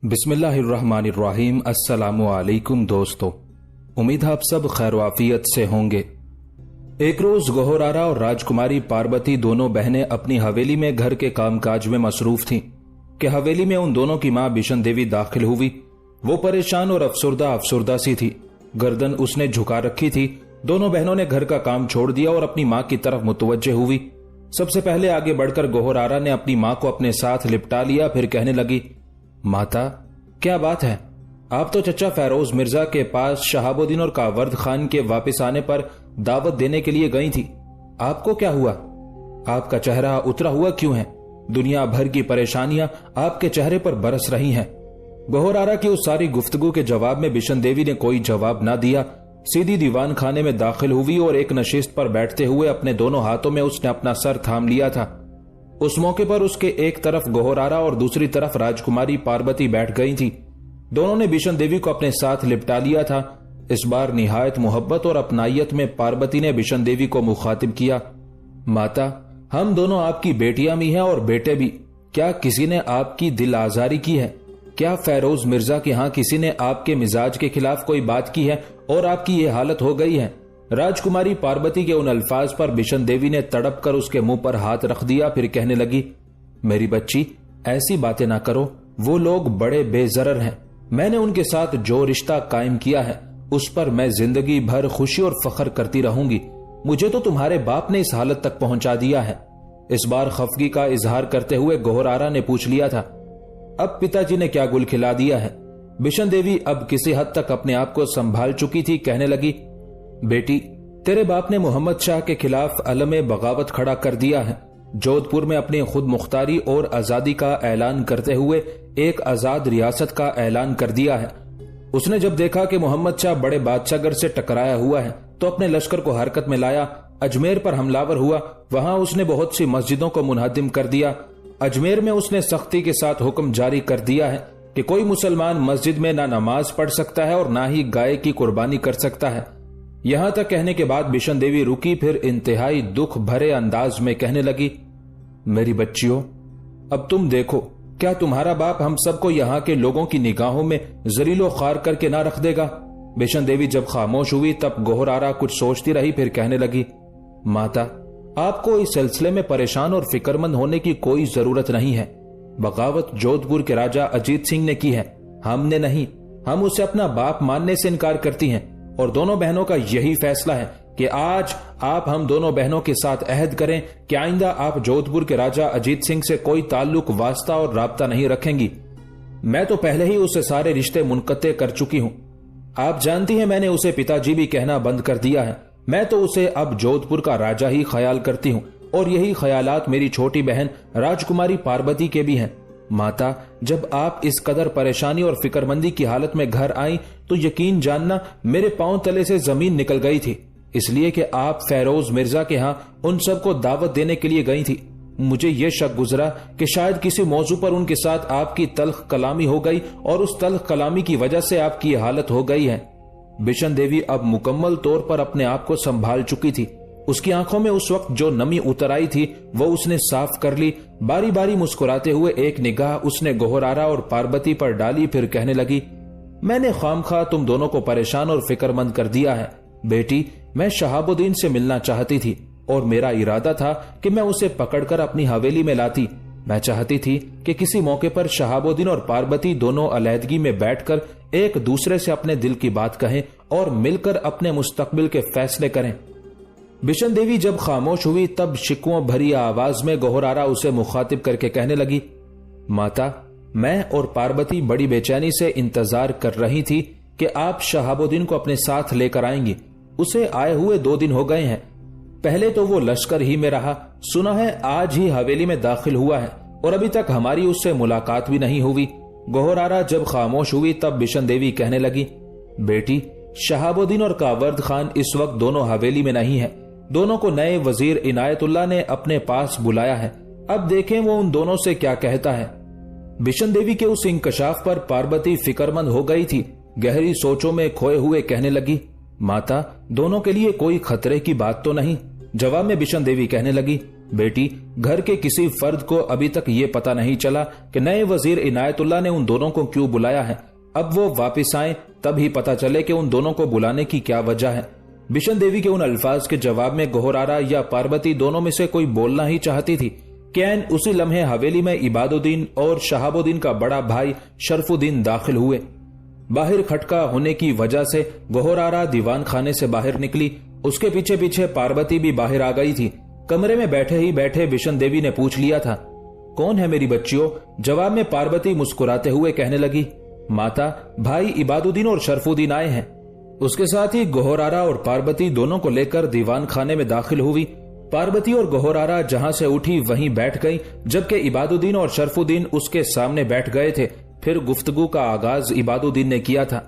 बिस्मिल्लाहिर्रहमानिर्रहीम। अस्सलामु अलैकुम दोस्तों, उम्मीद है आप सब खैरवाफियत से होंगे। एक रोज गोहरारा और राजकुमारी पार्वती दोनों बहनें अपनी हवेली में घर के कामकाज में मसरूफ थीं कि हवेली में उन दोनों की मां बिशन देवी दाखिल हुई। वो परेशान और अफसुर्दा सी थी। गर्दन उसने झुका रखी थी। दोनों बहनों ने घर का काम छोड़ दिया और अपनी मां की तरफ मुतवज्जे हुई। सबसे पहले आगे बढ़कर गोहरारा ने अपनी मां को अपने साथ लिपटा लिया। फिर कहने लगी, माता क्या बात है? आप तो चचा फेरोज मिर्जा के पास शहाबुद्दीन और कावर्द खान के वापस आने पर दावत देने के लिए गई थी। आपको क्या हुआ? आपका चेहरा उतरा हुआ क्यों है? दुनिया भर की परेशानियां आपके चेहरे पर बरस रही हैं। गोहरारा की उस सारी गुफ्तगू के जवाब में बिशन देवी ने कोई जवाब ना दिया। सीधी दीवान खाने में दाखिल हुई और एक नशिस्त पर बैठते हुए अपने दोनों हाथों में उसने अपना सर थाम लिया था। उस मौके पर उसके एक तरफ गोहरारा और दूसरी तरफ राजकुमारी पार्वती बैठ गई थी। दोनों ने बिशन देवी को अपने साथ लिपटा लिया था। इस बार निहायत मोहब्बत और अपनायत में पार्वती ने बिशन देवी को मुखातिब किया, माता हम दोनों आपकी बेटियां भी हैं और बेटे भी। क्या किसी ने आपकी दिल आजारी की है? क्या फेरोज मिर्जा के यहाँ किसी ने आपके मिजाज के खिलाफ कोई बात की है और आपकी ये हालत हो गई है? राजकुमारी पार्वती के उन अल्फाज पर बिशन देवी ने तड़प कर उसके मुंह पर हाथ रख दिया। फिर कहने लगी, मेरी बच्ची ऐसी बातें ना करो। वो लोग बड़े बेजरर हैं। मैंने उनके साथ जो रिश्ता कायम किया है उस पर मैं जिंदगी भर खुशी और फख्र करती रहूंगी। मुझे तो तुम्हारे बाप ने इस हालत तक पहुंचा दिया है। इस बार खफगी का इजहार करते हुए गोहरारा ने पूछ लिया था, अब पिताजी ने क्या गुल खिला दिया है? बिशन देवी अब किसी हद तक अपने आप को संभाल चुकी थी। कहने लगी, बेटी तेरे बाप ने मोहम्मद शाह के खिलाफ अलम बगावत खड़ा कर दिया है। जोधपुर में अपनी खुद मुख्तारी और आजादी का ऐलान करते हुए एक आजाद रियासत का ऐलान कर दिया है। उसने जब देखा कि मोहम्मद शाह बड़े बादशाहगर से टकराया हुआ है तो अपने लश्कर को हरकत में लाया। अजमेर पर हमलावर हुआ। वहां उसने बहुत सी मस्जिदों को मुनहदिम कर दिया। अजमेर में उसने सख्ती के साथ हुक्म जारी कर दिया है कि कोई मुसलमान मस्जिद में ना नमाज पढ़ सकता है और ना ही गाय की कुर्बानी कर सकता है। यहां तक कहने के बाद बिशन देवी रुकी, फिर इंतहाई दुख भरे अंदाज में कहने लगी, मेरी बच्चियों अब तुम देखो, क्या तुम्हारा बाप हम सबको यहाँ के लोगों की निगाहों में जलीलो खार करके ना रख देगा? बिशन देवी जब खामोश हुई तब गोहरारा कुछ सोचती रही। फिर कहने लगी, माता आपको इस सिलसिले में परेशान और फिक्रमंद होने की कोई जरूरत नहीं है। बगावत जोधपुर के राजा अजीत सिंह ने की है, हमने नहीं। हम उसे अपना बाप मानने से इनकार करती हैं और दोनों बहनों का यही फैसला है कि आज आप हम दोनों बहनों के साथ अहद करें कि आइंदा आप जोधपुर के राजा अजीत सिंह से कोई ताल्लुक, वास्ता और राब्ता नहीं रखेंगी। मैं तो पहले ही उससे सारे रिश्ते मुनक़ते कर चुकी हूं। आप जानती हैं मैंने उसे पिताजी भी कहना बंद कर दिया है। मैं तो उसे अब जोधपुर का राजा ही ख्याल करती हूं और यही ख्यालात मेरी छोटी बहन राजकुमारी पार्वती के भी हैं। माता जब आप इस कदर परेशानी और फिक्रमंदी की हालत में घर आई तो यकीन जानना मेरे पांव तले से जमीन निकल गई थी, इसलिए कि आप फेरोज मिर्जा के यहाँ उन सबको दावत देने के लिए गई थी। मुझे यह शक गुजरा कि शायद किसी मौजू पर उनके साथ आपकी तल्ख कलामी हो गई और उस तल्ख कलामी की वजह से आपकी हालत हो गई है। बिशन देवी अब मुकम्मल तौर पर अपने आप को संभाल चुकी थी। उसकी आंखों में उस वक्त जो नमी उतर आई थी वो उसने साफ कर ली। बारी बारी मुस्कुराते हुए एक निगाह उसने गोहरारा और पार्वती पर डाली। फिर कहने लगी, मैंने खामखा तुम दोनों को परेशान और फिक्रमंद कर दिया है। बेटी मैं शहाबुद्दीन से मिलना चाहती थी और मेरा इरादा था कि मैं उसे पकड़कर अपनी हवेली में लाती। मैं चाहती थी कि किसी मौके पर शहाबुद्दीन और पार्वती दोनों अलहदगी में बैठकर एक दूसरे से अपने दिल की बात कहें और मिलकर अपने मुस्तकबिल के फैसले करें। बिशन देवी जब खामोश हुई तब शिकवों भरी आवाज में गोहरारा उसे मुखातिब करके कहने लगी, माता मैं और पार्वती बड़ी बेचैनी से इंतजार कर रही थी कि आप शहाबुद्दीन को अपने साथ लेकर आएंगी। उसे आए हुए 2 दिन हो गए हैं। पहले तो वो लश्कर ही में रहा। सुना है आज ही हवेली में दाखिल हुआ है और अभी तक हमारी उससे मुलाकात भी नहीं हुई। गोहरारा जब खामोश हुई तब बिशन देवी कहने लगी, बेटी शहाबुद्दीन और कावर्द खान इस वक्त दोनों हवेली में नहीं है। दोनों को नए वजीर इनायतुल्लाह ने अपने पास बुलाया है। अब देखें वो उन दोनों से क्या कहता है। बिशन देवी के उस इंकशाफ पर पार्वती फिक्रमंद हो गई थी। गहरी सोचों में खोए हुए कहने लगी, माता दोनों के लिए कोई खतरे की बात तो नहीं? जवाब में बिशन देवी कहने लगी, बेटी, घर के किसी फर्द को अभी तक ये पता नहीं चला कि नए वजीर इनायतुल्लाह ने उन दोनों को क्यों बुलाया है। अब वो वापिस आए तब ही पता चले कि उन दोनों को बुलाने की क्या वजह है। बिशन देवी के उन अल्फाज के जवाब में गौहरारा या पार्वती दोनों में से कोई बोलना ही चाहती थी कि ऐन उसी लम्हे हवेली में इबादुद्दीन और शहाबुद्दीन का बड़ा भाई शरफुद्दीन दाखिल हुए। बाहर खटका होने की वजह से गौहरारा दीवान खाने से बाहर निकली। उसके पीछे पीछे पार्वती भी बाहर आ गई थी। कमरे में बैठे ही बैठे बिशन देवी ने पूछ लिया था, कौन है मेरी बच्चियों? जवाब में पार्वती मुस्कुराते हुए कहने लगी, माता, भाई इबादुद्दीन और शरफुद्दीन आए हैं। उसके साथ ही गौहरारा और पार्वती दोनों को लेकर दीवान खाने में दाखिल हुई। पार्वती और गौहरारा जहां से उठी वहीं बैठ गई, जबकि इबादुद्दीन और शरफुद्दीन उसके सामने बैठ गए थे। फिर गुफ्तगू का आगाज इबादुद्दीन ने किया था।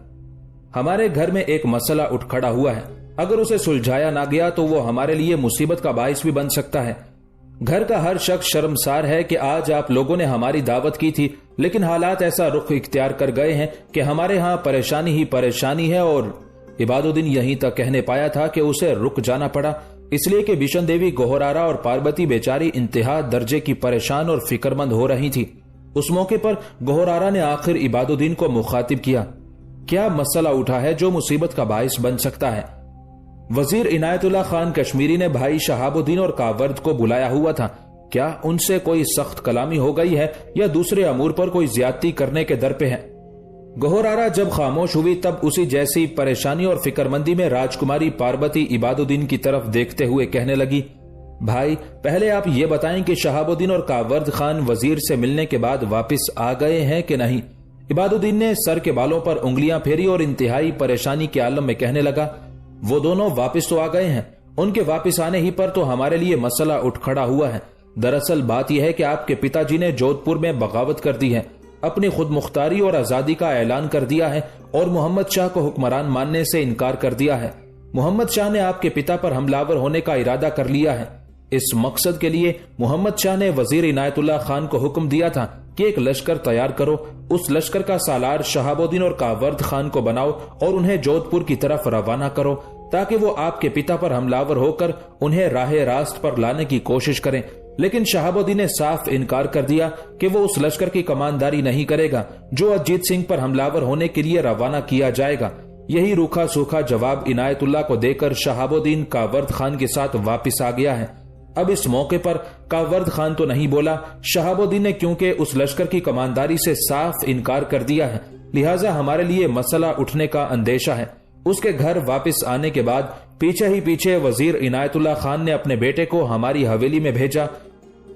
हमारे घर में एक मसला उठ खड़ा हुआ है, अगर उसे सुलझाया ना गया तो वो हमारे लिए मुसीबत का बाइस भी बन सकता है। घर का हर शख्स शर्मसार है कि आज आप लोगों ने हमारी दावत की थी, लेकिन हालात ऐसा रुख इख्तियार कर गए हैं कि हमारे यहाँ परेशानी ही परेशानी है। और इबादुद्दीन यहीं तक कहने पाया था कि उसे रुक जाना पड़ा, इसलिए कि बिशन देवी, गौहरारा और पार्वती बेचारी इंतहा दर्जे की परेशान और फिक्रमंद हो रही थी। उस मौके पर गौहरारा ने आखिर इबादुद्दीन को मुखातिब किया, क्या मसला उठा है जो मुसीबत का बाइस बन सकता है? वजीर इनायतुल्लाह खान कश्मीरी ने भाई शहाबुद्दीन और कावर्द को बुलाया हुआ था। क्या उनसे कोई सख्त कलामी हो गई है या दूसरे अमूर पर कोई ज्यादती करने के दर पे है? गौहरारा जब खामोश हुई तब उसी जैसी परेशानी और फिक्रमंदी में राजकुमारी पार्वती इबादुद्दीन की तरफ देखते हुए कहने लगी, भाई, पहले आप ये बताएं कि शहाबुद्दीन और कावर्द खान वजीर से मिलने के बाद वापस आ गए हैं कि नहीं? इबादुद्दीन ने सर के बालों पर उंगलियां फेरी और इंतहाई परेशानी के आलम में कहने लगा, वो दोनों वापस तो आ गए हैं। उनके वापस आने ही पर तो हमारे लिए मसला उठ खड़ा हुआ है। दरअसल बात यह है कि आपके पिताजी ने जोधपुर में बगावत कर दी है, अपनी खुद मुख्तारी और आजादी का ऐलान कर दिया है और मोहम्मद शाह को हुक्मरान मानने से इनकार कर दिया है। मोहम्मद शाह ने आपके पिता पर हमलावर होने का इरादा कर लिया है। इस मकसद के लिए मोहम्मद शाह ने वजीर इनायतुल्लाह खान को हुक्म दिया था कि एक लश्कर तैयार करो, उस लश्कर का सालार शहाबुद्दीन और कावर्द खान को बनाओ और उन्हें जोधपुर की तरफ रवाना करो, ताकि वो आपके पिता पर हमलावर होकर उन्हें राह रास्त पर लाने की कोशिश करें। लेकिन शहाबुद्दीन ने साफ इनकार कर दिया कि वो उस लश्कर की कमानदारी नहीं करेगा जो अजीत सिंह पर हमलावर होने के लिए रवाना किया जाएगा। यही रूखा सूखा जवाब इनायतुल्लाह को देकर शहाबुद्दीन कावर्द खान के साथ वापिस आ गया है। अब इस मौके पर कावर्द खान तो नहीं बोला शहाबुद्दीन ने, क्योंकि उस लश्कर की कमानदारी से साफ इनकार कर दिया है, लिहाजा हमारे लिए मसला उठने का अंदेशा है। उसके घर वापस आने के बाद पीछे ही पीछे वजीर इनायतुल्लाह खान ने अपने बेटे को हमारी हवेली में भेजा।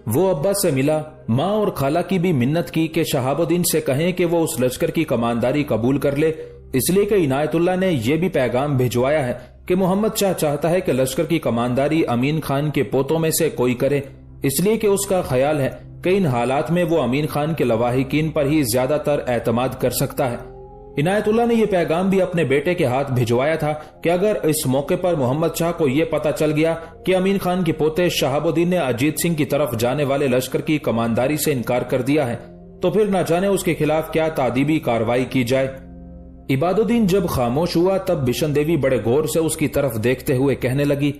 वो अब्बा से मिला, माँ और खाला की भी मिन्नत की कि शहाबुद्दीन से कहें कि वो उस लश्कर की कमानदारी कबूल कर ले, इसलिए कि इनायतुल्लाह ने यह भी पैगाम भिजवाया है कि मोहम्मद शाह चाहता है कि लश्कर की कमानदारी अमीन खान के पोतों में से कोई करे, इसलिए कि उसका ख्याल है कि इन हालात में वो अमीन खान के लवाहिकीन पर ही ज्यादातर एतमाद कर सकता है। इनायतुल्लाह ने यह पैगाम भी अपने बेटे के हाथ भिजवाया था कि अगर इस मौके पर मोहम्मद शाह को यह पता चल गया कि अमीन खान के पोते शहाबुद्दीन ने अजीत सिंह की तरफ जाने वाले लश्कर की कमानदारी से इनकार कर दिया है, तो फिर न जाने उसके खिलाफ क्या तादीबी कार्रवाई की जाए। इबादुद्दीन जब खामोश हुआ तब बिशन देवी बड़े गौर से उसकी तरफ देखते हुए कहने लगी,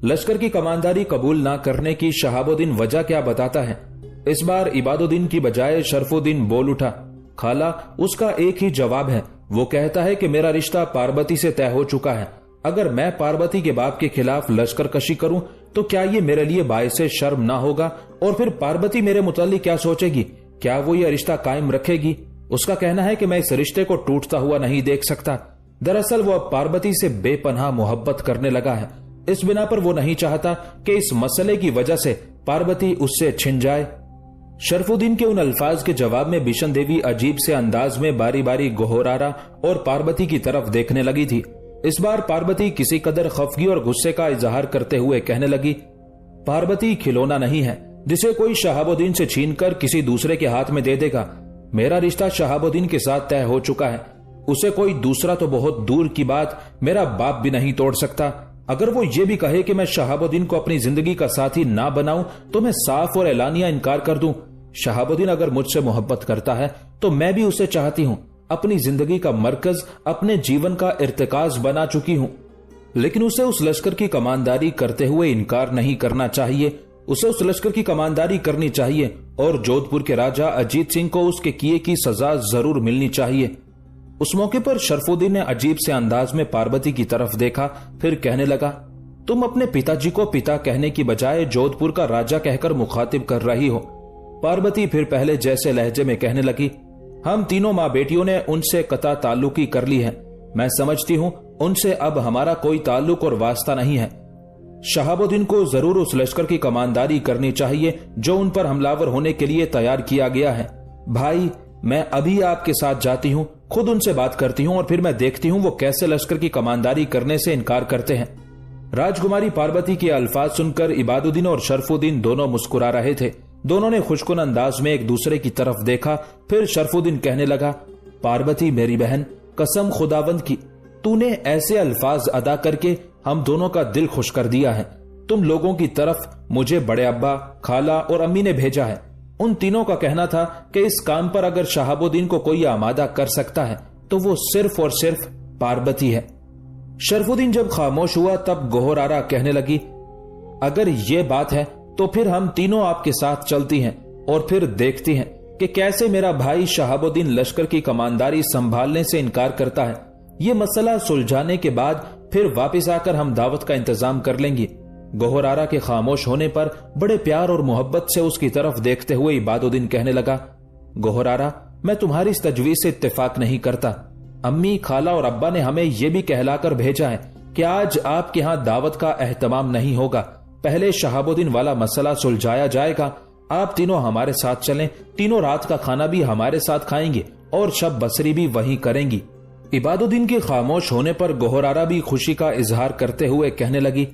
लश्कर की कमानदारी कबूल ना करने की शहाबुद्दीन वजह क्या बताता है? इस बार इबादुद्दीन की बजाय शरफुद्दीन बोल उठा। खाला, उसका एक ही जवाब है, वो कहता है कि मेरा रिश्ता पार्वती से तय हो चुका है। अगर मैं पार्वती के बाप के खिलाफ लश्कर कशी करूं तो क्या ये मेरे लिए बायसे शर्म ना होगा? और फिर पार्वती मेरे मुताल्लिक क्या सोचेगी? क्या वो ये रिश्ता कायम रखेगी? उसका कहना है कि मैं इस रिश्ते को टूटता हुआ नहीं देख सकता। दरअसल वो अब पार्वती से बेपनाह मोहब्बत करने लगा है। इस बिना पर वो नहीं चाहता कि इस मसले की वजह से पार्वती उससे छिन जाए। शरफुद्दीन के उन अल्फाज के जवाब में बिशन देवी अजीब से अंदाज में बारी बारी गौहरारा और पार्वती की तरफ देखने लगी थी। इस बार पार्वती किसी कदर खफगी और गुस्से का इजहार करते हुए कहने लगी, पार्वती खिलौना नहीं है जिसे कोई शहाबुद्दीन से छीनकर किसी दूसरे के हाथ में दे देगा। मेरा रिश्ता शहाबुद्दीन के साथ तय हो चुका है, उसे कोई दूसरा तो बहुत दूर की बात मेरा बाप भी नहीं तोड़ सकता। अगर वो ये भी कहे कि मैं शहाबुद्दीन को अपनी जिंदगी का साथी ना बनाऊं तो मैं साफ और एलानिया इनकार कर दूं। शहाबुद्दीन अगर मुझसे मोहब्बत करता है तो मैं भी उसे चाहती हूं, अपनी जिंदगी का मरकज, अपने जीवन का इर्तिकाज बना चुकी हूं, लेकिन उसे उस लश्कर की कमानदारी करते हुए इनकार नहीं करना चाहिए। उसे उस लश्कर की कमांदारी करनी चाहिए और जोधपुर के राजा अजीत सिंह को उसके किए की सजा जरूर मिलनी चाहिए। उस मौके पर शरफुद्दीन ने अजीब से अंदाज में पार्वती की तरफ देखा, फिर कहने लगा, तुम अपने पिताजी को पिता कहने की बजाय जोधपुर का राजा कहकर मुखातिब कर रही हो। पार्वती फिर पहले जैसे लहजे में कहने लगी, हम तीनों माँ बेटियों ने उनसे कता ताल्लुकी कर ली है। मैं समझती हूँ उनसे अब हमारा कोई ताल्लुक और वास्ता नहीं है। शहाबुद्दीन को जरूर उस लश्कर की कमांदारी करनी चाहिए जो उन पर हमलावर होने के लिए तैयार किया गया है। भाई, मैं अभी आपके साथ जाती हूँ, खुद उनसे बात करती हूँ और फिर मैं देखती हूँ वो कैसे लश्कर की कमांदारी करने से इनकार करते हैं। राजकुमारी पार्वती के अल्फाज सुनकर इबादुद्दीन और शरफुद्दीन दोनों मुस्कुरा रहे थे। दोनों ने खुशकुन अंदाज में एक दूसरे की तरफ देखा। फिर शरफुद्दीन कहने लगा, पार्वती मेरी बहन, कसम खुदावंद की, तूने ऐसे अल्फाज अदा करके हम दोनों का दिल खुश कर दिया है। तुम लोगों की तरफ मुझे बड़े अब्बा, खाला और अम्मी ने भेजा है। उन तीनों का कहना था कि इस काम पर अगर शहाबुद्दीन को कोई आमादा कर सकता है तो वो सिर्फ और सिर्फ पार्वती है। शरफुद्दीन जब खामोश हुआ तब गोहरारा कहने लगी, अगर ये बात है तो फिर हम तीनों आपके साथ चलती हैं और फिर देखती हैं कि कैसे मेरा भाई शहाबुद्दीन लश्कर की कमांदारी संभालने से इनकार करता है। ये मसला सुलझाने के बाद फिर वापस आकर हम दावत का इंतजाम कर लेंगे। गोहरारा के खामोश होने पर बड़े प्यार और मोहब्बत से उसकी तरफ देखते हुए इबादुद्दीन कहने लगा, गोहरारा, मैं तुम्हारी इस तजवीज से इत्तेफाक नहीं करता। अम्मी, खाला और अब्बा ने हमें यह भी कहलाकर भेजा है कि आज आपके यहाँ दावत का एहतमाम नहीं होगा। पहले शहाबुद्दीन वाला मसला सुलझाया जाएगा। आप तीनों हमारे साथ चलें, तीनों रात का खाना भी हमारे साथ खाएंगे और शब बसरी भी वहीं करेंगी। इबादुद्दीन के खामोश होने पर गोहरारा भी खुशी का इजहार करते हुए कहने लगी,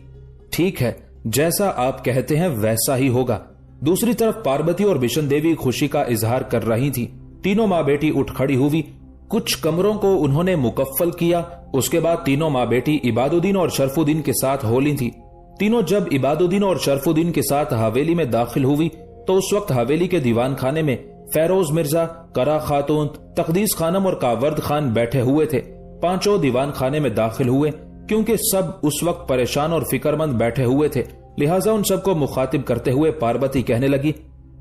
ठीक है, जैसा आप कहते हैं वैसा ही होगा। दूसरी तरफ पार्वती और बिशन देवी खुशी का इजहार कर रही थी। तीनों माँ बेटी उठ खड़ी हुई। कुछ कमरों को उन्होंने मुकफ्फल किया। उसके बाद तीनों माँ बेटी इबादुद्दीन और शरफुद्दीन के साथ होली थी। तीनों जब इबादुद्दीन और शरफुद्दीन के साथ हवेली में दाखिल हुई तो उस वक्त हवेली के दीवान खाने में फेरोज मिर्जा, करा खातून, तकदीस खानम और कावर्द खान बैठे हुए थे। पांचों दीवान खाने में दाखिल हुए। क्योंकि सब उस वक्त परेशान और फिक्रमंद बैठे हुए थे, लिहाजा उन सबको मुखातिब करते हुए पार्वती कहने लगी,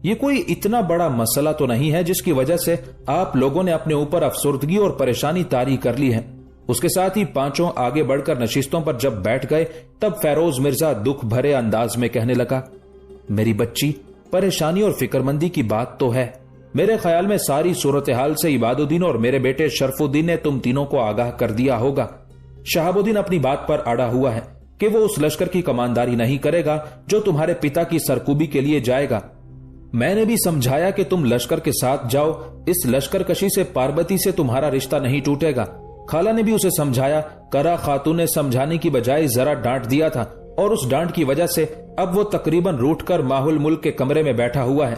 ये कोई इतना बड़ा मसला तो नहीं है जिसकी वजह से आप लोगों ने अपने ऊपर अफसुर्दगी और परेशानी तारी कर ली है। उसके साथ ही पांचों आगे बढ़कर नशिस्तों पर जब बैठ गए तब फेरोज मिर्जा दुख भरे अंदाज में कहने लगा, मेरी बच्ची, परेशानी और फिक्रमंदी की बात तो है। मेरे ख्याल में सारी सूरत हाल से इबादुद्दीन और मेरे बेटे शरफुद्दीन ने तुम तीनों को आगाह कर दिया होगा। शहाबुद्दीन अपनी बात पर अड़ा हुआ है कि वो उस लश्कर की कमांदारी नहीं करेगा जो तुम्हारे पिता की सरकूबी के लिए जाएगा। मैंने भी समझाया कि तुम लश्कर के साथ जाओ, इस लश्कर कशी से पार्वती से तुम्हारा रिश्ता नहीं टूटेगा। खाला ने भी उसे समझाया। करा खातून ने समझाने की बजाय जरा डांट दिया था और उस डांट की वजह से अब वो तकरीबन रूठकर माहुल मुल्क के कमरे में बैठा हुआ है।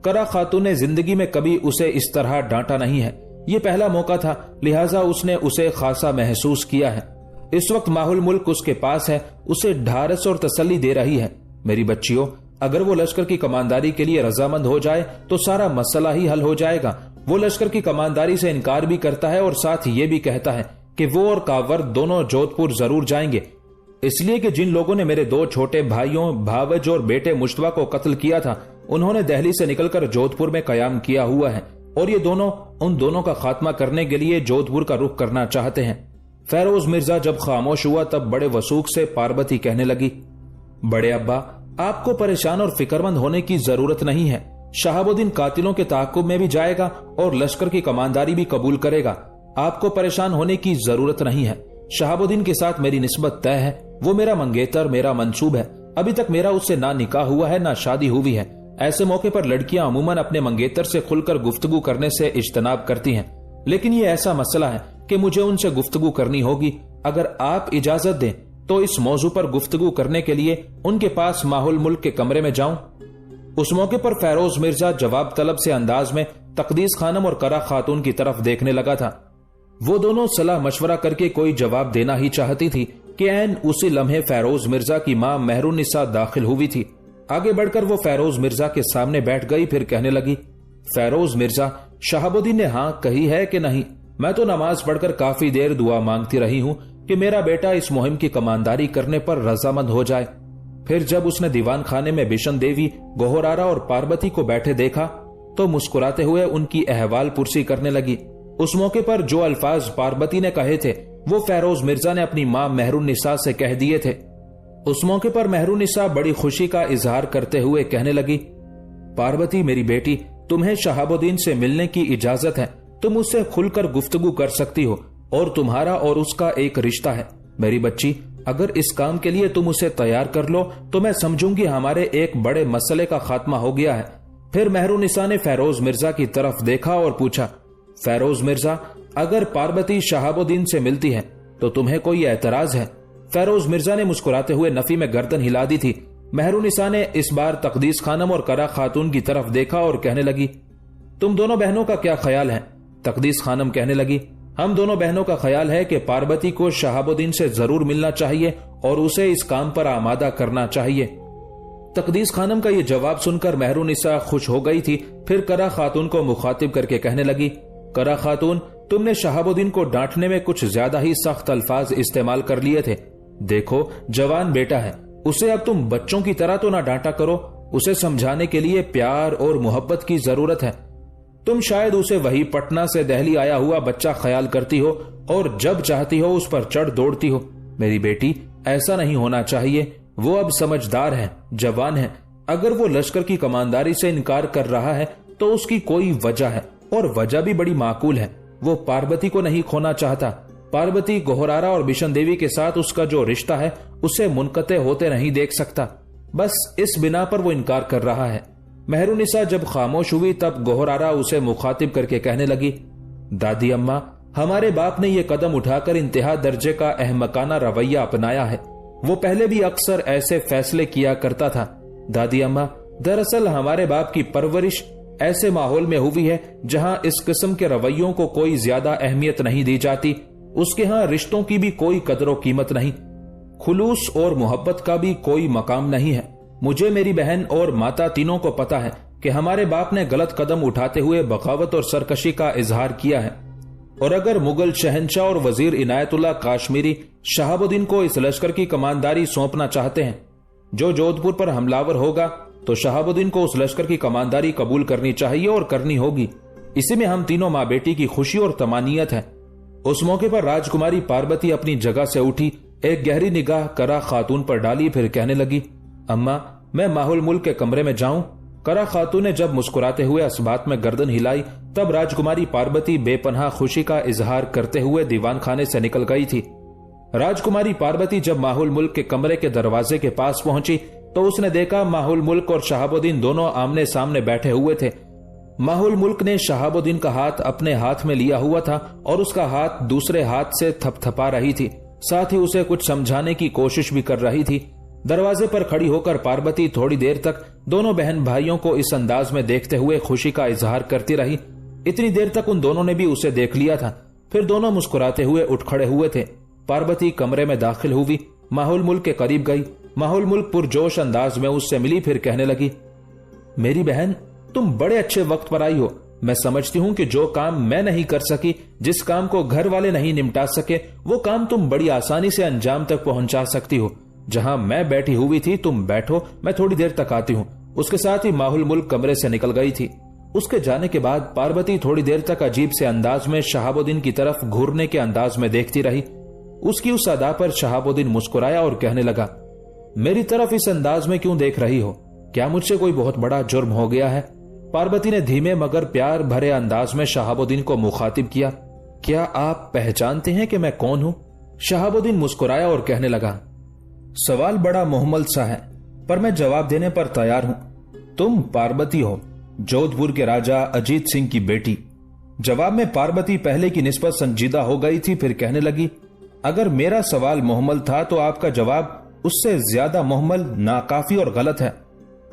करा खातून ने जिंदगी में कभी उसे इस तरह डांटा नहीं है। ये पहला मौका था, लिहाजा उसने उसे खासा महसूस किया है। इस वक्त माहुल मुल्क उसके पास है, उसे ढारस और तसल्ली दे रही है। मेरी बच्चियों, अगर वो लश्कर की कमांदारी के लिए रजामंद हो जाए तो सारा मसला ही हल हो जाएगा। वो लश्कर की कमांदारी से इनकार भी करता है और साथ ये भी कहता है कि वो और कावर्द दोनों जोधपुर जरूर जाएंगे, इसलिए कि जिन लोगों ने मेरे दो छोटे भाइयों भावज और बेटे मुश्तबा को कत्ल किया था उन्होंने दिल्ली से निकलकर जोधपुर में कयाम किया हुआ है और ये दोनों उन दोनों का खात्मा करने के लिए जोधपुर का रुख करना चाहते हैं। फेरोज मिर्जा जब खामोश हुआ तब बड़े वसूख से पार्वती कहने लगी, बड़े अब्बा, आपको परेशान और फिक्रमंद होने की जरूरत नहीं है। शहाबुद्दीन कातिलों के ताकुब में भी जाएगा और लश्कर की कमांदारी भी कबूल करेगा। आपको परेशान होने की जरूरत नहीं है। शहाबुद्दीन के साथ मेरी निस्बत तय है। वो मेरा मंगेतर, मेरा मंसूब है। अभी तक मेरा उससे ना निकाह हुआ है ना शादी हुई है। ऐसे मौके पर लड़कियां अमूमन अपने मंगेतर से खुलकर गुफ्तगू करने से इज्तनाब करती हैं, लेकिन ये ऐसा मसला है कि मुझे उनसे गुफ्तगू करनी होगी। अगर आप इजाजत दें तो इस मौजू पर गुफ्तगू करने के लिए उनके पास माहुल मुल्क के कमरे में जाऊं। उस मौके पर फेरोज मिर्जा जवाब तलब से अंदाज में तकदीस खानम और करा खातून की तरफ देखने लगा था। वो दोनों सलाह मशवरा करके कोई जवाब देना ही चाहती थी कि ऐन उसी लम्हे फेरोज मिर्जा की मां मेहरुन्निसा दाखिल हुई थी। आगे बढ़कर वो फेरोज मिर्जा के सामने बैठ गई, फिर कहने लगी, फेरोज मिर्जा, शहाबुद्दीन ने हाँ कही है कि नहीं? मैं तो नमाज पढ़कर काफी देर दुआ मांगती रही हूँ कि मेरा बेटा इस मुहिम की कमांदारी करने पर रजामंद हो जाए। फिर जब उसने दीवान खाने में बिशन देवी, गोहरारा और पार्वती को बैठे देखा तो मुस्कुराते हुए उनकी अहवाल पुरसी करने लगी। उस मौके पर जो अल्फाज पार्वती ने कहे थे वो फेरोज मिर्जा ने अपनी मां मेहरुन्निसा से कह दिए थे। उस मौके पर मेहरुन्निसा बड़ी खुशी का इजहार करते हुए कहने लगी, पार्वती मेरी बेटी, तुम्हें शहाबुद्दीन से मिलने की इजाजत है। तुम उससे खुलकर गुफ्तगू कर सकती हो और तुम्हारा और उसका एक रिश्ता है। मेरी बच्ची, अगर इस काम के लिए तुम उसे तैयार कर लो तो मैं समझूंगी हमारे एक बड़े मसले का खात्मा हो गया है। फिर मेहरुन्निसा ने फेरोज मिर्जा की तरफ देखा और पूछा, फेरोज मिर्जा, अगर पार्वती शहाबुद्दीन से मिलती है तो तुम्हें कोई एतराज है? फेरोज मिर्जा ने मुस्कुराते हुए नफी में गर्दन हिला दी थी। मेहरुन्निसा ने इस बार तकदीस खानम और करा खातून की तरफ देखा और कहने लगी, तुम दोनों बहनों का क्या ख्याल है? तकदीस खानम कहने लगी, हम दोनों बहनों का ख्याल है कि पार्वती को शहाबुद्दीन से जरूर मिलना चाहिए और उसे इस काम पर आमादा करना चाहिए। तकदीस खानम का यह जवाब सुनकर मेहरुन्निसा खुश हो गई थी। फिर करा खातून को मुखातिब करके कहने लगी, करा खातून, तुमने शहाबुद्दीन को डांटने में कुछ ज्यादा ही सख्त अल्फाज इस्तेमाल कर लिए थे। देखो, जवान बेटा है, उसे अब तुम बच्चों की तरह तो ना डांटा करो। उसे समझाने के लिए प्यार और मोहब्बत की जरूरत है। तुम शायद उसे वही पटना से दिल्ली आया हुआ बच्चा ख्याल करती हो और जब चाहती हो उस पर चढ़ दौड़ती हो। मेरी बेटी, ऐसा नहीं होना चाहिए। वो अब समझदार है, जवान है। अगर वो लश्कर की कमांदारी से इनकार कर रहा है तो उसकी कोई वजह है और वजह भी बड़ी माकूल है। वो पार्वती को नहीं खोना चाहता। पार्वती, गोहरारा और बिशन देवी के साथ उसका जो रिश्ता है उसे मुनक़ते होते नहीं देख सकता। बस इस बिना पर वो इनकार कर रहा है। मेहरुन्निसा जब खामोश हुई तब गोहरारा उसे मुखातिब करके कहने लगी, दादी अम्मा, हमारे बाप ने यह कदम उठाकर इंतहा दर्जे का अहमकाना रवैया अपनाया है। वो पहले भी अक्सर ऐसे फैसले किया करता था। दादी अम्मा, दरअसल हमारे बाप की परवरिश ऐसे माहौल में हुई है जहां इस किस्म के रवैयों को कोई ज्यादा अहमियत नहीं दी जाती। उसके यहां रिश्तों की भी कोई कदर कीमत नहीं, खुलूस और मोहब्बत का भी कोई मकाम नहीं है। मुझे, मेरी बहन और माता तीनों को पता है कि हमारे बाप ने गलत कदम उठाते हुए बगावत और सरकशी का इजहार किया है। और अगर मुगल शहंशाह और वजीर इनायतुल्लाह काश्मीरी शहाबुद्दीन को इस लश्कर की कमांदारी सौंपना चाहते हैं जो जोधपुर पर हमलावर होगा, तो शहाबुद्दीन को उस लश्कर की कमांदारी कबूल करनी चाहिए और करनी होगी। इसी में हम तीनों माँ बेटी की खुशी और तमानियत है। उस मौके पर राजकुमारी पार्वती अपनी जगह से उठी, एक गहरी निगाह करा खातून पर डाली, फिर कहने लगी, अम्मा, मैं माहुल मुल्क के कमरे में जाऊं? करा खातून ने जब मुस्कुराते हुए इस बात में गर्दन हिलाई तब राजकुमारी पार्वती बेपनाह खुशी का इजहार करते हुए दीवान खाने से निकल गई थी। राजकुमारी पार्वती जब माहुल मुल्क के कमरे के दरवाजे के पास पहुंची तो उसने देखा माहुल मुल्क और शहाबुद्दीन दोनों आमने सामने बैठे हुए थे। माहुल मुल्क ने शहाबुद्दीन का हाथ अपने हाथ में लिया हुआ था और उसका हाथ दूसरे हाथ से थपथपा रही थी, साथ ही उसे कुछ समझाने की कोशिश भी कर रही थी। दरवाजे पर खड़ी होकर पार्वती थोड़ी देर तक दोनों बहन भाइयों को इस अंदाज में देखते हुए खुशी का इजहार करती रही। इतनी देर तक उन दोनों ने भी उसे देख लिया था। फिर दोनों मुस्कुराते हुए उठ खड़े हुए थे। पार्वती कमरे में दाखिल हुई, माहुल मुल्क के करीब गई। माहुल मुल्क पुरजोश अंदाज में उससे मिली, फिर कहने लगी, मेरी बहन, तुम बड़े अच्छे वक्त पर आई हो। मैं समझती हूँ कि जो काम मैं नहीं कर सकी, जिस काम को घर वाले नहीं निपटा सके, वो काम तुम बड़ी आसानी से अंजाम तक पहुंचा सकती हो। जहां मैं बैठी हुई थी तुम बैठो, मैं थोड़ी देर तक आती हूँ। उसके साथ ही माहुल मुल्क कमरे से निकल गई थी। उसके जाने के बाद पार्वती थोड़ी देर तक अजीब से अंदाज में शहाबुद्दीन की तरफ घूरने के अंदाज में देखती रही। उसकी उस अदा पर शहाबुद्दीन मुस्कुराया और कहने लगा, मेरी तरफ इस अंदाज में क्यों देख रही हो? क्या मुझसे कोई बहुत बड़ा जुर्म हो गया है? पार्वती ने धीमे मगर प्यार भरे अंदाज में शहाबुद्दीन को मुखातिब किया। क्या आप पहचानते हैं कि मैं कौन हूं? शहाबुद्दीन मुस्कुराया और कहने लगा, सवाल बड़ा मुहम्मल सा है पर मैं जवाब देने पर तैयार हूं। तुम पार्वती हो, जोधपुर के राजा अजीत सिंह की बेटी। जवाब में पार्वती पहले की निस्बत संजीदा हो गई थी, फिर कहने लगी, अगर मेरा सवाल मुहम्मल था तो आपका जवाब उससे ज्यादा मुहम्मल, नाकाफी और गलत है।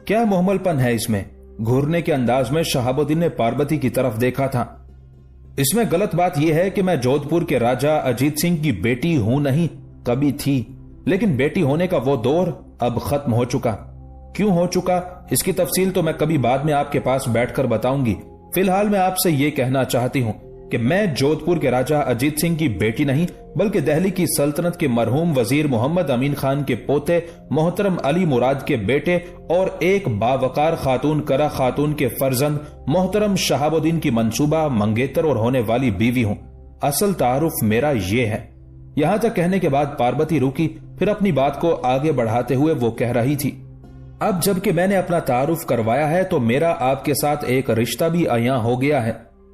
क्या मुहम्मलपन है इसमें? घूरने के अंदाज में शहाबुद्दीन ने पार्वती की तरफ देखा था। इसमें गलत बात यह है कि मैं जोधपुर के राजा अजीत सिंह की बेटी हूं नहीं, कभी थी, लेकिन बेटी होने का वो दौर अब खत्म हो चुका। क्यों हो चुका, इसकी तफसील तो मैं कभी बाद में आपके पास बैठकर बताऊंगी। फिलहाल मैं आपसे ये कहना चाहती हूँ कि मैं जोधपुर के राजा अजीत सिंह की बेटी नहीं बल्कि दिल्ली की सल्तनत के मरहूम वजीर मोहम्मद अमीन खान के पोते मोहतरम अली मुराद के बेटे और एक बावकार खातून करा खातून के फर्जंद मोहतरम शहाबुद्दीन की मंसूबा मंगेतर और होने वाली बीवी हूँ। असल तारुफ मेरा ये है। यहाँ तक कहने के बाद पार्वती रुकी, फिर अपनी बात को आगे बढ़ाते हुए वो कह रही थी, अब जबकि मैंने अपना तारुफ करवाया है तो मेरा आपके साथ एक रिश्ता भी अयां हो गया है।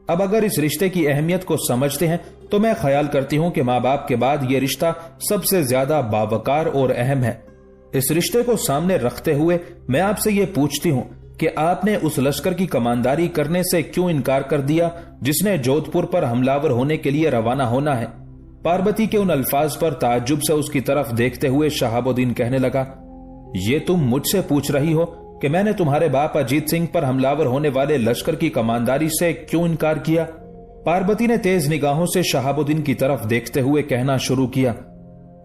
अब अगर इस रिश्ते की अहमियत को समझते हैं तो मैं ख्याल करती हूँ कि माँ बाप के बाद ये रिश्ता सबसे ज्यादा बावकार और अहम है। इस रिश्ते को सामने रखते हुए मैं आपसे ये पूछती हूँ कि आपने उस लश्कर की कमांदारी करने से क्यों इनकार कर दिया जिसने जोधपुर पर हमलावर होने के लिए रवाना होना है। पार्वती के उन अल्फाज पर ताज्जुब से उसकी तरफ देखते हुए शहाबुद्दीन कहने लगा, ये तुम मुझसे पूछ रही हो कि मैंने तुम्हारे बाप अजीत सिंह पर हमलावर होने वाले लश्कर की कमांदारी से क्यों इनकार किया। पार्वती ने तेज निगाहों से शहाबुद्दीन की तरफ देखते हुए कहना शुरू किया,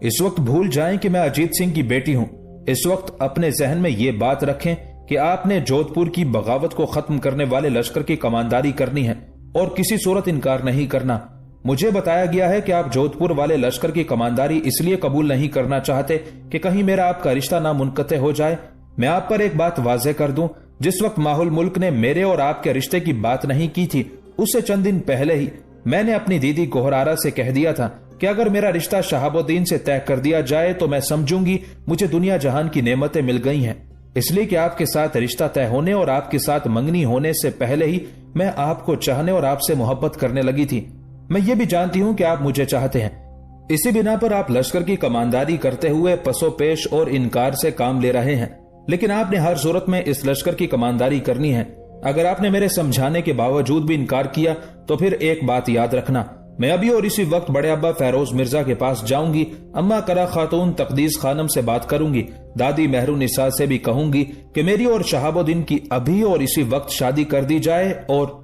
इस वक्त भूल जाएं कि मैं अजीत सिंह की बेटी हूं। इस वक्त अपने जहन में ये बात रखें कि आपने जोधपुर की बगावत को खत्म करने वाले लश्कर की कमांदारी करनी है और किसी सूरत इनकार नहीं करना। मुझे बताया गया है कि आप जोधपुर वाले लश्कर की कमांदारी इसलिए कबूल नहीं करना चाहते कि कहीं मेरा आपका रिश्ता ना मुनक़ते हो जाए। मैं आप पर एक बात वाज़ेह कर दूं, जिस वक्त माहुल मुल्क ने मेरे और आपके रिश्ते की बात नहीं की थी उससे चंद दिन पहले ही मैंने अपनी दीदी गोहरारा से कह दिया था कि अगर मेरा रिश्ता शहाबुद्दीन से तय कर दिया जाए तो मैं समझूंगी मुझे दुनिया जहान की नेमतें मिल गई हैं। इसलिए कि आपके साथ रिश्ता तय होने और आपके साथ मंगनी होने से पहले ही मैं आपको चाहने और आपसे मोहब्बत करने लगी थी। मैं ये भी जानती हूँ कि आप मुझे चाहते हैं। इसी बिना पर आप लश्कर की कमांदारी करते हुए पसोपेश और इनकार से काम ले रहे हैं, लेकिन आपने हर सूरत में इस लश्कर की कमांदारी करनी है। अगर आपने मेरे समझाने के बावजूद भी इनकार किया तो फिर एक बात याद रखना, मैं अभी और इसी वक्त बड़े अब्बा फैरोज मिर्जा के पास जाऊंगी, अम्मा करा खातून तकदीस खानम से बात करूंगी, दादी मेहरुनिसा से भी कहूंगी कि मेरी और शहाबुद्दीन की अभी और इसी वक्त शादी कर दी जाए। और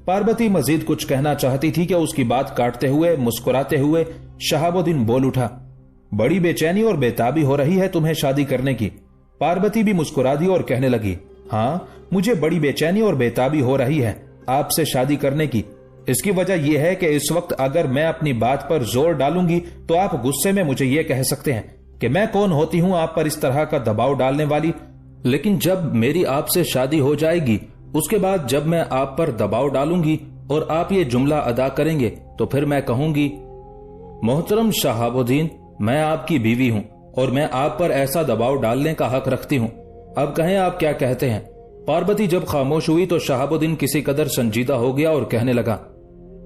पार्वती मजीद कुछ कहना चाहती थी कि उसकी बात काटते हुए मुस्कुराते हुए शहाबुद्दीन बोल उठा, बड़ी बेचैनी और बेताबी हो रही है तुम्हें शादी करने की। पार्वती भी मुस्कुरा दी और कहने लगी, हाँ मुझे बड़ी बेचैनी और बेताबी हो रही है आपसे शादी करने की। इसकी वजह यह है कि इस वक्त अगर मैं अपनी बात पर जोर डालूंगी तो आप गुस्से में मुझे यह कह सकते हैं कि मैं कौन होती हूं आप पर इस तरह का दबाव डालने वाली। लेकिन जब मेरी आपसे शादी हो जाएगी उसके बाद जब मैं आप पर दबाव डालूंगी और आप ये जुमला अदा करेंगे तो फिर मैं कहूंगी, मोहतरम शहाबुद्दीन मैं आपकी बीवी हूं और मैं आप पर ऐसा दबाव डालने का हक रखती हूं। अब कहें आप क्या कहते हैं। पार्वती जब खामोश हुई तो शहाबुद्दीन किसी कदर संजीदा हो गया और कहने लगा,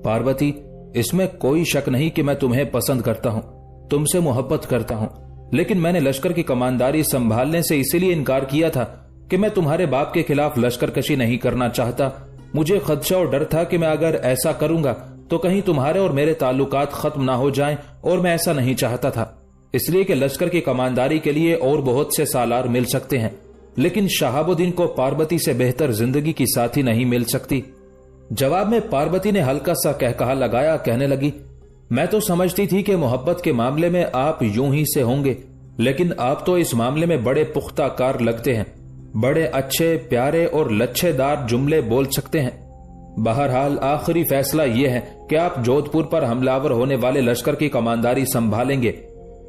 पार्वती इसमें कोई शक नहीं कि मैं तुम्हें पसंद करता हूं, तुमसे मोहब्बत करता हूं, लेकिन मैंने लश्कर की कमांदारी संभालने से इसीलिए इनकार किया था कि मैं तुम्हारे बाप के खिलाफ लश्कर कशी नहीं करना चाहता। मुझे खदशा और डर था कि मैं अगर ऐसा करूंगा तो कहीं तुम्हारे और मेरे ताल्लुकात खत्म ना हो जाएं और मैं ऐसा नहीं चाहता था, इसलिए कि लश्कर की कमांदारी के लिए और बहुत से सालार मिल सकते हैं, लेकिन शहाबुद्दीन को पार्वती से बेहतर जिंदगी की साथी नहीं मिल सकती। जवाब में पार्वती ने हल्का सा कहकहा लगाया, कहने लगी, मैं तो समझती थी कि मोहब्बत के मामले में आप यूं ही से होंगे, लेकिन आप तो इस मामले में बड़े पुख्ता कार लगते हैं, बड़े अच्छे प्यारे और लच्छेदार जुमले बोल सकते हैं। बहरहाल आखिरी फैसला यह है कि आप जोधपुर पर हमलावर होने वाले लश्कर की कमांदारी संभालेंगे।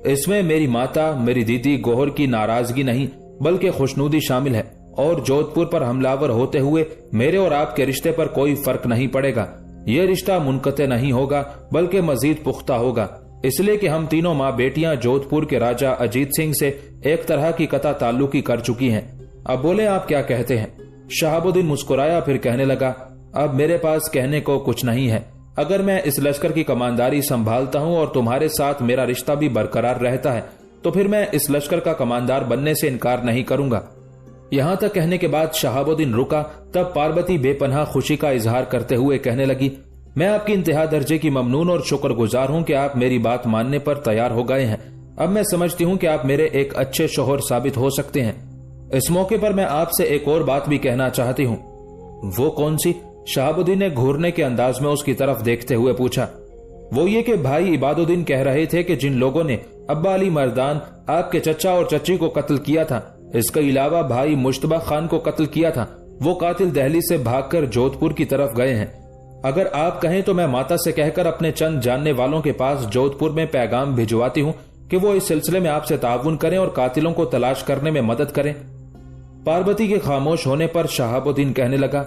इसमें मेरी माता मेरी दीदी गोहर की नाराजगी नहीं बल्कि खुशनुदी शामिल है, और जोधपुर पर हमलावर होते हुए मेरे और आपके रिश्ते पर कोई फर्क नहीं पड़ेगा। यह रिश्ता मुनक़ते नहीं होगा बल्कि मजीद पुख्ता होगा, इसलिए कि हम तीनों माँ बेटियां जोधपुर के राजा अजीत सिंह से एक तरह की कता ताल्लुकी कर चुकी हैं। अब बोले आप क्या कहते हैं। शहाबुद्दीन मुस्कुराया, फिर कहने लगा, अब मेरे पास कहने को कुछ नहीं है। अगर मैं इस लश्कर की कमांदारी संभालता हूं और तुम्हारे साथ मेरा रिश्ता भी बरकरार रहता है तो फिर मैं इस लश्कर का कमांदार बनने से इनकार नहीं करूंगा। यहां तक कहने के बाद शहाबुद्दीन रुका, तब पार्वती बेपनाह खुशी का इजहार करते हुए कहने लगी, मैं आपकी इंतहा दर्जे की ममनून और शुक्रगुजार हूं कि आप मेरी बात मानने पर तैयार हो गए हैं। अब मैं समझती हूं कि आप मेरे एक अच्छे शोहर साबित हो सकते हैं। इस मौके पर मैं आपसे एक और बात भी कहना चाहती हूँ। वो कौन सी? शहाबुद्दीन ने घूरने के अंदाज में उसकी तरफ देखते हुए पूछा। वो ये कि भाई इबादुद्दीन कह रहे थे कि जिन लोगों ने अब्बा अली मर्दान आपके चचा और चची को कत्ल किया था, इसके अलावा भाई मुश्तबा खान को कत्ल किया था, वो कातिल दिल्ली से भागकर जोधपुर की तरफ गए हैं। अगर आप कहें तो मैं माता से कहकर अपने चंद जानने वालों के पास जोधपुर में पैगाम भिजवाती हूं कि वो इस सिलसिले में आपसे ताउन करें और कातिलों को तलाश करने में मदद करें। पार्वती के खामोश होने पर शहाबुद्दीन कहने लगा,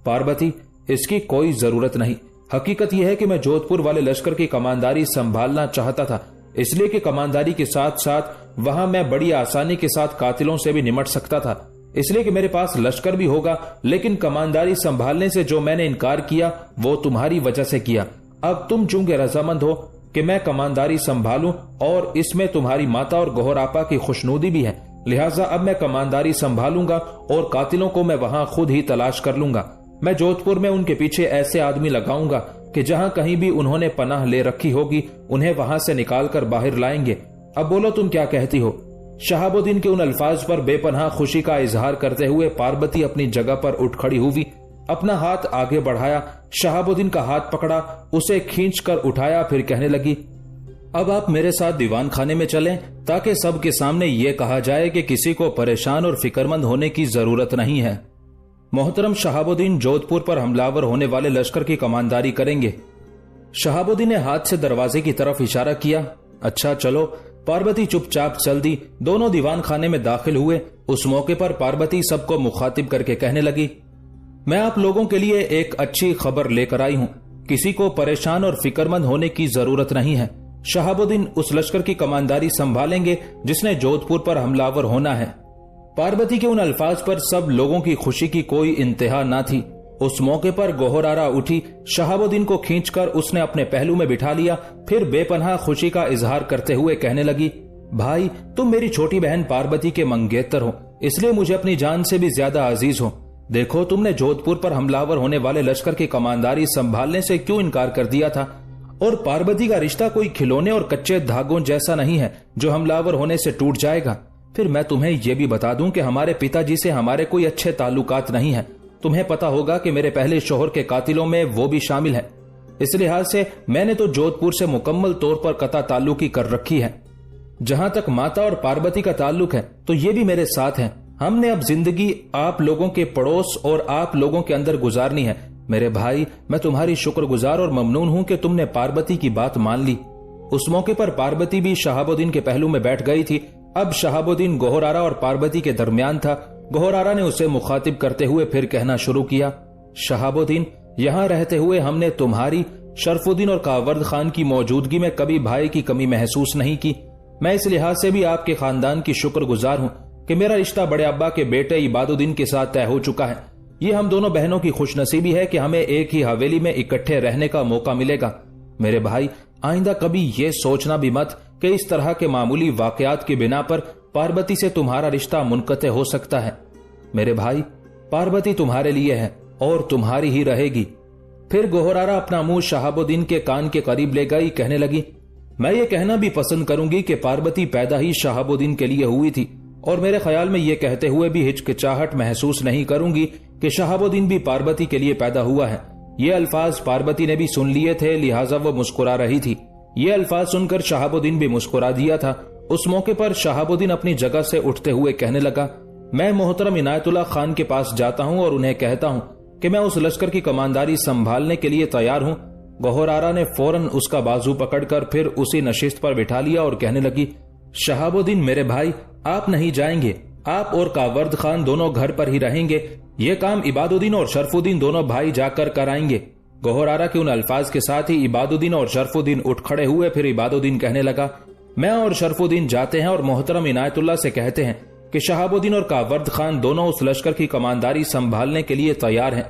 पार्वती, इसकी कोई जरूरत नहीं। हकीकत यह है कि मैं जोधपुर वाले लश्कर की कमांदारी संभालना चाहता था, इसलिए कि कमांदारी के साथ साथ वहां मैं बड़ी आसानी के साथ कातिलों से भी निमट सकता था, इसलिए कि मेरे पास लश्कर भी होगा। लेकिन कमांदारी संभालने से जो मैंने इनकार किया वो तुम्हारी वजह से किया। अब तुम चूंकि रजामंद हो कि मैं कमांदारी संभालूं और इसमें तुम्हारी माता और गौहर आपा की खुशनुदी भी है, लिहाजा अब मैं कमांदारी संभालूंगा और कातिलों को मैं वहां खुद ही तलाश कर लूंगा। मैं जोधपुर में उनके पीछे ऐसे आदमी लगाऊंगा कि जहां कहीं भी उन्होंने पनाह ले रखी होगी उन्हें वहां से निकालकर बाहर लाएंगे। अब बोलो तुम क्या कहती हो। शहाबुद्दीन के उन अल्फाज पर बेपनाह खुशी का इजहार करते हुए पार्वती अपनी जगह पर उठ खड़ी हुई, अपना हाथ आगे बढ़ाया, शहाबुद्दीन का हाथ पकड़ा, उसे खींचकर उठाया, फिर कहने लगी, अब आप मेरे साथ दीवान खाने में चलें ताकि सबके सामने ये कहा जाए कि किसी को परेशान और फिक्रमंद होने की जरूरत नहीं है। मोहतरम शहाबुद्दीन जोधपुर पर हमलावर होने वाले लश्कर की कमांदारी करेंगे। शहाबुद्दीन ने हाथ से दरवाजे की तरफ इशारा किया। अच्छा चलो। पार्वती चुपचाप चल दी। दोनों दीवान खाने में दाखिल हुए। उस मौके पर पार्वती सबको मुखातिब करके कहने लगी, मैं आप लोगों के लिए एक अच्छी खबर लेकर आई हूं। किसी को परेशान और फिक्रमंद होने की जरूरत नहीं है। शहाबुद्दीन उस लश्कर की कमांदारी संभालेंगे जिसने जोधपुर पर हमलावर होना है। पार्वती के उन अल्फाज पर सब लोगों की खुशी की कोई इंतहा न थी। उस मौके पर गौहर आरा उठी, शहाबुद्दीन को खींचकर उसने अपने पहलू में बिठा लिया, फिर बेपनाह खुशी का इजहार करते हुए कहने लगी, भाई तुम मेरी छोटी बहन पार्वती के मंगेतर हो, इसलिए मुझे अपनी जान से भी ज्यादा अजीज हो। देखो तुमने जोधपुर पर हमलावर होने वाले लश्कर की कमांदारी संभालने से क्यों इनकार कर दिया था, और पार्वती का रिश्ता कोई खिलौने और कच्चे धागों जैसा नहीं है जो हमलावर होने से टूट जाएगा। फिर मैं तुम्हें यह भी बता दूं कि हमारे पिताजी से हमारे कोई अच्छे ताल्लुकात नहीं है। तुम्हें पता होगा कि मेरे पहले शोहर के कातिलों में वो भी शामिल है। इस लिहाज से मैंने तो जोधपुर से मुकम्मल तौर पर कता ताल्लुकी कर रखी है। जहां तक माता और पार्वती का ताल्लुक है तो ये भी मेरे साथ हैं। हमने अब जिंदगी आप लोगों के पड़ोस और आप लोगों के अंदर गुजारनी है। मेरे भाई, मैं तुम्हारी शुक्रगुजार और ममनून हूं कि तुमने पार्वती की बात मान ली। उस मौके पर पार्वती भी शहाबुद्दीन के पहलू में बैठ गई थी। अब शहाबुद्दीन गौहर आरा और पार्वती के दरमियान था। गौहर आरा ने उसे मुखातिब करते हुए फिर कहना शुरू किया, शहाबुद्दीन, यहाँ रहते हुए हमने तुम्हारी, शरफुद्दीन और कावर्द खान की मौजूदगी में कभी भाई की कमी महसूस नहीं की। मैं इस लिहाज से भी आपके खानदान की शुक्रगुजार हूँ कि मेरा रिश्ता बड़े अब्बा के बेटे इबादुद्दीन के साथ तय हो चुका है। ये हम दोनों बहनों की खुशनसीबी है कि हमें एक ही हवेली में इकट्ठे रहने का मौका मिलेगा। मेरे भाई, आइंदा कभी ये सोचना भी मत कि इस तरह के मामूली वाकयात की बिना पर पार्वती से तुम्हारा रिश्ता मुनक़ते हो सकता है। मेरे भाई, पार्वती तुम्हारे लिए है और तुम्हारी ही रहेगी। फिर गौहर आरा अपना मुंह शहाबुद्दीन के कान के करीब ले गई, कहने लगी, मैं ये कहना भी पसंद करूंगी कि पार्वती पैदा ही शहाबुद्दीन के लिए हुई थी, और मेरे ख्याल में ये कहते हुए भी हिचकिचाहट महसूस नहीं करूंगी कि शहाबुद्दीन भी पार्वती के लिए पैदा हुआ है। ये अल्फाज पार्वती ने भी सुन लिए थे, लिहाजा वो मुस्कुरा रही थी। ये अल्फाज सुनकर शहाबुद्दीन भी मुस्कुरा दिया था। उस मौके पर शहाबुद्दीन अपनी जगह से उठते हुए कहने लगा, मैं मोहतरम इनायतुल्लाह खान के पास जाता हूं और उन्हें कहता हूं कि मैं उस लश्कर की कमांदारी संभालने के लिए तैयार हूं। गौहर आरा ने फौरन उसका बाजू पकड़कर फिर उसी नशिस्त पर बिठा लिया और कहने लगी, शहाबुद्दीन मेरे भाई, आप नहीं जाएंगे। आप और कावर्द खान दोनों घर पर ही रहेंगे। ये काम इबादुद्दीन और शरफुद्दीन दोनों भाई जाकर कराएंगे। गौहर आरा के उन अल्फाज के साथ ही इबादुद्दीन और शरफुद्दीन उठ खड़े हुए। फिर इबादुद्दीन कहने लगा, मैं और शरफुद्दीन जाते हैं और मोहतरम इनायतुल्लाह से कहते हैं कि शहाबुद्दीन और कावर्द खान दोनों उस लश्कर की कमांदारी संभालने के लिए तैयार हैं।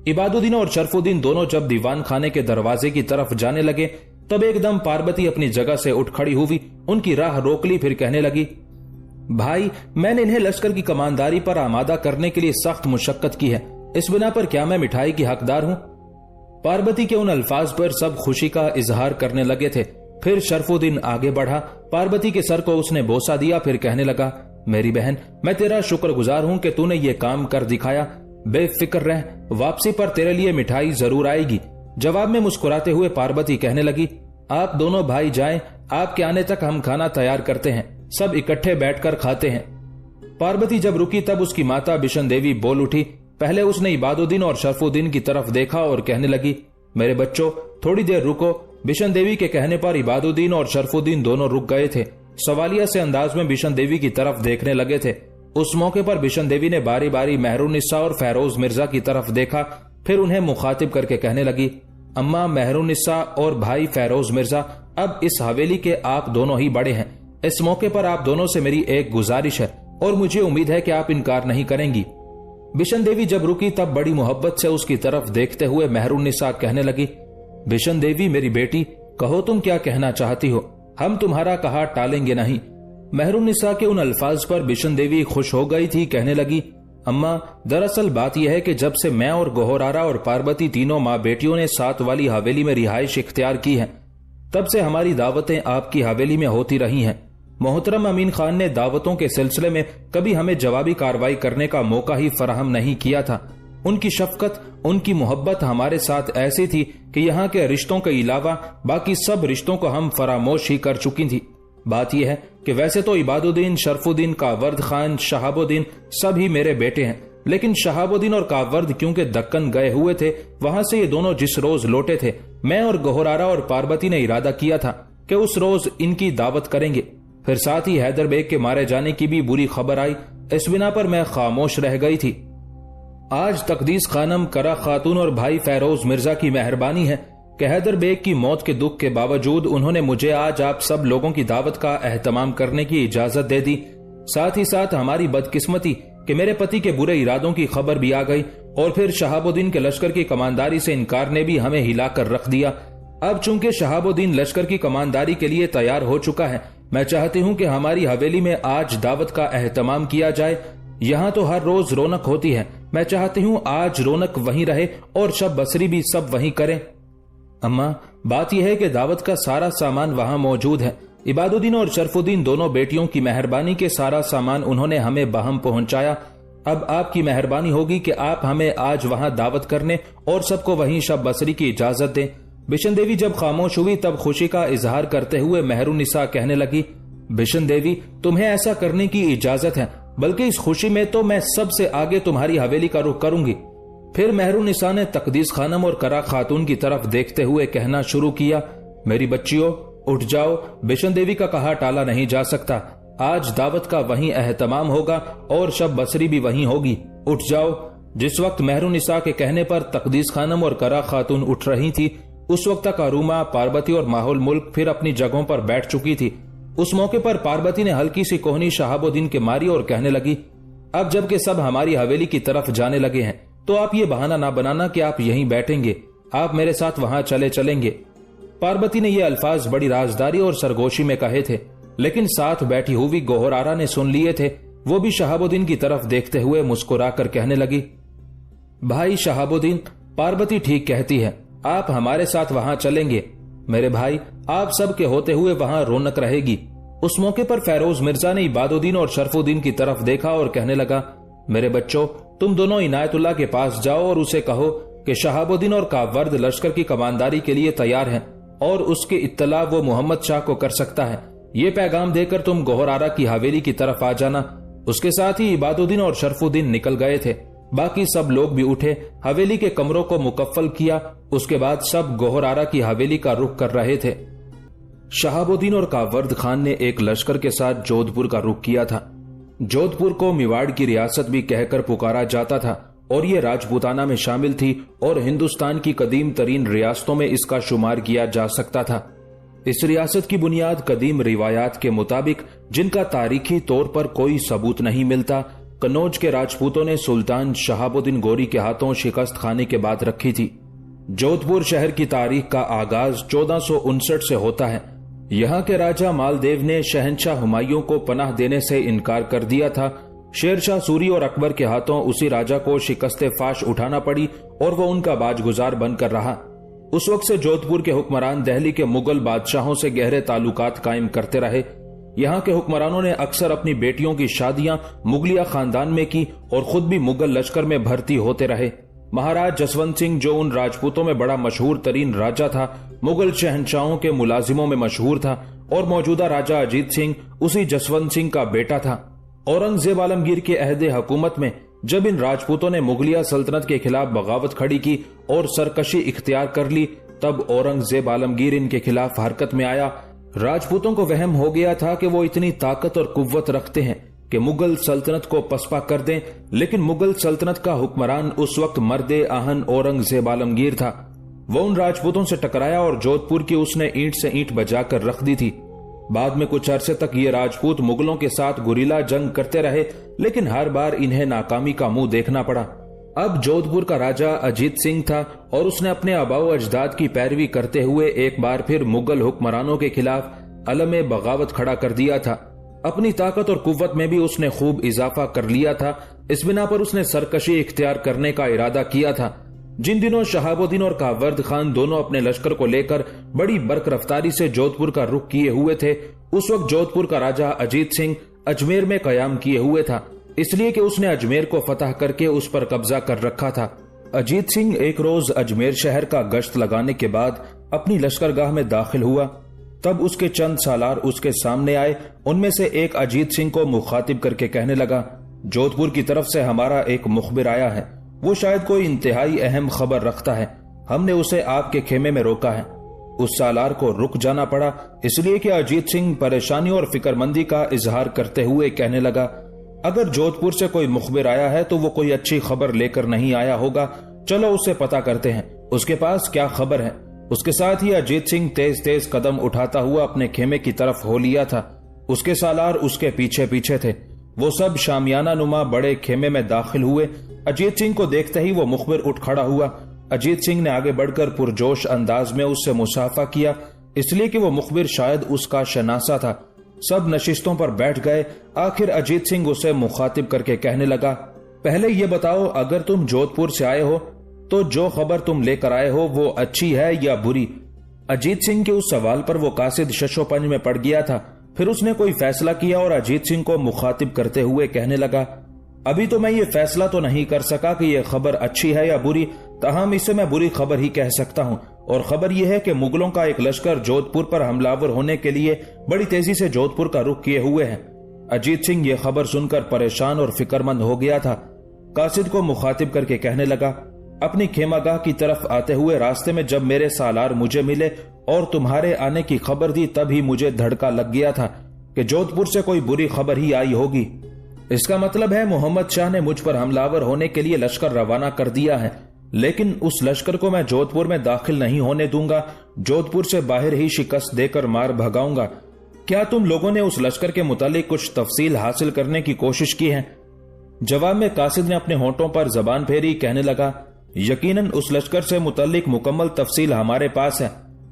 इबादुद्दीन और शरफुद्दीन दोनों जब दीवान खाने के दरवाजे की तरफ जाने लगे तब एकदम पार्वती अपनी जगह से उठ खड़ी हुई, उनकी राह रोक ली। फिर कहने लगी, भाई, मैंने इन्हें लश्कर की कमांदारी पर आमादा करने के लिए सख्त मुशक्कत की है। इस बिना पर क्या मैं मिठाई की हकदार हूं? पार्वती के उन अल्फाज पर सब खुशी का इजहार करने लगे थे। फिर शरफुद्दीन आगे बढ़ा, पार्वती के सर को उसने बोसा दिया, फिर कहने लगा, मेरी बहन, मैं तेरा शुक्रगुजार हूं कि तूने ये काम कर दिखाया। बेफिक्र रह, वापसी पर तेरे लिए मिठाई जरूर आएगी। जवाब में मुस्कुराते हुए पार्वती कहने लगी, आप दोनों भाई जाएं, आपके आने तक हम खाना तैयार करते हैं, सब इकट्ठे बैठकर खाते हैं। पार्वती जब रुकी तब उसकी माता बिशन देवी बोल उठी। पहले उसने इबादुद्दीन और शरफुद्दीन की तरफ देखा और कहने लगी, मेरे बच्चों, थोड़ी देर रुको। बिशन देवी के कहने पर इबादुद्दीन और शरफुद्दीन दोनों रुक गए थे। सवालिया से अंदाज में बिशन देवी की तरफ देखने लगे थे। उस मौके पर बिशन देवी ने बारी बारी मेहरुन्निसा और फेरोज मिर्जा की तरफ देखा, फिर उन्हें मुखातिब करके कहने लगी, अम्मा मेहरुन्निसा और भाई फेरोज मिर्जा, अब इस हवेली के आप दोनों ही बड़े हैं। इस मौके पर आप दोनों से मेरी एक गुजारिश है और मुझे उम्मीद है कि आप इनकार नहीं करेंगी। बिशन देवी जब रुकी तब बड़ी मोहब्बत से उसकी तरफ देखते हुए मेहरुन्निसा कहने लगी, बिशन देवी मेरी बेटी, कहो तुम क्या कहना चाहती हो, हम तुम्हारा कहा टालेंगे नहीं। मेहरुन्निसा के उन अल्फाज पर बिशन देवी खुश हो गई थी। कहने लगी, अम्मा दरअसल बात यह है कि जब से मैं और गोहरारा और पार्वती तीनों माँ बेटियों ने साथ वाली हवेली में रिहाइश इख्तियार की है, तब से हमारी दावतें आपकी हवेली में होती रही हैं। मोहतरम अमीन खान ने दावतों के सिलसिले में कभी हमें जवाबी कार्रवाई करने का मौका ही फराहम नहीं किया था। उनकी शफकत, उनकी मोहब्बत हमारे साथ ऐसी थी कि यहाँ के रिश्तों के अलावा बाकी सब रिश्तों को हम फरामोश ही कर चुकी थी। बात यह है कि वैसे तो इबादुद्दीन, शरफुद्दीन, कावर्द खान, शहाबुद्दीन सभी मेरे बेटे हैं, लेकिन शहाबुद्दीन और कावर्द क्योंकि दक्कन गए हुए थे, वहां से ये दोनों जिस रोज लौटे थे, मैं और गोहरारा और पार्वती ने इरादा किया था कि उस रोज इनकी दावत करेंगे। फिर साथ ही हैदर बेग के मारे जाने की भी बुरी खबर आई। इस बिना पर मैं खामोश रह गई थी। आज तकदीस खानम, करा खातून और भाई फेरोज मिर्जा की मेहरबानी है कि हैदर बेग की मौत के दुख के बावजूद उन्होंने मुझे आज आप सब लोगों की दावत का एहतमाम करने की इजाजत दे दी। साथ ही साथ हमारी बदकिस्मती कि मेरे पति के बुरे इरादों की खबर भी आ गई और फिर शहाबुद्दीन के लश्कर की कमानदारी से इनकार ने भी हमें हिलाकर रख दिया। अब चूंकि शहाबुद्दीन लश्कर की कमानदारी के लिए तैयार हो चुका है, मैं चाहती हूँ कि हमारी हवेली में आज दावत का एहतमाम किया जाए। यहाँ तो हर रोज रौनक होती है, मैं चाहती हूँ आज रौनक वहीं रहे और शब बसरी भी सब वहीं करें। अम्मा बात यह है कि दावत का सारा सामान वहाँ मौजूद है। इबादुद्दीन और शरफुद्दीन दोनों बेटियों की मेहरबानी के सारा सामान उन्होंने हमें बहम पहुंचाया। अब आपकी मेहरबानी होगी कि आप हमें आज वहाँ दावत करने और सबको वहीं शब बसरी की इजाजत दें। बिशन देवी जब खामोश हुई तब खुशी का इजहार करते हुए मेहरुन्निसा कहने लगी, बिशन देवी तुम्हें ऐसा करने की इजाजत है, बल्कि इस खुशी में तो मैं सबसे आगे तुम्हारी हवेली का रुख करूंगी। फिर मेहरुन्निसा ने तकदीस खानम और करा खातून की तरफ देखते हुए कहना शुरू किया, मेरी बच्चियों उठ जाओ, बिशन देवी का कहा टाला नहीं जा सकता। आज दावत का वहीं एहतमाम होगा और शब बसरी भी वहीं होगी, उठ जाओ। जिस वक्त मेहरुन्निसा के कहने पर तकदीस खानम और करा खातून उठ रही थी, उस वक्त तक अरूमा, पार्वती और माहौल मुल्क फिर अपनी जगहों पर बैठ चुकी थी। उस मौके पर पार्वती ने हल्की सी कोहनी शहाबुद्दीन के मारी और कहने लगी, अब जबकि सब हमारी हवेली की तरफ जाने लगे हैं, तो आप ये बहाना ना बनाना कि आप यहीं बैठेंगे, आप मेरे साथ वहां चलेंगे। पार्वती ने ये अल्फाज बड़ी राजदारी और सरगोशी में कहे थे, लेकिन साथ बैठी हुई गोहरारा ने सुन लिए थे। वो भी शहाबुद्दीन की तरफ देखते हुए मुस्कुराकर कहने लगी, भाई शहाबुद्दीन, पार्वती ठीक कहती है, आप हमारे साथ वहां चलेंगे। मेरे भाई, आप सब के होते हुए वहां रौनक रहेगी। उस मौके पर फेरोज मिर्जा ने इबादुद्दीन और शरफुद्दीन की तरफ देखा और कहने लगा, मेरे बच्चों, तुम दोनों इनायतुल्लाह के पास जाओ और उसे कहो कि शहाबुद्दीन और कावर्द लश्कर की कमानदारी के लिए तैयार हैं और उसके इत्तला वो मोहम्मद शाह को कर सकता है। ये पैगाम देकर तुम गोहरारा की हवेली की तरफ आ जाना। उसके साथ ही इबादुद्दीन और शरफुद्दीन निकल गए थे। बाकी सब लोग भी उठे, हवेली के कमरों को मुकफ्फल किया। उसके बाद सब गोहरारा की हवेली का रुख कर रहे थे। शहाबुद्दीन और कावर्द खान ने एक लश्कर के साथ जोधपुर का रुख किया था। जोधपुर को मेवाड़ की रियासत भी कहकर पुकारा जाता था और ये राजपूताना में शामिल थी और हिंदुस्तान की कदीम तरीन रियासतों में इसका शुमार किया जा सकता था। इस रियासत की बुनियाद कदीम रिवायात के मुताबिक, जिनका तारीखी तौर पर कोई सबूत नहीं मिलता, कन्नौज के राजपूतों ने सुल्तान शहाबुद्दीन गोरी के हाथों शिकस्त खाने के बाद रखी थी। जोधपुर शहर की तारीख का आगाज 1459 से होता है। यहाँ के राजा मालदेव ने शहंशाह हुमायूं को पनाह देने से इनकार कर दिया था। शेरशाह सूरी और अकबर के हाथों उसी राजा को शिकस्ते फाश उठाना पड़ी और वो उनका बाजगुजार बनकर रहा। उस वक्त से जोधपुर के हुक्मरान दिल्ली के मुगल बादशाहों से गहरे ताल्लुकात कायम करते रहे। यहाँ के हुक्मरानों ने अक्सर अपनी बेटियों की शादियां मुगलिया खानदान में की और खुद भी मुगल लश्कर में भर्ती होते रहे। महाराज जसवंत सिंह, जो उन राजपूतों में बड़ा मशहूर तरीन राजा था, मुगल शहंशाहों के मुलाजिमों में मशहूर था और मौजूदा राजा अजीत सिंह उसी जसवंत सिंह का बेटा था। औरंगजेब आलमगीर के अहदे हुकूमत में जब इन राजपूतों ने मुगलिया सल्तनत के खिलाफ बगावत खड़ी की और सरकशी इख्तियार कर ली, तब औरंगजेब आलमगीर इनके खिलाफ हरकत में आया। राजपूतों को वहम हो गया था कि वो इतनी ताकत और कुव्वत रखते हैं कि मुगल सल्तनत को पसपा कर दें, लेकिन मुगल सल्तनत का हुक्मरान उस वक्त मर्दे आहन औरंगजेब आलमगीर था। वो उन राजपूतों से टकराया और जोधपुर की उसने ईंट से ईंट बजाकर रख दी थी। बाद में कुछ अरसे तक ये राजपूत मुगलों के साथ गुरीला जंग करते रहे, लेकिन हर बार इन्हें नाकामी का मुंह देखना पड़ा। अब जोधपुर का राजा अजीत सिंह था और उसने अपने आबाओ अजदाद की पैरवी करते हुए एक बार फिर मुगल हुक्मरानों के खिलाफ अलम बगावत खड़ा कर दिया था। अपनी ताकत और कुव्वत में भी उसने खूब इजाफा कर लिया था। इस बिना पर उसने सरकशी इख्तियार करने का इरादा किया था। जिन दिनों शहाबुद्दीन और कावर्द खान दोनों अपने लश्कर को लेकर बड़ी बर्क रफ्तारी से जोधपुर का रुख किए हुए थे, उस वक्त जोधपुर का राजा अजीत सिंह अजमेर में कयाम किए हुए था, इसलिए कि उसने अजमेर को फतह करके उस पर कब्जा कर रखा था। अजीत सिंह एक रोज अजमेर शहर का गश्त लगाने के बाद अपनी लश्करगाह में दाखिल हुआ। तब उसके चंद सालार उसके सामने आए। उनमें से एक अजीत सिंह को मुखातिब करके कहने लगा, जोधपुर की तरफ से हमारा एक मुखबिर आया है। वो शायद कोई इंतहाई अहम खबर रखता है। हमने उसे आपके खेमे में रोका है। उस सालार को रुक जाना पड़ा, इसलिए कि अजीत सिंह परेशानी और फिक्रमंदी का इजहार करते हुए कहने लगा, अगर जोधपुर से कोई मुखबिर आया है तो वो कोई अच्छी खबर लेकर नहीं आया होगा। चलो उससे पता करते हैं, उसके पास क्या खबर है। उसके साथ ही अजीत सिंह तेज तेज कदम उठाता हुआ अपने खेमे की तरफ हो लिया था। उसके सालार उसके पीछे पीछे थे। वो सब शामियाना नुमा बड़े खेमे में दाखिल हुए। अजीत सिंह को देखते ही वो मुखबिर उठ खड़ा हुआ। अजीत सिंह ने आगे बढ़कर पुरजोश अंदाज में उससे मुसाफा किया, इसलिए कि वो मुखबिर शायद उसका शनासा था। सब नशिस्तों पर बैठ गए। आखिर अजीत सिंह उसे मुखातिब करके कहने लगा, पहले ये बताओ, अगर तुम जोधपुर से आए हो तो जो खबर तुम लेकर आए हो वो अच्छी है या बुरी। अजीत सिंह के उस सवाल पर वो कासिद शशोपंज में पड़ गया था। फिर उसने कोई फैसला किया और अजीत सिंह को मुखातिब करते हुए कहने लगा, अभी तो मैं ये फैसला तो नहीं कर सका कि यह खबर अच्छी है या बुरी, ताहम इसे मैं बुरी खबर ही कह सकता हूँ। और खबर यह है कि मुगलों का एक लश्कर जोधपुर पर हमलावर होने के लिए बड़ी तेजी से जोधपुर का रुख किए हुए है। अजीत सिंह ये खबर सुनकर परेशान और फिक्रमंद हो गया था। कासिद को मुखातिब करके कहने लगा, अपनी खेमागाह की तरफ आते हुए रास्ते में जब मेरे सालार मुझे मिले और तुम्हारे आने की खबर दी, तभी मुझे धड़का लग गया था कि जोधपुर से कोई बुरी खबर ही आई होगी। इसका मतलब है मोहम्मद शाह ने मुझ पर हमलावर होने के लिए लश्कर रवाना कर दिया है, लेकिन उस लश्कर को मैं जोधपुर में दाखिल नहीं होने दूंगा। जोधपुर से बाहर ही शिकस्त देकर मार भगाऊंगा। क्या तुम लोगों ने उस लश्कर के मुतालिक कुछ तफसील हासिल करने की कोशिश की है? जवाब में कासिद ने अपने होंठों पर जबान फेरी, कहने लगा, यकीनन उस लश्कर से मुतालिक मुकम्मल तफसील हमारे पास है।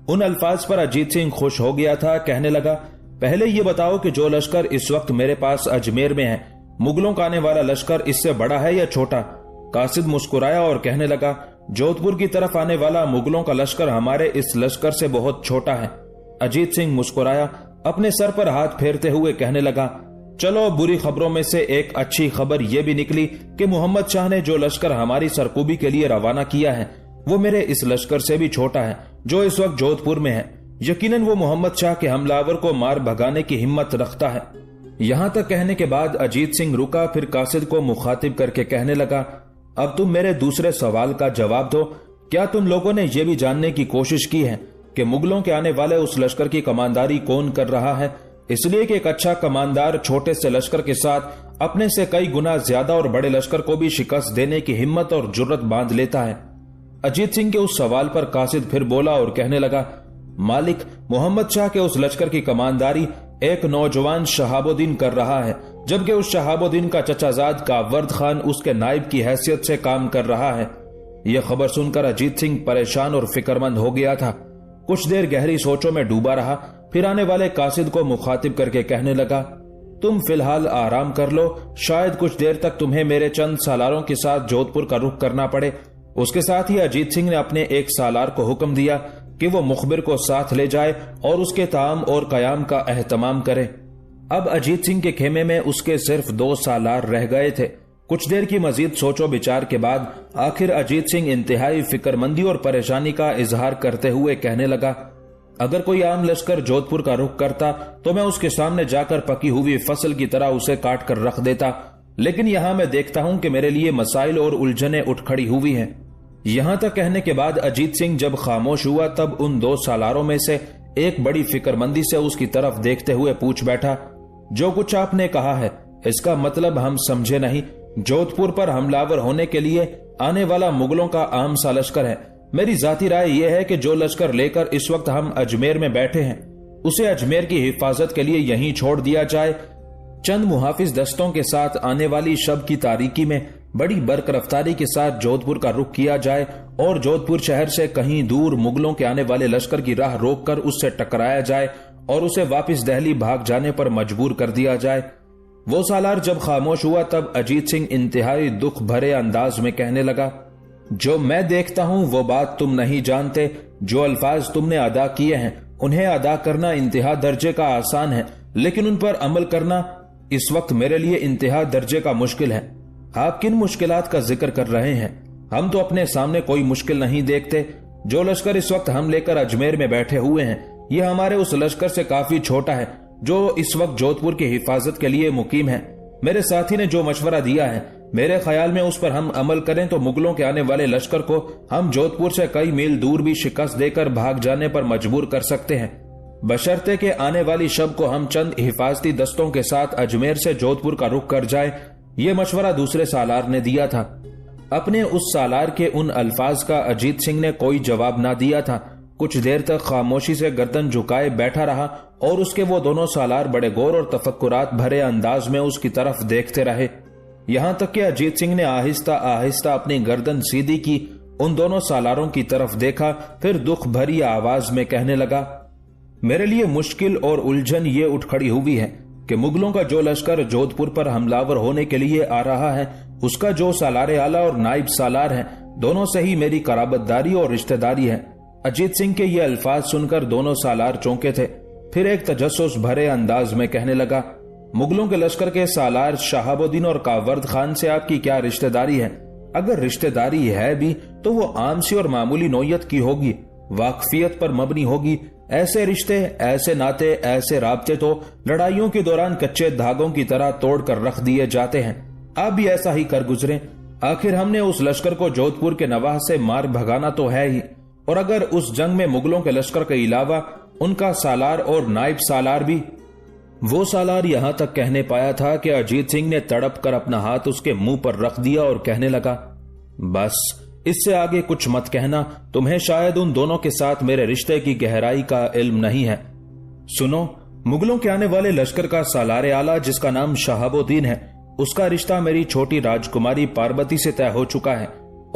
उन अल्फाज पर अजीत सिंह खुश हो गया था। कहने लगा, पहले ये बताओ कि जो लश्कर इस वक्त मेरे पास अजमेर में है, मुगलों का आने वाला लश्कर इससे बड़ा है या छोटा? कासिद मुस्कुराया और कहने लगा, जोधपुर की तरफ आने वाला मुगलों का लश्कर हमारे इस लश्कर से बहुत छोटा है। अजीत सिंह मुस्कुराया, अपने सर पर हाथ फेरते हुए कहने लगा, चलो बुरी खबरों में से एक अच्छी खबर यह भी निकली कि मोहम्मद शाह ने जो लश्कर हमारी सरकूबी के लिए रवाना किया है वो मेरे इस लश्कर से भी छोटा है जो इस वक्त जोधपुर में है। यकीनन वो मोहम्मद शाह के हमलावर को मार भगाने की हिम्मत रखता है। यहां तक कहने के बाद अजीत सिंह रुका, फिर कासिद को मुखातिब करके कहने लगा, अब तुम मेरे दूसरे सवाल का जवाब दो। क्या तुम लोगों ने यह भी जानने की कोशिश की है कि मुगलों के आने वाले उस लश्कर की कमांदारी कौन कर रहा है? इसलिए कि एक अच्छा कमांदार छोटे से लश्कर के साथ अपने से कई गुना ज्यादा और बड़े लश्कर को भी शिकस्त देने की हिम्मत और जुर्रत बांध लेता है। अजीत सिंह के उस सवाल पर कासिद फिर बोला और कहने लगा, मालिक, मोहम्मद शाह के उस लश्कर की कमांदारी एक नौजवान शहाबुद्दीन कर रहा है, जबकि उस शहाबुद्दीन का चचाजाद कावर्द खान उसके नायब की हैसियत से काम कर रहा है। यह खबर सुनकर अजीत सिंह परेशान और फिक्रमंद हो गया था। कुछ देर गहरी सोचों में डूबा रहा, फिर आने वाले कासिद को मुखातिब करके कहने लगा, तुम फिलहाल आराम कर लो, शायद कुछ देर तक तुम्हें मेरे चंद सालारों के साथ जोधपुर का रुख करना पड़े। उसके साथ ही अजीत सिंह ने अपने एक सालार को हुक्म दिया कि वो मुखबिर को साथ ले जाए और उसके ताम और कयाम का एहतमाम करे। अब अजीत सिंह के खेमे में उसके सिर्फ 2 सालार रह गए थे। कुछ देर की मजीद सोचो विचार के बाद आखिर अजीत सिंह इंतहाई फिक्रमंदी और परेशानी का इजहार करते हुए कहने लगा, अगर कोई आम लश्कर जोधपुर का रुख करता तो मैं उसके सामने जाकर पकी हुई फसल की तरह उसे काट कर रख देता लेकिन यहां मैं देखता हूं कि मेरे लिए मसाइल और उलझने उठ खड़ी हुई हैं। यहां तक कहने के बाद अजीत सिंह जब खामोश हुआ तब उन 2 सालारों में से एक बड़ी फिक्रमंदी से उसकी तरफ देखते हुए पूछ बैठा, जो कुछ आपने कहा है इसका मतलब हम समझे नहीं। जोधपुर पर हमलावर होने के लिए आने वाला मुगलों का आम सा लश्कर है। मेरी जाती राय यह है कि जो लश्कर लेकर इस वक्त हम अजमेर में बैठे हैं उसे अजमेर की हिफाजत के लिए यहीं छोड़ दिया जाए। चंद मुहाफिज दस्तों के साथ आने वाली शब की तारीकी में बड़ी बरकरफ्तारी के साथ जोधपुर का रुख किया जाए और जोधपुर शहर से कहीं दूर मुगलों के आने वाले लश्कर की राह रोककर उससे टकराया जाए और उसे वापस दिल्ली भाग जाने पर मजबूर कर दिया जाए। वो सालार जब खामोश हुआ तब अजीत सिंह इंतहाई दुख भरे अंदाज में कहने लगा, जो मैं देखता हूं वो बात तुम नहीं जानते। जो अल्फाज तुमने अदा किए हैं उन्हें अदा करना इंतहा दर्जे का आसान है, लेकिन उन पर अमल करना इस वक्त मेरे लिए इंतहा दर्जे का मुश्किल है। आप किन मुश्किलात का जिक्र कर रहे हैं? हम तो अपने सामने कोई मुश्किल नहीं देखते। जो लश्कर इस वक्त हम लेकर अजमेर में बैठे हुए हैं यह हमारे उस लश्कर से काफी छोटा है जो इस वक्त जोधपुर की हिफाजत के लिए मुकीम है। मेरे साथी ने जो मशवरा दिया है मेरे ख्याल में उस पर हम अमल करें तो मुगलों के आने वाले लश्कर को हम जोधपुर से कई मील दूर भी शिकस्त देकर भाग जाने पर मजबूर कर सकते हैं, बशर्ते के आने वाली शब को हम चंद हिफाजती दस्तों के साथ अजमेर से जोधपुर का रुख कर जाए। ये मशवरा दूसरे सालार ने दिया था। अपने उस सालार के उन अल्फाज का अजीत सिंह ने कोई जवाब ना दिया था। कुछ देर तक खामोशी से गर्दन झुकाए बैठा रहा और उसके वो दोनों सालार बड़े गौर और तफक्कुरात भरे अंदाज में उसकी तरफ देखते रहे, यहां तक कि अजीत सिंह ने आहिस्ता आहिस्ता अपनी गर्दन सीधी की, उन दोनों सालारों की तरफ देखा, फिर दुख भरी आवाज में कहने लगा, मेरे लिए मुश्किल और उलझन ये उठ खड़ी हुई है कि मुगलों का जो लश्कर जोधपुर पर हमलावर होने के लिए आ रहा है उसका जो सालार आला और नाइब सालार है दोनों से ही मेरी कराबतदारी और रिश्तेदारी है। अजीत सिंह के ये अल्फाज सुनकर दोनों सालार चौंके थे। फिर एक तजस्सुस भरे अंदाज में कहने लगा, मुगलों के लश्कर के सालार शहाबुद्दीन और कावर्द खान से आपकी क्या रिश्तेदारी है? अगर रिश्तेदारी है भी तो वो आम सी और मामूली नौयत की होगी, वाकफियत पर मबनी होगी। ऐसे रिश्ते, ऐसे नाते, ऐसे राब्ते तो लड़ाइयों के दौरान कच्चे धागों की तरह तोड़कर रख दिए जाते हैं। आप भी ऐसा ही कर गुजरे। आखिर हमने उस लश्कर को जोधपुर के नवाह से मार भगाना तो है ही, और अगर उस जंग में मुगलों के लश्कर के अलावा उनका सालार और नाइब सालार भी। वो सालार यहां तक कहने पाया था कि अजीत सिंह ने तड़प कर अपना हाथ उसके मुंह पर रख दिया और कहने लगा, बस इससे आगे कुछ मत कहना। तुम्हें शायद उन दोनों के साथ मेरे रिश्ते की गहराई का इल्म नहीं है। सुनो, मुगलों के आने वाले लश्कर का सालार आला जिसका नाम शहाबुद्दीन है उसका रिश्ता मेरी छोटी राजकुमारी पार्वती से तय हो चुका है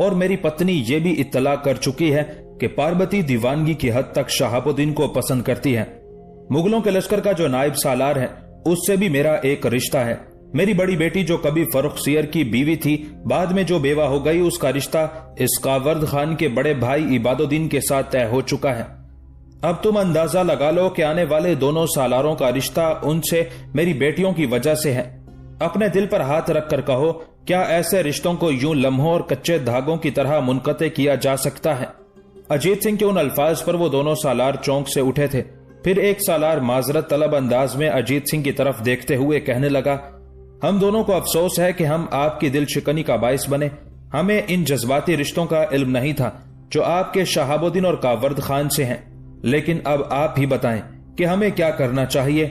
और मेरी पत्नी ये भी इत्तला कर चुकी है कि पार्वती दीवानगी की हद तक शहाबुद्दीन को पसंद करती है। मुगलों के लश्कर का जो नायब सालार है उससे भी मेरा एक रिश्ता है। मेरी बड़ी बेटी जो कभी फर्रुखसियर की बीवी थी बाद में जो बेवा हो गई उसका रिश्ता इस कावर्द खान के बड़े भाई इबादुद्दीन के साथ तय हो चुका है। अब तुम अंदाजा लगा लो कि आने वाले दोनों सालारों का रिश्ता उनसे मेरी बेटियों की वजह से है। अपने दिल पर हाथ रखकर कहो, क्या ऐसे रिश्तों को यूं लम्हों और कच्चे धागों की तरह मुनक़ते किया जा सकता है? अजीत सिंह के उन अल्फाज पर वो दोनों सालार चौंक से उठे थे। फिर एक सालार माजरत तलब अंदाज में अजीत सिंह की तरफ देखते हुए कहने लगा, हम दोनों को अफसोस है कि हम आपकी दिल शिकनी का बाइस बने। हमें इन जज्बाती रिश्तों का इल्म नहीं था जो आपके शहाबुद्दीन और कावर्द खान से हैं। लेकिन अब आप ही बताएं कि हमें क्या करना चाहिए।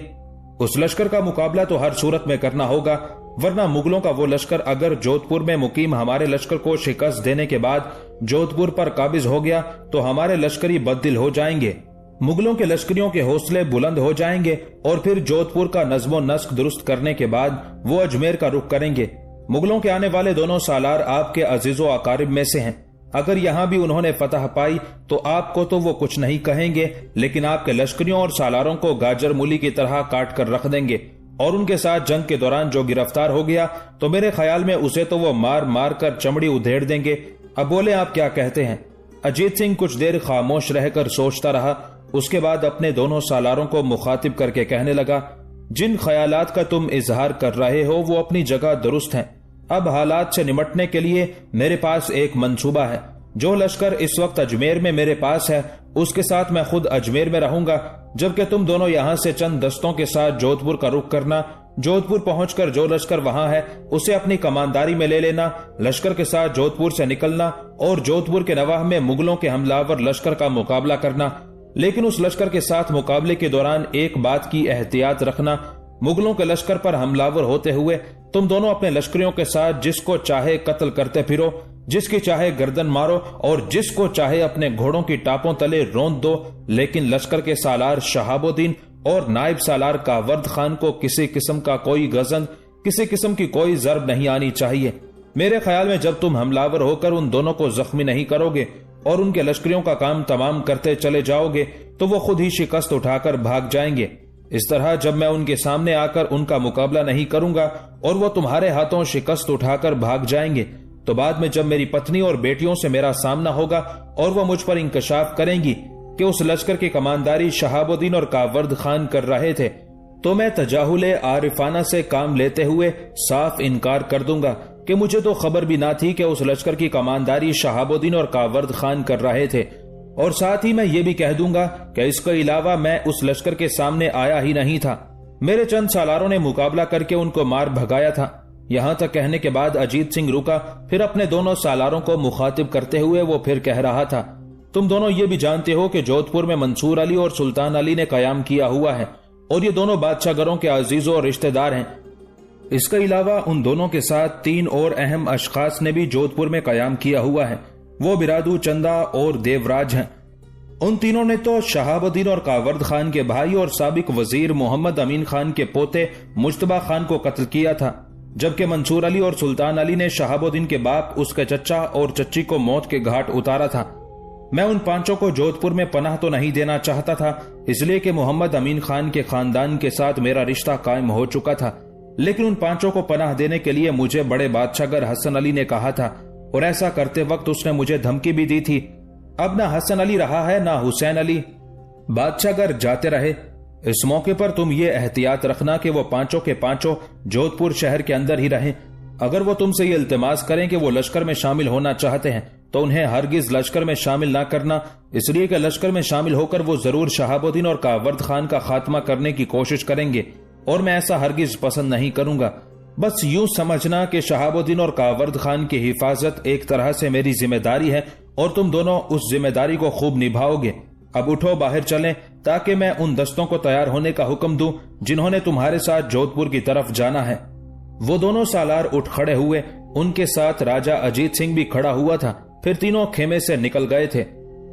उस लश्कर का मुकाबला तो हर सूरत में करना होगा, वरना मुगलों का वो लश्कर अगर जोधपुर में मुकीम हमारे लश्कर को शिकस्त देने के बाद जोधपुर पर काबिज हो गया तो हमारे लश्करी बददिल हो जाएंगे, मुगलों के लश्करियों के हौसले बुलंद हो जाएंगे और फिर जोधपुर का नज्मो नस्क दुरुस्त करने के बाद वो अजमेर का रुख करेंगे। मुगलों के आने वाले दोनों सालार आपके अजीजो अकारिब में से हैं। अगर यहां भी उन्होंने फतह पाई तो आपको तो वो कुछ नहीं कहेंगे, लेकिन आपके लश्करियों और सालारों को गाजर मूली की तरह काट कर रख देंगे और उनके साथ जंग के दौरान जो गिरफ्तार हो गया तो मेरे ख्याल में उसे तो वो मार मार कर चमड़ी उधेड़ देंगे। अब बोले आप क्या कहते हैं? अजीत सिंह कुछ देर खामोश रहकर सोचता रहा। उसके बाद अपने दोनों सालारों को मुखातिब करके कहने लगा, जिन ख्यालात का तुम इजहार कर रहे हो वो अपनी जगह दुरुस्त हैं। अब हालात से निमटने के लिए मेरे पास एक मंसूबा है। जो लश्कर इस वक्त अजमेर में मेरे पास है उसके साथ मैं खुद अजमेर में रहूंगा, जबकि तुम दोनों यहाँ से चंद दस्तों के साथ जोधपुर का रुख करना। जोधपुर पहुंचकर जो लश्कर वहां है उसे अपनी कमानदारी में ले लेना, लश्कर के साथ जोधपुर से निकलना और जोधपुर के नवाह में मुगलों के हमलावर लश्कर का मुकाबला करना। लेकिन उस लश्कर के साथ मुकाबले के दौरान एक बात की एहतियात रखना, मुगलों के लश्कर पर हमलावर होते हुए तुम दोनों अपने लश्करियों के साथ जिसको चाहे कत्ल करते फिरो, जिसकी चाहे गर्दन मारो और जिसको चाहे अपने घोड़ों की टापों तले रौंद दो, लेकिन लश्कर के सालार शहाबुद्दीन और नायब सालार कावर्द खान को किसी किस्म का कोई गजन, किसी किस्म की कोई जर्ब नहीं आनी चाहिए। मेरे ख्याल में जब तुम हमलावर होकर उन दोनों को जख्मी नहीं करोगे और उनके लश्करियों का काम तमाम करते चले जाओगे तो वो खुद ही शिकस्त उठाकर भाग जाएंगे। इस तरह जब मैं उनके सामने आकर उनका मुकाबला नहीं करूंगा और वो तुम्हारे हाथों शिकस्त उठाकर भाग जाएंगे, तो बाद में जब मेरी पत्नी और बेटियों से मेरा सामना होगा और वो मुझ पर इंकशाफ करेंगी कि उस लश्कर की कमानदारी शहाबुद्दीन और कावर्द खान कर रहे थे, तो मैं तजाहुले आरिफाना से काम लेते हुए साफ इनकार कर दूंगा कि मुझे तो खबर भी ना थी कि उस लश्कर की कमानदारी शहाबुद्दीन और कावर्द खान कर रहे थे। और साथ ही मैं ये भी कह दूंगा कि इसके अलावा मैं उस लश्कर के सामने आया ही नहीं था। मेरे चंद सालारों ने मुकाबला करके उनको मार भगाया था। यहां तक कहने के बाद अजीत सिंह रुका, फिर अपने दोनों सालारों को मुखातिब करते हुए वो फिर कह रहा था, तुम दोनों ये भी जानते हो कि जोधपुर में मंसूर अली और सुल्तान अली ने कयाम किया हुआ है और ये दोनों बादशाहगरों के अजीजों और रिश्तेदार हैं। इसके अलावा उन दोनों के साथ 3 और अहम अशखास ने भी जोधपुर में कयाम किया हुआ है, वो बिरादू चंदा और देवराज हैं। उन तीनों ने तो शहाबुद्दीन और कावर्द खान के भाई और साबिक वजीर मोहम्मद अमीन खान के पोते मुश्तबा खान को कत्ल किया था, जबकि मंसूर अली और सुल्तान अली ने शहाबुद्दीन के बाप, उसके चचा और चच्ची को मौत के घाट उतारा था। मैं उन पांचों को जोधपुर में पनाह तो नहीं देना चाहता था, इसलिए कि मोहम्मद अमीन खान के खानदान के साथ मेरा रिश्ता कायम हो चुका था। लेकिन उन पांचों को पनाह देने के लिए मुझे बड़े बादशाहगर हसन अली ने कहा था और ऐसा करते वक्त उसने मुझे धमकी भी दी थी। अब ना हसन अली रहा है ना हुसैन अली, बादशाहगर जाते रहे। इस मौके पर तुम ये एहतियात रखना कि वो पांचों के पांचों जोधपुर शहर के अंदर ही रहें। अगर वो तुमसे ये इल्तिमास करें कि वो लश्कर में शामिल होना चाहते हैं तो उन्हें हरगिज लश्कर में शामिल ना करना, इसलिए कि लश्कर में शामिल होकर वो जरूर शहाबुद्दीन और कावर्द खान का खात्मा करने की कोशिश करेंगे और मैं ऐसा हरगिज पसंद नहीं करूंगा। बस यूं समझना कि शहाबुद्दीन और कावर्द खान की हिफाजत एक तरह से मेरी जिम्मेदारी है और तुम दोनों उस जिम्मेदारी को खूब निभाओगे। अब उठो, बाहर चलें ताकि मैं उन दस्तों को तैयार होने का हुक्म दूं जिन्होंने तुम्हारे साथ जोधपुर की तरफ जाना है। वो दोनों सालार उठ खड़े हुए, उनके साथ राजा अजीत सिंह भी खड़ा हुआ था। फिर तीनों खेमे से निकल गए थे।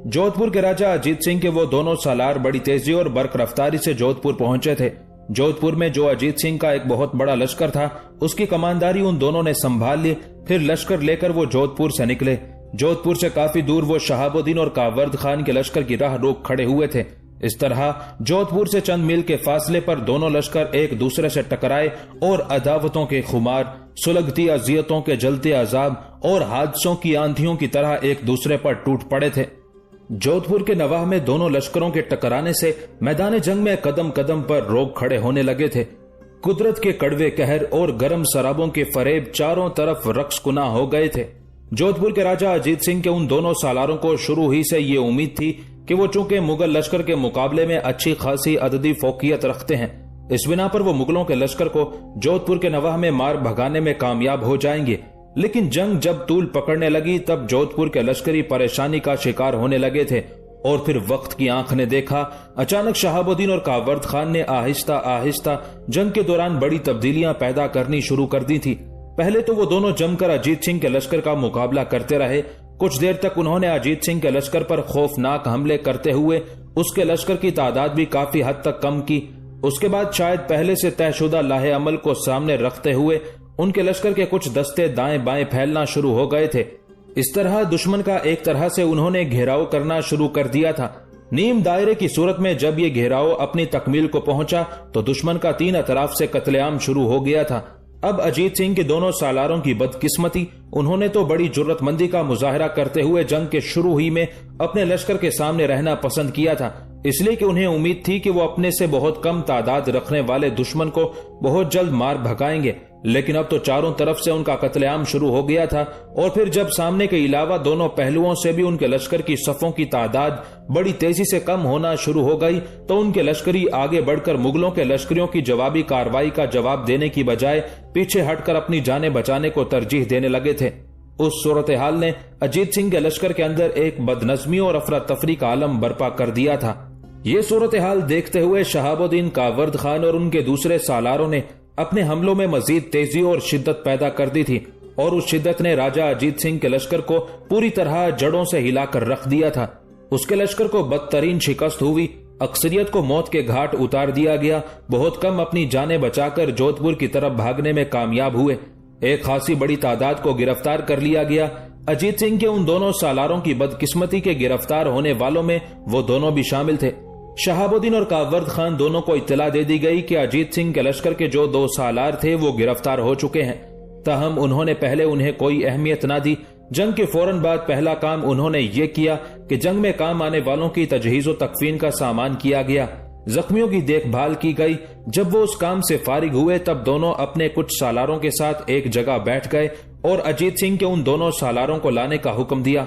जोधपुर के राजा अजीत सिंह के वो दोनों सालार बड़ी तेजी और बर्क रफ्तारी से जोधपुर पहुंचे थे। जोधपुर में जो अजीत सिंह का एक बहुत बड़ा लश्कर था, उसकी कमानदारी उन दोनों ने संभाल ली। फिर लश्कर लेकर वो जोधपुर से निकले। जोधपुर से काफी दूर वो शहाबुद्दीन और कावर्द खान के लश्कर की राह रोक खड़े हुए थे। इस तरह जोधपुर से चंद मील के फासले पर दोनों लश्कर एक दूसरे से टकराए और अदावतों के खुमार, सुलगती अजियतों के जलते अजाब और हादसों की आंधियों की तरह एक दूसरे पर टूट पड़े थे। जोधपुर के नवाह में दोनों लश्करों के टकराने से मैदान जंग में कदम कदम पर रोग खड़े होने लगे थे। कुदरत के कड़वे कहर और गर्म शराबों के फरेब चारों तरफ रक्स कुना हो गए थे। जोधपुर के राजा अजीत सिंह के उन दोनों सालारों को शुरू ही से ये उम्मीद थी कि वो चूंकि मुगल लश्कर के मुकाबले में अच्छी खासी अददी फोकियत रखते हैं, इस बिना पर वो मुगलों के लश्कर को जोधपुर के नवाह में मार भगाने में कामयाब हो जाएंगे। लेकिन जंग जब तूल पकड़ने लगी तब जोधपुर के लश्करी परेशानी का शिकार होने लगे थे और फिर वक्त की आंख ने देखा, अचानक शहाबुद्दीन और कावर्द खान ने आहिस्ता आहिस्ता जंग के दौरान बड़ी तब्दीलियां पैदा करनी शुरू कर दी थी। पहले तो वो दोनों जमकर अजीत सिंह के लश्कर का मुकाबला करते रहे। कुछ देर तक उन्होंने अजीत सिंह के लश्कर पर खौफनाक हमले करते हुए उसके लश्कर की तादाद भी काफी हद तक कम की। उसके बाद शायद पहले से तयशुदा लाहे अमल को सामने रखते हुए उनके लश्कर के कुछ दस्ते दाएं बाएं फैलना शुरू हो गए थे। इस तरह दुश्मन का एक तरह से उन्होंने घेराव करना शुरू कर दिया था। नीम दायरे की सूरत में जब ये घेराव अपनी तकमील को पहुंचा तो दुश्मन का 3 अतराफ से कत्लेआम शुरू हो गया था। अब अजीत सिंह के दोनों सालारों की बदकिस्मती, उन्होंने तो बड़ी जुर्रतमंदी का मुजाहरा करते हुए जंग के शुरू ही में अपने लश्कर के सामने रहना पसंद किया था, इसलिए कि उन्हें उम्मीद थी कि वो अपने से बहुत कम तादाद रखने वाले दुश्मन को बहुत जल्द मार भगाएंगे। लेकिन अब तो चारों तरफ से उनका कत्लेआम शुरू हो गया था। और फिर जब सामने के अलावा दोनों पहलुओं से भी उनके लश्कर की सफों की तादाद बड़ी तेजी से कम होना शुरू हो गई, तो उनके लश्करी आगे बढ़कर मुगलों के लश्करियों की जवाबी कार्रवाई का जवाब देने की बजाय पीछे हटकर अपनी जानें बचाने को तरजीह देने लगे थे। उस सूरत हाल ने अजीत सिंह के लश्कर के अंदर एक बदनज़मी और अफरा तफरी का आलम बर्पा कर दिया था। ये सूरत हाल देखते हुए शहाबुद्दीन कावर्द खान और उनके दूसरे सालारों ने अपने हमलों में मजीद तेजी और शिद्दत पैदा कर दी थी, और उस शिद्दत ने राजा अजीत सिंह के लश्कर को पूरी तरह जड़ों से हिलाकर रख दिया था। उसके लश्कर को बदतरीन शिकस्त हुई, अक्सरियत को मौत के घाट उतार दिया गया। बहुत कम अपनी जानें बचाकर जोधपुर की तरफ भागने में कामयाब हुए। एक खासी बड़ी तादाद को गिरफ्तार कर लिया गया। अजीत सिंह के उन दोनों सालारों की बदकिस्मती के गिरफ्तार होने वालों में वो दोनों भी शामिल थे। शहाबुद्दीन और कावर्द खान दोनों को इत्तला दे दी गई कि अजीत सिंह के लश्कर के जो 2 सालार थे वो गिरफ्तार हो चुके हैं। ताहम उन्होंने पहले उन्हें कोई अहमियत ना दी। जंग के फौरन बाद पहला काम उन्होंने ये किया कि जंग में काम आने वालों की तजहीज़ व तकफीन का सामान किया गया, जख्मियों की देखभाल की गई। जब वो उस काम से फारिग हुए तब दोनों अपने कुछ सालारों के साथ एक जगह बैठ गए और अजीत सिंह के उन दोनों सालारों को लाने का हुक्म दिया।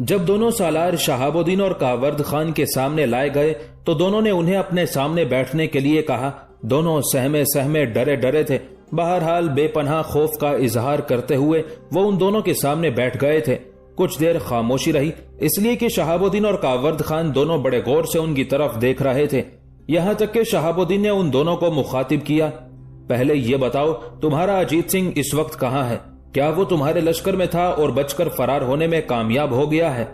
जब दोनों सालार शहाबुद्दीन और कावर्द खान के सामने लाए गए तो दोनों ने उन्हें अपने सामने बैठने के लिए कहा। दोनों सहमे सहमे डरे डरे थे। बहरहाल बेपनाह खौफ का इजहार करते हुए वो उन दोनों के सामने बैठ गए थे। कुछ देर खामोशी रही, इसलिए कि शहाबुद्दीन और कावर्द खान दोनों बड़े गौर से उनकी तरफ देख रहे थे। यहां तक कि शहाबुद्दीन ने उन दोनों को मुखातिब किया, पहले ये बताओ तुम्हारा अजीत सिंह इस वक्त कहाँ है? क्या वो तुम्हारे लश्कर में था और बचकर फरार होने में कामयाब हो गया है?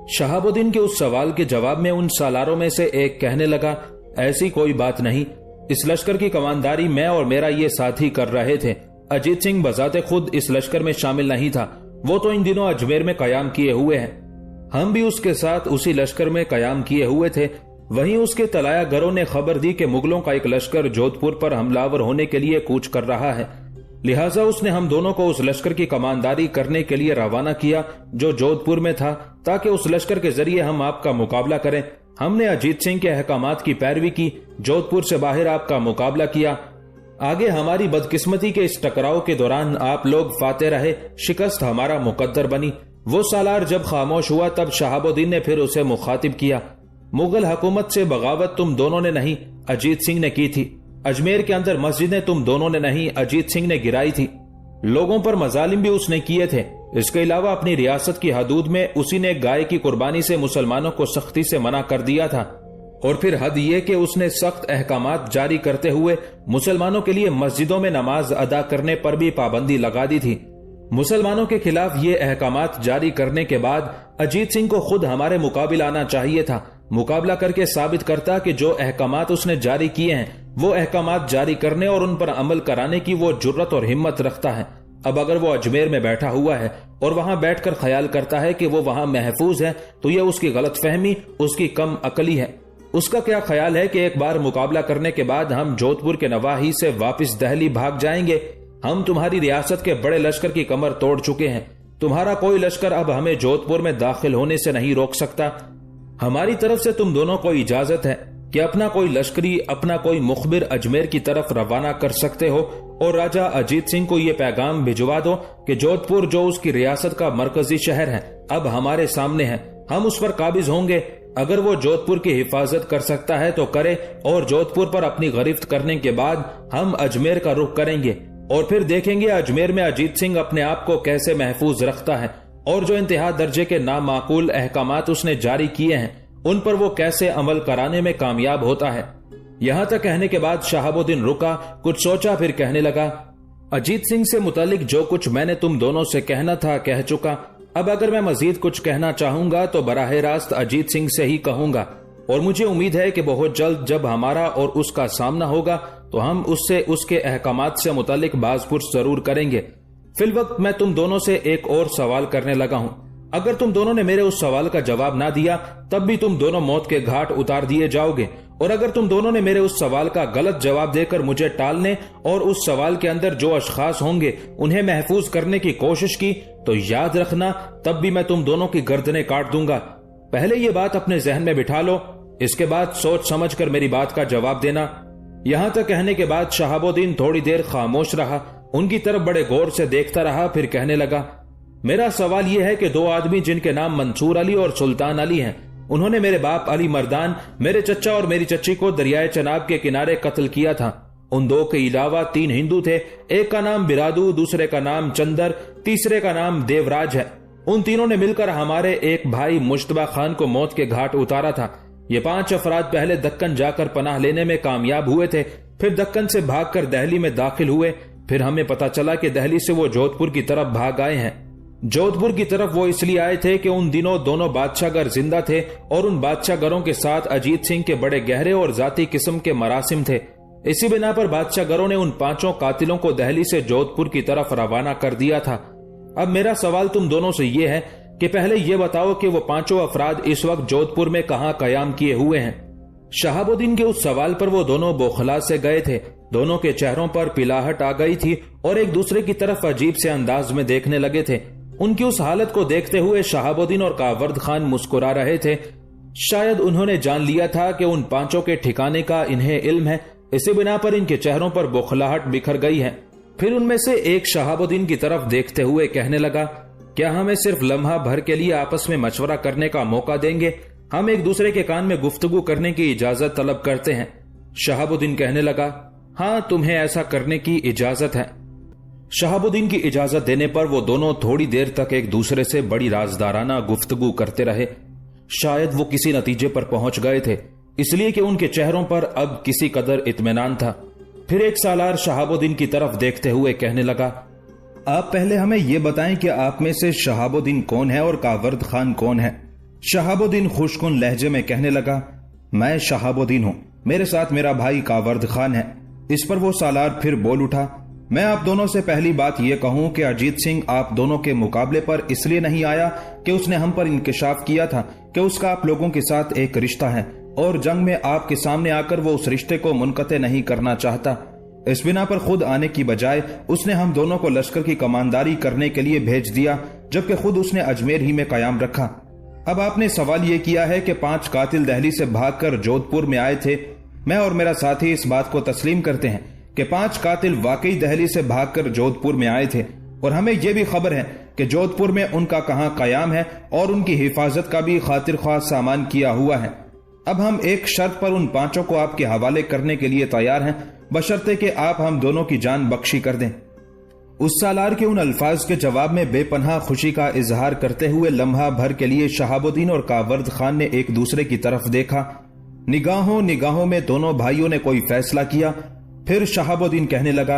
शहाबुद्दीन के उस सवाल के जवाब में उन सालारों में से एक कहने लगा, ऐसी कोई बात नहीं। इस लश्कर की कमांदारी मैं और मेरा ये साथी कर रहे थे। अजीत सिंह बजाते खुद इस लश्कर में शामिल नहीं था। वो तो इन दिनों अजमेर में कयाम किए हुए हैं। हम भी उसके साथ उसी लश्कर में कयाम किए हुए थे। वहीं उसके तलायागरों ने खबर दी कि मुगलों का एक लश्कर जोधपुर पर हमलावर होने के लिए कूच कर रहा है। लिहाजा उसने हम दोनों को उस लश्कर की कमांदारी करने के लिए रवाना किया जो जोधपुर में था, ताकि उस लश्कर के जरिए हम आपका मुकाबला करें। हमने अजीत सिंह के अहकामात की पैरवी की, जोधपुर से बाहर आपका मुकाबला किया। आगे हमारी बदकिस्मती के इस टकराव के दौरान आप लोग फाते रहे, शिकस्त हमारा मुकद्दर बनी। वो सालार जब खामोश हुआ तब शहाबुद्दीन ने फिर उसे मुखातिब किया, मुगल हुकूमत से बगावत तुम दोनों ने नहीं, अजीत सिंह ने की थी। अजमेर के अंदर मस्जिदें तुम दोनों ने नहीं, अजीत सिंह ने गिराई थी। लोगों पर मजालिम भी उसने किए थे। इसके अलावा अपनी रियासत की हदूद में उसी ने गाय की कुर्बानी से मुसलमानों को सख्ती से मना कर दिया था। और फिर हद ये कि उसने सख्त अहकामात जारी करते हुए मुसलमानों के लिए मस्जिदों में नमाज अदा करने पर भी पाबंदी लगा दी थी। मुसलमानों के खिलाफ ये अहकामात जारी करने के बाद अजीत सिंह को खुद हमारे मुकाबले आना चाहिए था। मुकाबला करके साबित करता कि जो अहकामात उसने जारी किए हैं वो अहकामात जारी करने और उन पर अमल कराने की वो जुर्रत और हिम्मत रखता है। अब अगर वो अजमेर में बैठा हुआ है और वहां बैठकर ख्याल करता है कि वो वहां महफूज है, तो ये उसकी गलतफहमी, उसकी कम अकली है। उसका क्या ख्याल है कि एक बार मुकाबला करने के बाद हम जोधपुर के नवाही से वापस दिल्ली भाग जाएंगे? हम तुम्हारी रियासत के बड़े लश्कर की कमर तोड़ चुके हैं। तुम्हारा कोई लश्कर अब हमें जोधपुर में दाखिल होने से नहीं रोक सकता। हमारी तरफ से तुम दोनों को इजाजत है कि अपना कोई लश्करी, अपना कोई मुखबिर अजमेर की तरफ रवाना कर सकते हो और राजा अजीत सिंह को यह पैगाम भिजवा दो कि जोधपुर, जो उसकी रियासत का मरकजी शहर है, अब हमारे सामने है। हम उस पर काबिज होंगे। अगर वो जोधपुर की हिफाजत कर सकता है तो करे, और जोधपुर पर अपनी गिरफ्त करने के बाद हम अजमेर का रुख करेंगे और फिर देखेंगे अजमेर में अजीत सिंह अपने आप को कैसे महफूज रखता है और जो इंतहा दर्जे के नामाकूल अहकामात उसने जारी किए हैं उन पर वो कैसे अमल कराने में कामयाब होता है। यहां तक कहने के बाद शहाबुद्दीन रुका, कुछ सोचा, फिर कहने लगा, अजीत सिंह से मुतालिक जो कुछ मैंने तुम दोनों से कहना था कह चुका। अब अगर मैं मजीद कुछ कहना चाहूंगा तो बराह रास्त अजीत सिंह से ही कहूंगा, और मुझे उम्मीद है कि बहुत जल्द जब हमारा और उसका सामना होगा तो हम उससे उसके अहकामात से मुतालिक बाज़पुर्स जरूर करेंगे। फिलवक्त मैं तुम दोनों से एक और सवाल करने लगा हूं। अगर तुम दोनों ने मेरे उस सवाल का जवाब ना दिया तब भी तुम दोनों मौत के घाट उतार दिए जाओगे, और अगर तुम दोनों ने मेरे उस सवाल का गलत जवाब देकर मुझे टालने और उस सवाल के अंदर जो अशखास होंगे उन्हें महफूज करने की कोशिश की तो याद रखना, तब भी मैं तुम दोनों की गर्दनें काट दूंगा। पहले ये बात अपने जहन में बिठा लो, इसके बाद सोच समझ कर मेरी बात का जवाब देना। यहां तक कहने के बाद शहाबुद्दीन थोड़ी देर खामोश रहा, उनकी तरफ बड़े गौर से देखता रहा, फिर कहने लगा, मेरा सवाल यह है कि दो आदमी जिनके नाम मंसूर अली और सुल्तान अली हैं, उन्होंने मेरे बाप अली मर्दान, मेरे चचा और मेरी चच्ची को दरियाए चनाब के किनारे कत्ल किया था। उन दो के अलावा 3 हिंदू थे, एक का नाम बिरादू, दूसरे का नाम चंदर, तीसरे का नाम देवराज है। उन तीनों ने मिलकर हमारे एक भाई मुश्तबा खान को मौत के घाट उतारा था। ये 5 अफराद पहले दक्कन जाकर पनाह लेने में कामयाब हुए थे, फिर दक्कन से भागकर दहली में दाखिल हुए। फिर हमें पता चला कि दहली से वो जोधपुर की तरफ भाग आए हैं। जोधपुर की तरफ वो इसलिए आए थे कि उन दिनों दोनों बादशाहगर जिंदा थे और उन बादशाहगरों के साथ अजीत सिंह के बड़े गहरे और जाती किस्म के मरासिम थे। इसी बिना पर बादशाहगरों ने उन 5 कातिलों को दहली से जोधपुर की तरफ रवाना कर दिया था। अब मेरा सवाल तुम दोनों से यह है कि पहले यह बताओ कि वो 5 अफराद इस वक्त जोधपुर में कहां कयाम किए हुए हैं। शहाबुद्दीन के उस सवाल पर वो दोनों बोखला से गए थे। दोनों के चेहरों पर पिलाहट आ गई थी और एक दूसरे की तरफ अजीब से अंदाज में देखने लगे थे। उनकी उस हालत को देखते हुए शहाबुद्दीन और कावर्द खान मुस्कुरा रहे थे। शायद उन्होंने जान लिया था कि उन 5 के ठिकाने का इन्हें इल्म है। इसी बिना पर इनके चेहरों पर बौखलाहट बिखर गई है। फिर उनमें से एक शहाबुद्दीन की तरफ देखते हुए कहने लगा, क्या हमें सिर्फ लम्हा भर के लिए आपस में मशवरा करने का मौका देंगे? हम एक दूसरे के कान में गुफ्तगू करने की इजाजत तलब करते हैं। शहाबुद्दीन कहने लगा, हाँ, तुम्हें ऐसा करने की इजाजत है। शहाबुद्दीन की इजाजत देने पर वो दोनों थोड़ी देर तक एक दूसरे से बड़ी राजदाराना गुफ्तगू करते रहे। शायद वो किसी नतीजे पर पहुंच गए थे, इसलिए कि उनके चेहरों पर अब किसी कदर इत्मीनान था। फिर एक सालार शहाबुद्दीन की तरफ देखते हुए कहने लगा, आप पहले हमें यह बताएं कि आप में से शहाबुद्दीन कौन है और कावर्द खान कौन है? शहाबुद्दीन खुशकुन लहजे में कहने लगा, मैं शहाबुद्दीन हूं, मेरे साथ मेरा भाई कावर्द खान है। इस पर वो सालार फिर बोल उठा, मैं आप दोनों से पहली बात यह कहूं कि अजीत सिंह आप दोनों के मुकाबले पर इसलिए नहीं आया कि उसने हम पर इंकशाफ किया था कि उसका आप लोगों के साथ एक रिश्ता है और जंग में आपके सामने आकर वो उस रिश्ते को मुनक़ते नहीं करना चाहता। इस बिना पर खुद आने की बजाय उसने हम दोनों को लश्कर की कमांडरी करने के लिए भेज दिया, जबकि खुद उसने अजमेर ही में कयाम रखा। अब आपने सवाल ये किया है कि 5 कातिल दहली से भागकर जोधपुर में आए थे। मैं और मेरा साथी इस बात को तस्लीम करते हैं कि 5 कातिल वाकई दहली से भागकर जोधपुर में आए थे और हमें यह भी खबर है कि जोधपुर में उनका कहां कयाम है और उनकी हिफाजत का भी खातिर ख्वाह सामान किया हुआ है। अब हम एक शर्त पर उन 5 को आपके हवाले करने के लिए तैयार हैं, बशर्ते कि आप हम दोनों की जान बख्शी कर दें। उस सालार के उन अल्फाज के जवाब में बेपनाह खुशी का इजहार करते हुए लम्हा भर के लिए शहाबुद्दीन और कावर्द खान ने एक दूसरे की तरफ देखा। निगाहों निगाहों में दोनों भाइयों ने कोई फैसला किया। फिर शहाबुद्दीन कहने लगा,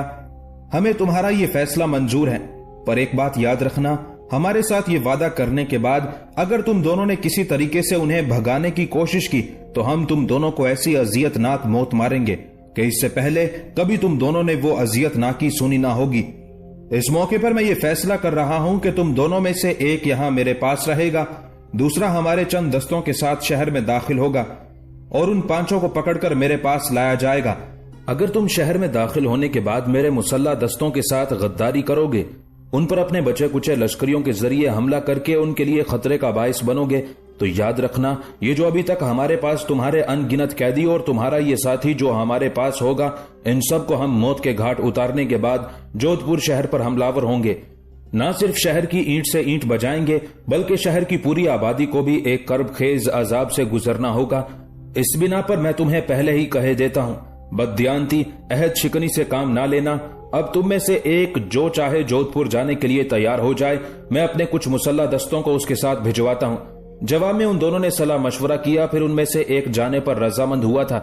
हमें तुम्हारा ये फैसला मंजूर है, पर एक बात याद रखना, हमारे साथ ये वादा करने के बाद अगर तुम दोनों ने किसी तरीके से उन्हें भगाने की कोशिश की तो हम तुम दोनों को ऐसी अजियतनाक मौत मारेंगे कि इससे पहले कभी तुम दोनों ने वो अजियतनाकी सुनी ना होगी। इस मौके पर मैं ये फैसला कर रहा हूं कि तुम दोनों में से एक यहां मेरे पास रहेगा, दूसरा हमारे चंद दस्तों के साथ शहर में दाखिल होगा और उन 5 को पकड़कर मेरे पास लाया जाएगा। अगर तुम शहर में दाखिल होने के बाद मेरे मुसल्ला दस्तों के साथ गद्दारी करोगे, उन पर अपने बचे कुचे लश्करियों के जरिए हमला करके उनके लिए खतरे का बायस बनोगे, तो याद रखना, ये जो अभी तक हमारे पास तुम्हारे अनगिनत कैदी और तुम्हारा ये साथी जो हमारे पास होगा, इन सब को हम मौत के घाट उतारने के बाद जोधपुर शहर पर हमलावर होंगे। न सिर्फ शहर की ईंट से ईंट बजाएंगे, बल्कि शहर की पूरी आबादी को भी एक कर्ब खेज अजाब से गुजरना होगा। इस बिना पर मैं तुम्हें पहले ही कहे देता हूं, बददियानती अहद शिकनी से काम ना लेना। अब तुम में से एक जो चाहे जोधपुर जाने के लिए तैयार हो जाए, मैं अपने कुछ मुसल्ला दस्तों को उसके साथ भिजवाता हूं। जवाब में उन दोनों ने सलाह मशवरा किया। फिर उनमें से एक जाने पर रजामंद हुआ था।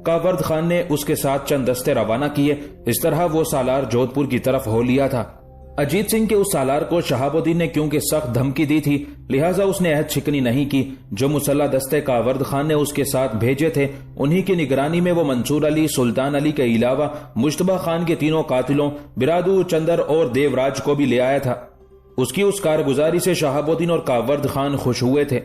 कावर्द खान ने उसके साथ चंद दस्ते रवाना किए। इस तरह वो सालार जोधपुर की तरफ हो लिया था। अजीत सिंह के उस सालार को शहाबुद्दीन ने क्योंकि सख्त धमकी दी थी, लिहाजा उसने अहद शिकनी नहीं की। जो मुसल्ला दस्ते कावर्द खान ने उसके साथ भेजे थे, उन्हीं की निगरानी में वो मंसूर अली, सुल्तान अली के अलावा मुश्तबा खान के 3 कातिलों बिरादू, चंदर और देवराज को भी ले आया था। उसकी उस कारगुजारी से शहाबुद्दीन और कावर्द खान खुश हुए थे।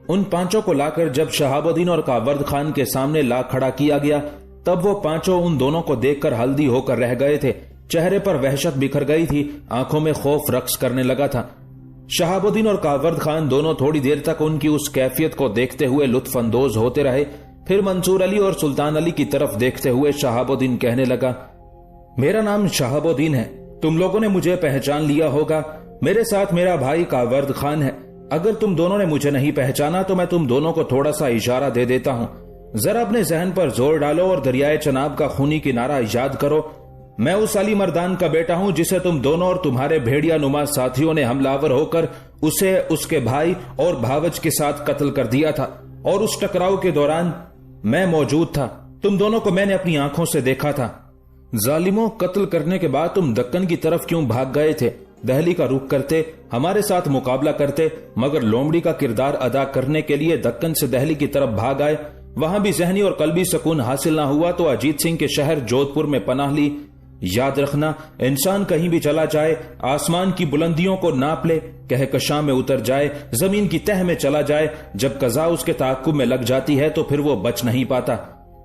उन 5 को लाकर जब शहाबुद्दीन और कावर्द खान के सामने ला खड़ा किया गया, तब वो 5 उन दोनों को देखकर हल्दी होकर रह गए थे। चेहरे पर वहशत बिखर गई थी, आंखों में खौफ रक्स करने लगा था। शहाबुद्दीन और कावर्द खान दोनों थोड़ी देर तक उनकी उस कैफियत को देखते हुए लुत्फ अंदोज होते रहे। फिर मंसूर अली और सुल्तान अली की तरफ देखते हुए शहाबुद्दीन कहने लगा, मेरा नाम शहाबुद्दीन है, तुम लोगों ने मुझे पहचान लिया होगा। मेरे साथ मेरा भाई कावर्द खान है। अगर तुम दोनों ने मुझे नहीं पहचाना तो मैं तुम दोनों को थोड़ा सा इशारा दे देता हूँ। जरा अपने जहन पर जोर डालो और दरियाए चनाब का खूनी किनारा याद करो। मैं उस अली मर्दान का बेटा हूँ जिसे तुम दोनों और तुम्हारे भेड़िया नुमा साथियों ने हमलावर होकर उसे, उसके भाई और भावज के साथ कत्ल कर दिया था। और उस टकराव के दौरान मैं मौजूद था। तुम दोनों को मैंने अपनी आंखों से देखा था। जालिमों, कत्ल करने के बाद तुम दक्कन की तरफ क्यों भाग गए थे? दहली का रुख करते, हमारे साथ मुकाबला करते, मगर लोमड़ी का किरदार अदा करने के लिए दक्कन से दहली की तरफ भाग आए। वहां भी जहनी और कल्बी सुकून हासिल ना हुआ तो अजीत सिंह के शहर जोधपुर में पनाह ली। याद रखना, इंसान कहीं भी चला जाए, आसमान की बुलंदियों को नाप ले, कहकशां में उतर जाए, जमीन की तह में चला जाए, जब कज़ा उसके ताक़ुब में लग जाती है तो फिर वो बच नहीं पाता।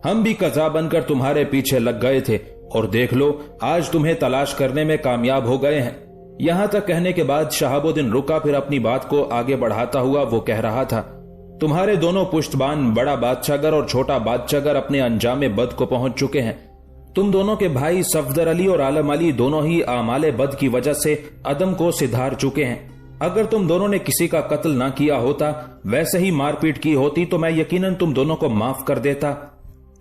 हम भी कज़ा बनकर तुम्हारे पीछे लग गए थे और देख लो आज तुम्हें तलाश करने में कामयाब हो गए हैं। यहां तक कहने के बाद शहाबुद्दीन रुका, फिर अपनी बात को आगे बढ़ाता हुआ वो कह रहा था, तुम्हारे दोनों पुश्तबान बड़ा बादशाहगर और छोटा बादशाहगर अपने अंजाम बद को पहुंच चुके हैं। तुम दोनों के भाई सफदर अली और आलम अली दोनों ही आमाले बद की वजह से अदम को सिधार चुके हैं। अगर तुम दोनों ने किसी का कत्ल ना किया होता, वैसे ही मारपीट की होती तो मैं यकीनन तुम दोनों को माफ कर देता,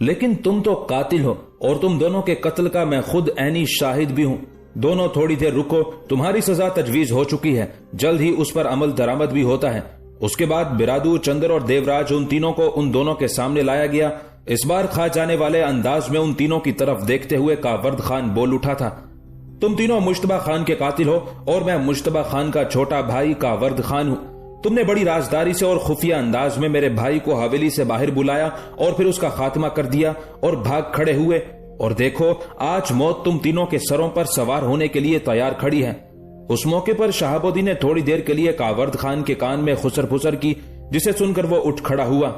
लेकिन तुम तो कातिल हो और तुम दोनों के कत्ल का मैं खुद ऐनी शाहिद भी हूं। दोनों थोड़ी देर रुको, तुम्हारी सजा तजवीज हो चुकी है, जल्द ही उस पर अमल दरामद भी होता है। उसके बाद बिरादू, चंद्र और देवराज, उन तीनों को उन दोनों के सामने लाया गया। इस बार खा जाने वाले अंदाज में उन तीनों की तरफ देखते हुए कावर्द खान बोल उठा था, तुम तीनों मुश्तबा खान के कातिल हो और मैं मुश्तबा खान का छोटा भाई कावर्द खान हूं। तुमने बड़ी राजदारी से और खुफिया अंदाज में मेरे भाई को हवेली से बाहर बुलाया और फिर उसका खात्मा कर दिया और भाग खड़े हुए। और देखो आज मौत तुम तीनों के सरों पर सवार होने के लिए तैयार खड़ी है। उस मौके पर शहाबुद्दीन ने थोड़ी देर के लिए कावर्द खान के कान में खुसर फुसर की, जिसे सुनकर वो उठ खड़ा हुआ।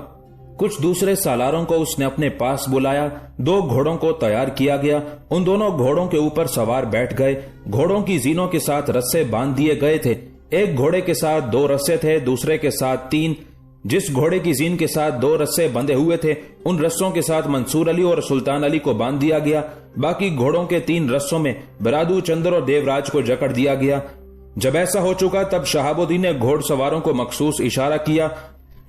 कुछ दूसरे सालारों को उसने अपने पास बुलाया। 2 घोड़ों को तैयार किया गया। उन दोनों घोड़ों के ऊपर सवार बैठ गए। घोड़ों की जीनों के साथ रस्से बांध दिए गए थे। एक घोड़े के साथ 2 रस्से थे, दूसरे के साथ 3। जिस घोड़े की जीन के साथ 2 रस्से बंधे हुए थे, उन रस्सों के साथ मंसूर अली और सुल्तान अली को बांध दिया गया। बाकी घोड़ों के 3 रस्सों में बिरादू, चंद्र और देवराज को जकड़ दिया गया। जब ऐसा हो चुका तब शहाबुद्दीन ने घोड़सवारों को मखसूस इशारा किया।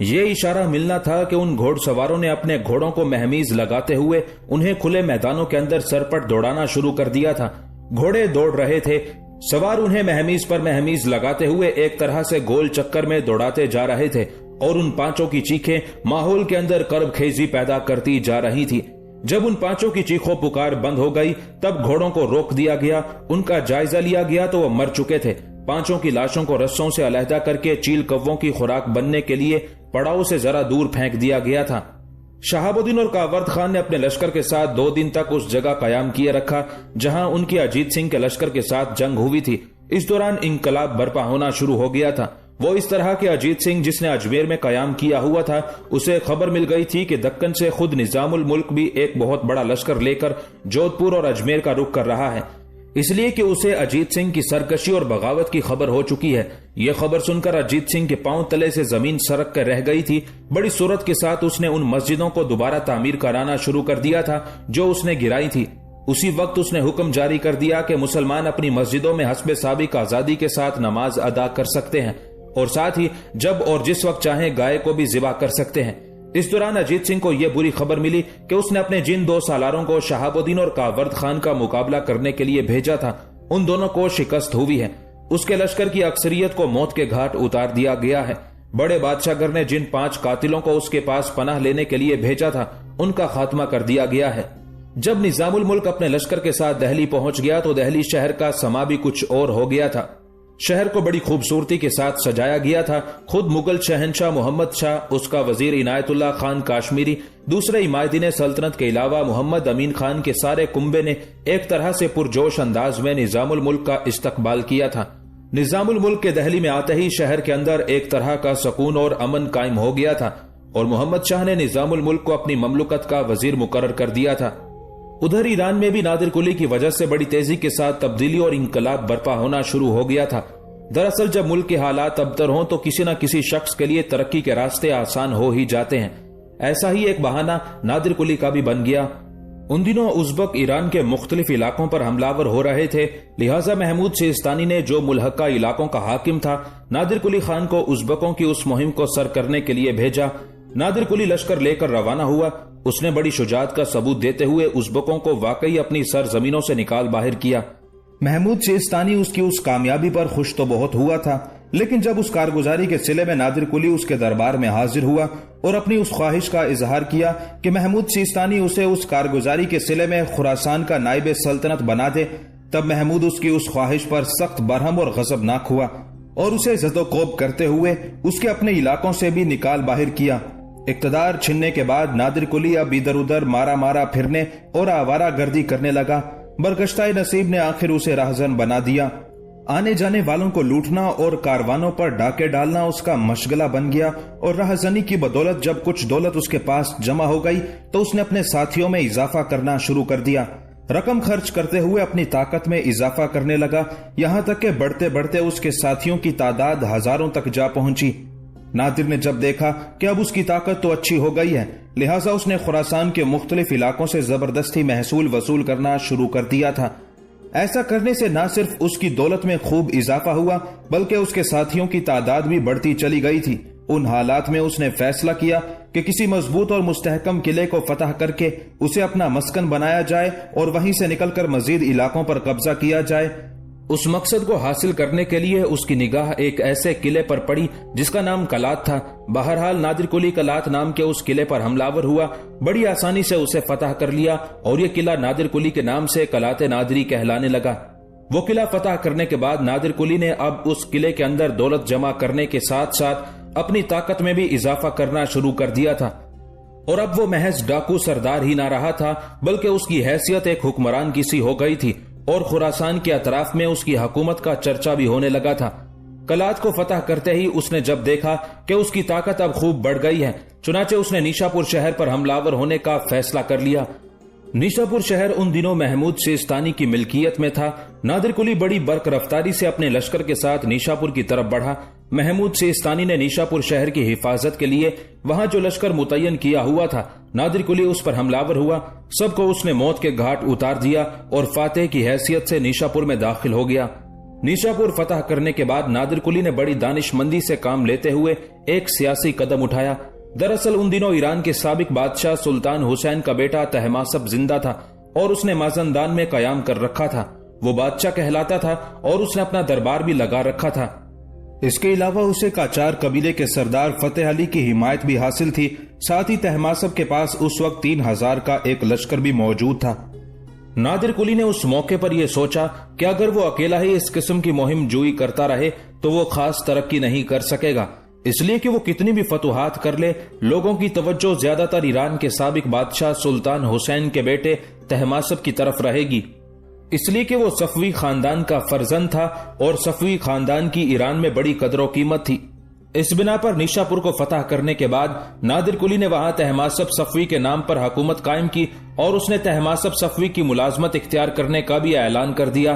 ये इशारा मिलना था कि उन घोड़सवारों ने अपने घोड़ों को महमीज लगाते हुए उन्हें खुले मैदानों के अंदर सरपट दौड़ाना शुरू कर दिया था। घोड़े दौड़ रहे थे, सवार उन्हें महमीज पर महमीज लगाते हुए एक तरह से गोल चक्कर में दौड़ाते जा रहे थे और उन पांचों की चीखें माहौल के अंदर करबखेजी पैदा करती जा रही थी। जब उन पांचों की चीखों पुकार बंद हो गई तब घोड़ों को रोक दिया गया। उनका जायजा लिया गया तो वो मर चुके थे। पांचों की लाशों को रस्सों से अलहदा करके चील कव्वों की खुराक बनने के लिए पड़ाव से जरा दूर फेंक दिया गया था। शहाबुद्दीन और कावर्द खान ने अपने लश्कर के साथ 2 दिन तक उस जगह कायम किए रखा जहां उनकी अजीत सिंह के लश्कर के साथ जंग हुई थी। इस दौरान इंकलाब बर्पा होना शुरू हो गया था। वो इस तरह के अजीत सिंह जिसने अजमेर में कयाम किया हुआ था, उसे खबर मिल गई थी कि दक्कन से खुद निजामुल मुल्क भी एक बहुत बड़ा लश्कर लेकर जोधपुर और अजमेर का रुख कर रहा है, इसलिए कि उसे अजीत सिंह की सरकशी और बगावत की खबर हो चुकी है। यह खबर सुनकर अजीत सिंह के पांव तले से जमीन सरक कर रह गई थी। बड़ी सूरत के साथ उसने उन मस्जिदों को दोबारा तामीर कराना शुरू कर दिया था जो उसने गिराई थी। उसी वक्त उसने हुक्म जारी कर दिया कि मुसलमान अपनी मस्जिदों में हस्बे साबिक आजादी के साथ नमाज अदा कर सकते हैं और साथ ही जब और जिस वक्त चाहे गाय को भी जिबा कर सकते हैं। इस दौरान अजीत सिंह को यह बुरी खबर मिली कि उसने अपने जिन 2 सालारों को शहाबुद्दीन और कावर्द खान का मुकाबला करने के लिए भेजा था, उन दोनों को शिकस्त हुई है। उसके लश्कर की अक्सरियत को मौत के घाट उतार दिया गया है। बड़े बादशाहगर ने जिन 5 कातिलों को उसके पास पनाह लेने के लिए भेजा था, उनका खात्मा कर दिया गया है। जब निजामुल मुल्क अपने लश्कर के साथ दहली पहुंच गया तो दहली शहर का समा भी कुछ और हो गया था। शहर को बड़ी खूबसूरती के साथ सजाया गया था। खुद मुगल शहनशाह मोहम्मद शाह, उसका वजीर इनायतुल्लाह खान काश्मीरी, दूसरे इमायतीन सल्तनत के अलावा मोहम्मद अमीन खान के सारे कुंबे ने एक तरह से पुरजोश अंदाज में निजामुल मुल्क का इस्तकबाल किया था। निजामुल मुल्क के दहली में आते ही शहर के अंदर एक तरह का सुकून और अमन कायम हो गया था और मोहम्मद शाह ने निजामुल मुल्क को अपनी ममलुकत का वजीर मुकर्रर कर दिया था। उधर ईरान में भी नादिर कुली की वजह से बड़ी तेजी के साथ तब्दीली और इंकलाब बर्पा होना शुरू हो गया था। दरअसल जब मुल्क के हालात अबतर हों तो किसी न किसी शख्स के लिए तरक्की के रास्ते आसान हो ही जाते हैं। ऐसा ही एक बहाना नादिर कुली का भी बन गया। उन दिनों उज़्बक ईरान के मुख्तलिफ इलाकों पर हमलावर हो रहे थे, लिहाजा महमूद सिस्तानी ने जो मुल्हका इलाकों का हाकिम था, नादिर कुली खान को उज़्बकों की उस मुहिम को सर करने के लिए भेजा। नादिर कुली लश्कर लेकर रवाना हुआ। उसने बड़ी शुजाअत का सबूत देते हुए उज़्बकों को वाकई अपनी सरजमीनों से निकाल बाहर किया। महमूद सिस्तानी उसकी उस कामयाबी पर खुश तो बहुत हुआ था, लेकिन जब उस कारगुजारी के सिले में नादिर कुली उसके दरबार में हाजिर हुआ और अपनी उस ख्वाहिश का इजहार किया कि महमूद सिस्तानी उसे उस कारगुजारी के सिले में खुरासान का नाइब सल्तनत बना दे, तब महमूद उसकी उस ख्वाहिश पर सख्त बरहम और गजबनाक हुआ और उसे जदोकोब करते हुए उसके अपने इलाकों से भी निकाल बाहर किया। इक्तदार छिनने के बाद नादिर कुली अब इधर उधर मारा मारा फिरने और आवारा गर्दी करने लगा। बरगश्ताए नसीब ने आखिर उसे राहजन बना दिया। आने जाने वालों को लूटना और कारवानों पर डाके डालना उसका मशगला बन गया और राहजनी की बदौलत जब कुछ दौलत उसके पास जमा हो गई तो उसने अपने साथियों में इजाफा करना शुरू कर दिया। रकम खर्च करते हुए अपनी ताकत में इजाफा करने लगा, यहां तक कि बढ़ते बढ़ते उसके साथियों की तादाद हजारों तक जा पहुंची। नादिर ने जब देखा कि अब उसकी ताकत तो अच्छी हो गई है, लिहाजा उसने खुरासान के मुख्तलिफ इलाकों से जबरदस्ती महसूल वसूल करना शुरू कर दिया था। ऐसा करने से न सिर्फ उसकी दौलत में खूब इजाफा हुआ, बल्कि उसके साथियों की तादाद भी बढ़ती चली गई थी। उन हालात में उसने फैसला किया कि किसी मजबूत और मुस्तहकम किले को फतह करके उसे अपना मस्कन बनाया जाए और वहीं से निकलकर मजीद इलाकों पर कब्जा किया जाए। उस मकसद को हासिल करने के लिए उसकी निगाह एक ऐसे किले पर पड़ी जिसका नाम कलात था। बहरहाल नादिर कुली कलात नाम के उस किले पर हमलावर हुआ, बड़ी आसानी से उसे फतह कर लिया और यह किला नादिर कुली के नाम से कलात नादिरी कहलाने लगा। वो किला फतह करने के बाद नादिर कुली ने अब उस किले के अंदर दौलत जमा करने के साथ साथ अपनी ताकत में भी इजाफा करना शुरू कर दिया था और अब वो महज डाकू सरदार ही ना रहा था, बल्कि उसकी हैसियत एक हुक्मरान की सी हो गई थी और खुरासान के अतराफ में उसकी हुकूमत का चर्चा भी होने लगा था। कलात को फतह करते ही उसने जब देखा कि उसकी ताकत अब खूब बढ़ गई है, चुनाचे उसने निशापुर शहर पर हमलावर होने का फैसला कर लिया। निशापुर शहर उन दिनों महमूद सिस्तानी की मिल्कियत में था। नादिर कुली बड़ी बर्क रफ्तारी से अपने लश्कर के साथ निशापुर की तरफ बढ़ा। महमूद सिस्तानी ने निशापुर शहर की हिफाजत के लिए वहां जो लश्कर मुतय्यन किया हुआ था, नादिर कुली उस पर हमलावर हुआ। सबको उसने मौत के घाट उतार दिया और फातेह की हैसियत से निशापुर में दाखिल हो गया। निशापुर फतह करने के बाद नादिर कुली ने बड़ी दानिशमंदी से काम लेते हुए एक सियासी कदम उठाया। दरअसल उन दिनों ईरान के साबिक बादशाह सुल्तान हुसैन का बेटा तहमासप जिंदा था और उसने माजनदान में कयाम कर रखा था। वो बादशाह कहलाता था और उसने अपना दरबार भी लगा रखा था। इसके अलावा उसे काचार कबीले के सरदार फतेह अली की हिमायत भी हासिल थी। साथ ही तहमासप के पास उस वक्त 3000 का एक लश्कर भी मौजूद था। नादिर कुली ने उस मौके पर यह सोचा कि अगर वो अकेला ही इस किस्म की मुहिम जुई करता रहे तो वो खास तरक्की नहीं कर सकेगा, इसलिए कि वो कितनी भी फतुहात कर ले, लोगों की तवज्जो ज्यादातर ईरान के साबिक बादशाह सुल्तान हुसैन के बेटे तहमासप की तरफ रहेगी। इसलिए कि वो सफवी खानदान का फर्जंद था और सफवी खानदान की ईरान में बड़ी कदर कीमत थी। इस बिना पर निशापुर को फतह करने के बाद नादिर कुली ने वहां तहमासप सफवी के नाम पर हुकूमत कायम की और उसने तहमासप सफवी की मुलाजमत इख्तियार करने का भी ऐलान कर दिया।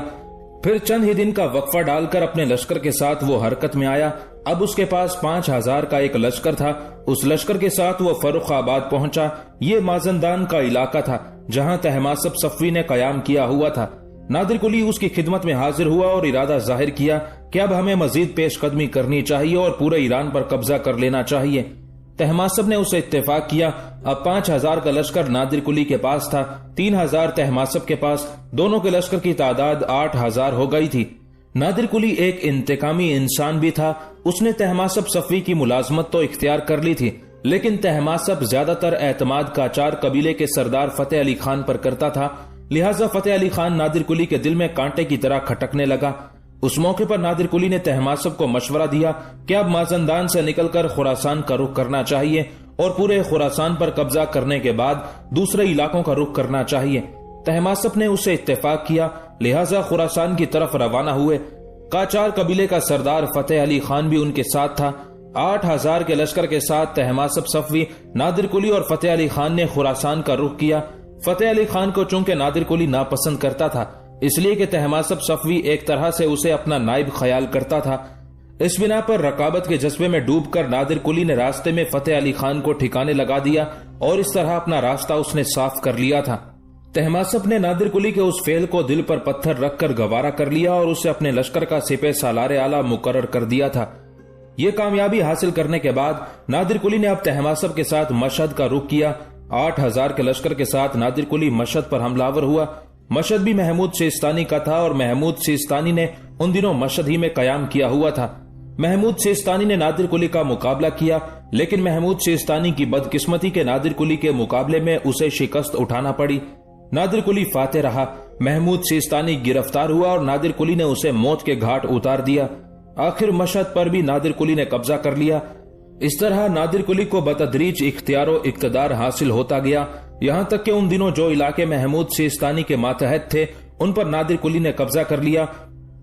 फिर चंद ही दिन का वक्फा डालकर अपने लश्कर के साथ वो हरकत में आया। अब उसके पास 5000 का एक लश्कर था। उस लश्कर के साथ वो फर्रुखाबाद पहुंचा। ये माजनदान का इलाका था जहां तहमासप सफवी ने कयाम किया हुआ था। नादिर कुली उसकी खिदमत में हाजिर हुआ और इरादा जाहिर किया कि अब हमें मजीद पेशकदमी करनी चाहिए और पूरे ईरान पर कब्जा कर लेना चाहिए। तहमासप ने उससे इत्तेफाक किया। अब 5000 का लश्कर नादिर कुली के पास था, 3000 तहमासप के पास। दोनों के लश्कर की तादाद 8000 हो गई थी। नादिर कुली एक इंतकामी इंसान भी था। उसने तहमासप सफवी की मुलाजमत तो इख्तियार कर ली थी, लेकिन तहमासप ज्यादातर एतमाद काचार कबीले के सरदार फतेह अली खान पर करता था। लिहाजा फतेह अली खान नादिर कुली के दिल में कांटे की तरह खटकने लगा। उस मौके पर नादिर कुली ने तहमासप को मशवरा दिया कि अब माजनदान से निकलकर खुरासान का रुख करना चाहिए और पूरे खुरासान पर कब्जा करने के बाद दूसरे इलाकों का रुख करना चाहिए। तहमासप ने उससे इत्तेफाक किया, लिहाजा खुरासान की तरफ रवाना हुए। काचार कबीले का सरदार फतेह अली खान भी उनके साथ था। 8000 के लश्कर के साथ तहमासप सफवी, नादिर कुली और फतेह अली खान ने खुरासान का रुख किया। फतेह अली खान को चूंकि नादिर कुली नापसंद करता था, इसलिए कि तहमासप सफवी एक तरह से उसे अपना नाइब ख्याल करता था। इस बिना पर रकाबत के जज्बे में डूबकर नादिर कुली ने रास्ते में फतेह अली खान को ठिकाने लगा दिया और इस तरह अपना रास्ता उसने साफ कर लिया था। तहमासप ने नादिर कुली के उस फेल को दिल पर पत्थर रखकर गवारा कर लिया और उसे अपने लश्कर का सिपह सालारे आला मुकर्रर कर दिया था। ये कामयाबी हासिल करने के बाद नादिर कुली ने अब तहमासप के साथ मशहद का रुख किया। 8000 के लश्कर के साथ नादिर कुली मशहद पर हमलावर हुआ। मशहद भी महमूद सिस्तानी का था और महमूद सिस्तानी ने उन दिनों मशहद ही में कयाम किया हुआ था। महमूद सिस्तानी ने नादिर कुली का मुकाबला किया, लेकिन महमूद सिस्तानी की बदकिस्मती के नादिर कुली के मुकाबले में उसे शिकस्त उठाना पड़ी। नादिर कुली फातेह रहा। महमूद सिस्तानी गिरफ्तार हुआ और नादिर कुली ने उसे मौत के घाट उतार दिया। आखिर मशहद पर भी नादिर कुली ने कब्जा कर लिया। इस तरह नादिर कुली को बतदरीज इख्तियारो इक्तदार हासिल होता गया, यहां तक कि उन दिनों जो इलाके महमूद सिस्तानी के मातहत थे उन पर नादिर कुली ने कब्जा कर लिया।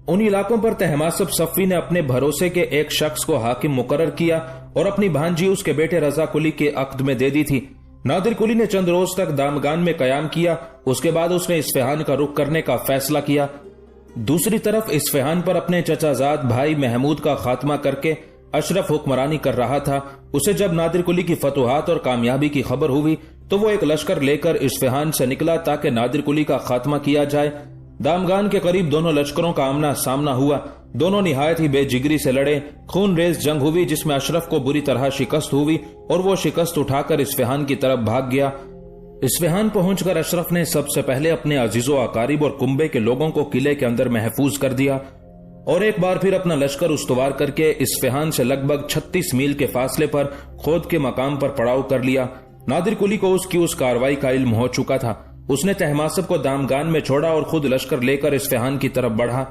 उन इलाकों पर तहमासप सफ़ी ने अपने भरोसे के एक शख्स को हाकिम मुकर्रर किया और अपनी भांजी उसके बेटे रजा कुली के अक्द में दे दी थी। नादिर कुली ने चंद रोज तक दामगान में कयाम किया। उसके बाद उसने इस्फहान का रुख करने का फैसला किया। दूसरी तरफ इस्फहान पर अपने चचाजाद भाई महमूद का खात्मा करके अशरफ हुक्मरानी कर रहा था। उसे जब नादिर कुली की फतुहात और कामयाबी की खबर हुई तो वो एक लश्कर लेकर इस्फहान से निकला ताकि नादिर कुली का खात्मा किया जाए। दामगान के करीब दोनों लश्करों का आमना सामना हुआ। दोनों निहायत ही बेजिगरी से लड़े। खून रेज जंग हुई जिसमें अशरफ को बुरी तरह शिकस्त हुई और वो शिकस्त उठाकर इस्फहान की तरफ भाग गया। इस्फहान पहुंचकर अशरफ ने सबसे पहले अपने अजीजो अकारिब और कुंबे के लोगों को किले के अंदर महफूज कर दिया और एक बार फिर अपना लश्कर उस्तवार करके इस्फहान से लगभग 36 मील के फासले पर खोद के मकाम पर पड़ाव कर लिया। नादिर कुली को उसकी उस कार्रवाई का इल्म हो चुका था। उसने तहमासप को दामगान में छोड़ा और खुद लश्कर लेकर इस्फहान की तरफ बढ़ा।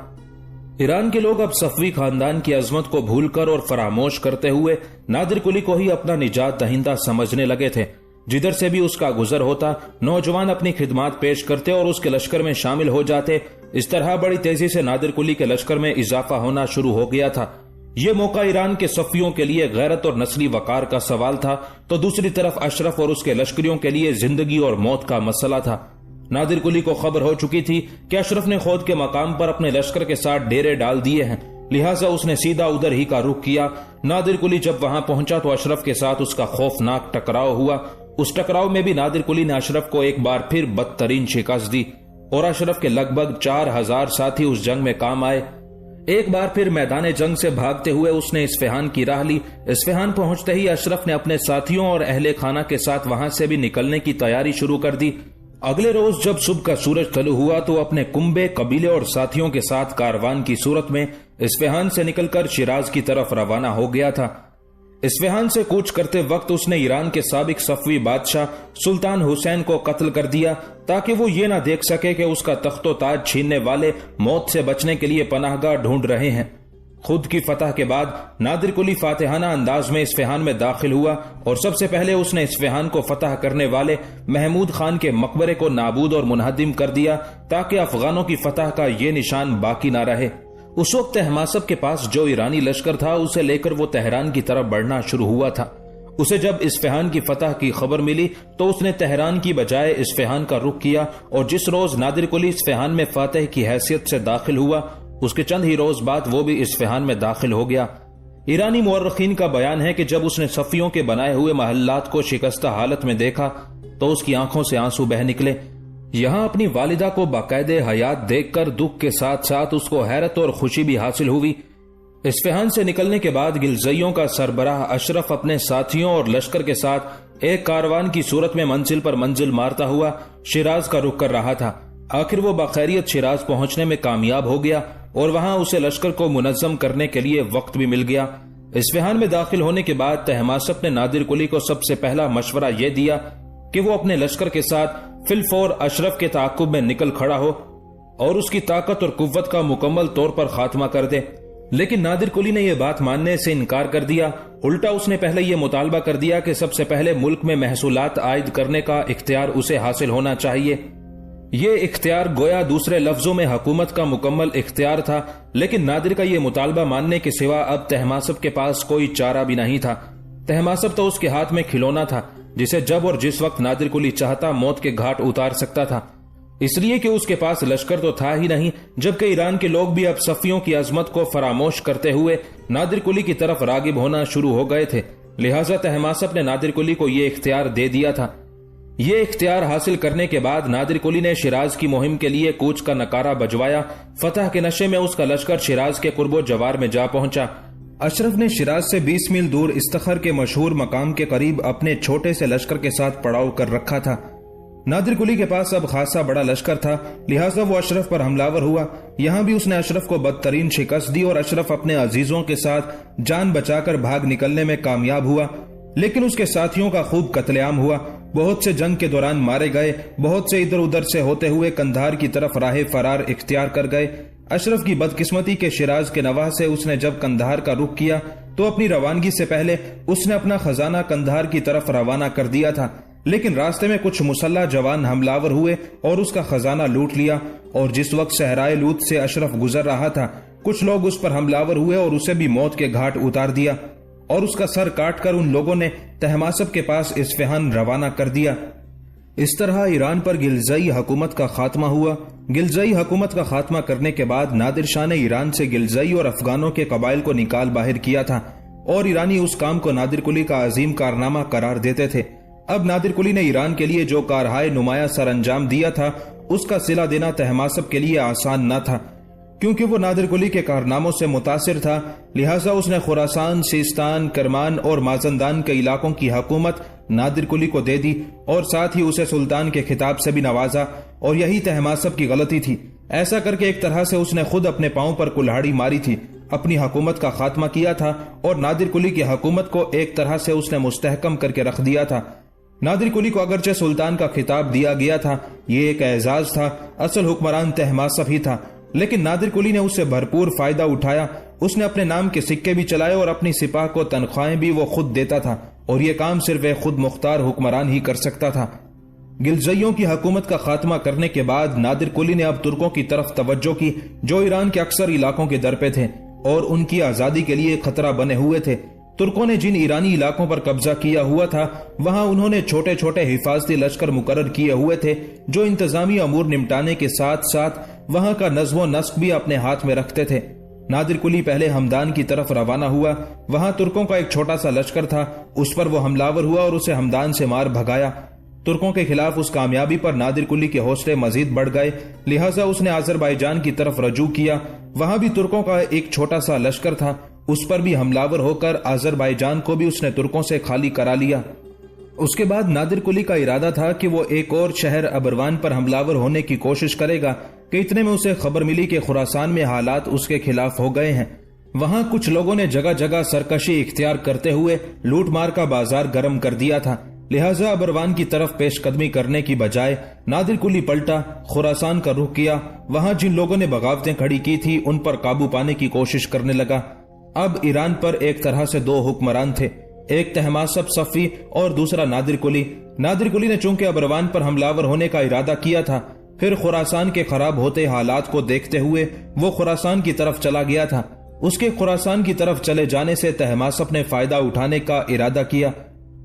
ईरान के लोग अब सफवी खानदान की अजमत को भूलकर और फरामोश करते हुए नादिर कुली को ही अपना निजात दहिंदा समझने लगे थे। जिधर से भी उसका गुजर होता नौजवान अपनी खिदमात पेश करते और उसके लश्कर में शामिल हो जाते। इस तरह बड़ी तेजी से नादिर कुली के लश्कर में इजाफा होना शुरू हो गया था। ये मौका ईरान के सफियों के लिए गैरत और नस्ली वकार का सवाल था, तो दूसरी तरफ अशरफ और उसके लश्करियों के लिए जिंदगी और मौत का मसला था। नादिर कुली को खबर हो चुकी थी कि अशरफ ने खोद के मकाम पर अपने लश्कर के साथ डेरे डाल दिए हैं, लिहाजा उसने सीधा उधर ही का रुख किया। नादिर कुली जब वहां पहुंचा तो अशरफ के साथ उसका खौफनाक टकराव हुआ। उस टकराव में भी नादिर कुली ने अशरफ को एक बार फिर बदतरीन शिकस्त दी और अशरफ के लगभग 4000 साथी उस जंग में काम आए। एक बार फिर मैदान जंग से भागते हुए उसने इस्फहान की राह ली। इस्फहान पहुंचते ही अशरफ ने अपने साथियों और अहले खाना के साथ वहां से भी निकलने की तैयारी शुरू कर दी। अगले रोज जब सुबह का सूरज तलु हुआ तो अपने कुंबे, कबीले और साथियों के साथ कारवान की सूरत में इस्फहान से निकलकर शिराज की तरफ रवाना हो गया था। इस्फहान से कूच करते वक्त उसने ईरान के साबिक सफवी बादशाह सुल्तान हुसैन को कत्ल कर दिया ताकि वो ये ना देख सके कि उसका तख्तो ताज छीनने वाले मौत से बचने के लिए पनाहगाह ढूंढ रहे हैं। खुद की फतह के बाद नादिर कुली फातिहाना अंदाज में इस्फहान में दाखिल हुआ और सबसे पहले उसने इस्फहान को फतह करने वाले महमूद खान के मकबरे को नाबूद और मुनहदिम कर दिया ताकि अफगानों की फतह का ये निशान बाकी ना रहे। उस वक्त तहमासप के पास जो ईरानी लश्कर था उसे लेकर वो तेहरान की तरफ बढ़ना शुरू हुआ था। उसे जब इस्फहान की फतह की खबर मिली तो उसने तेहरान की बजाय इस्फहान का रुख किया और जिस रोज नादिर कुली इस्फहान में फातेह की हैसियत से दाखिल हुआ उसके चंद ही रोज बाद वो भी इस्फहान में दाखिल हो गया। ईरानी मुअर्रिखीन का बयान है कि जब उसने सफियों के बनाए हुए महल्लात को शिकस्ता हालत में देखा तो उसकी आंखों से आंसू बह निकले। यहाँ अपनी वालिदा को बाकायदे हयात देखकर दुख के साथ साथ उसको हैरत और खुशी भी हासिल हुई। इस्फहान से निकलने के बाद गिलजइयों का सरबराह अशरफ अपने साथियों और लश्कर के साथ एक कारवान की सूरत में मंजिल पर मंजिल मारता हुआ शिराज का रुख कर रहा था। आखिर वो बाखैरियत शिराज पहुंचने में कामयाब हो गया और वहां उसे लश्कर को मुनज़्ज़म करने के लिए वक्त भी मिल गया। इस्फहान में दाखिल होने के बाद तहमासप ने नादिर कुली को सबसे पहला मशवरा यह दिया कि वो अपने लश्कर के साथ फिलफौर अशरफ के ताकुब में निकल खड़ा हो और उसकी ताकत और कुव्वत का मुकम्मल तौर पर खात्मा कर दे। लेकिन नादिर कुली ने यह बात मानने से इनकार कर दिया। उल्टा उसने पहले यह मुतालबा कर दिया कि सबसे पहले मुल्क में महसूलात आयद करने का इख्तियार उसे हासिल होना चाहिए। ये इख्तियार गोया दूसरे लफ्जों में हुकूमत का मुकम्मल इख्तियार था, लेकिन नादिर का यह मुतालबा मानने के सिवा अब तहमासप के पास कोई चारा भी नहीं था। तहमासप तो उसके हाथ में खिलौना था जिसे जब और जिस वक्त नादिर कुली चाहता मौत के घाट उतार सकता था। इसलिए कि उसके पास लश्कर तो था ही नहीं, जबकि ईरान के लोग भी अब सफियों की अजमत को फरामोश करते हुए नादिर कुली की तरफ रागिब होना शुरू हो गए थे। लिहाजा तहमासप ने नादिर कुली को यह इख्तियार दे दिया था। ये इख्तियार हासिल करने के बाद नादिर कुली ने शिराज की मुहिम के लिए कूच का नकारा बजवाया। फतह के नशे में उसका लश्कर शिराज के कुर्बो जवार में जा पहुंचा। अशरफ ने शिराज से 20 मील दूर इस्तखर के मशहूर मकाम के करीब अपने छोटे से लश्कर के साथ पड़ाव कर रखा था। नादिर कुली के पास अब खासा बड़ा लश्कर था, लिहाजा वो अशरफ पर हमलावर हुआ। यहां भी उसने अशरफ को बदतरीन शिकस्त दी और अशरफ अपने अजीजों के साथ जान बचाकर भाग निकलने में कामयाब हुआ। लेकिन उसके साथियों का खूब कत्लेआम हुआ। बहुत से जंग के दौरान मारे गए, बहुत से इधर उधर से होते हुए कंधार की तरफ राह फरार इख्तियार कर गए। अशरफ की बदकिस्मती के शिराज के नवाह से उसने जब कंधार का रुख किया तो अपनी रवानगी से पहले उसने अपना खजाना कंधार की तरफ रवाना कर दिया था। लेकिन रास्ते में कुछ मुसल्ला जवान हमलावर हुए और उसका खजाना लूट लिया। और जिस वक्त सहराए लूत से अशरफ गुजर रहा था, कुछ लोग उस पर हमलावर हुए और उसे भी मौत के घाट उतार दिया और उसका सर काटकर उन लोगों ने तहमासप के पास इस्फहान रवाना कर दिया। इस तरह ईरान पर गिलजई हुकूमत का खात्मा हुआ। गिलजई हुकूमत का खात्मा करने के बाद नादिर शाह ने ईरान से गिलजई और अफगानों के कबाइल को निकाल बाहर किया था और ईरानी उस काम को नादिर कुली का अजीम कारनामा करार देते थे। अब नादिर कुली ने ईरान के लिए जो कारहाय नुमाया सर अंजाम दिया था, उसका सिला देना तहमासप के लिए आसान न था, क्योंकि वो नादिर कुली के कारनामों से मुतासिर था। लिहाजा उसने खुरासान, सिस्तान, करमान और माजनदान के इलाकों की हुकूमत नादिर कुली को दे दी और साथ ही उसे सुल्तान के खिताब से भी नवाजा। और यही तहमासप की गलती थी। ऐसा करके एक तरह से उसने खुद अपने पांव पर कुल्हाड़ी मारी थी, अपनी हुकूमत का खात्मा किया था और नादिर कुली की हुकूमत को एक तरह से उसने मुस्तहकम करके रख दिया था। नादिर कुली को अगरचे सुल्तान का खिताब दिया गया था, ये एक एजाज था, असल हुक्मरान तहमासप ही था, लेकिन नादिर कुली ने उससे भरपूर फायदा उठाया। उसने अपने नाम के सिक्के भी चलाए और अपनी सिपाह को तनख्वाहें भी वो खुद देता था और ये काम सिर्फ एक खुद मुख्तार हुक्मरान ही कर सकता था। गिलजइयों की हुकूमत का खात्मा करने के बाद नादिर कुली ने अब तुर्कों की तरफ तवज्जो की, जो ईरान के अक्सर इलाकों के दर पे थे और उनकी आजादी के लिए खतरा बने हुए थे। तुर्कों ने जिन ईरानी इलाकों पर कब्जा किया हुआ था, वहां उन्होंने छोटे छोटे हिफाजती लश्कर मुकर्रर किए हुए थे, जो इंतजामी अमूर निपटाने के साथ साथ वहां का नज़्म नस्क भी अपने हाथ में रखते थे। नादिर कुली पहले हमदान की तरफ रवाना हुआ। वहां तुर्कों का एक छोटा सा लश्कर था, उस पर वो हमलावर हुआ और उसे हमदान से मार भगाया। तुर्कों के खिलाफ उस कामयाबी पर नादिर कुली के हौसले मजीद बढ़ गए। लिहाजा उसने आजरबाईजान की तरफ रजू किया। वहां भी तुर्कों का एक छोटा सा लश्कर था, उस पर भी हमलावर होकर आजरबाईजान को भी उसने तुर्कों से खाली करा लिया। उसके बाद नादिर कुली का इरादा था कि वो एक और शहर अबरवान पर हमलावर होने की कोशिश करेगा कि इतने में उसे खबर मिली कि खुरासान में हालात उसके खिलाफ हो गए हैं। वहां कुछ लोगों ने जगह जगह सरकशी इख्तियार करते हुए लूट मार का बाजार गर्म कर दिया था। लिहाजा अबरवान की तरफ पेशकदमी करने की बजाय नादिर कुली पलटा, खुरासान का रुख किया। वहां जिन लोगों ने बगावतें खड़ी की थी उन पर काबू पाने की कोशिश करने लगा। अब ईरान पर एक तरह से दो हुक्मरान थे, एक तहमासप सफी और दूसरा नादिर कुली। नादिर कुली ने चूंकि अबरवान पर हमलावर होने का इरादा किया था, फिर खुरासान के खराब होते हालात को देखते हुए वो खुरासान की तरफ चला गया था। उसके खुरासान की तरफ चले जाने से तहमासप ने फायदा उठाने का इरादा किया।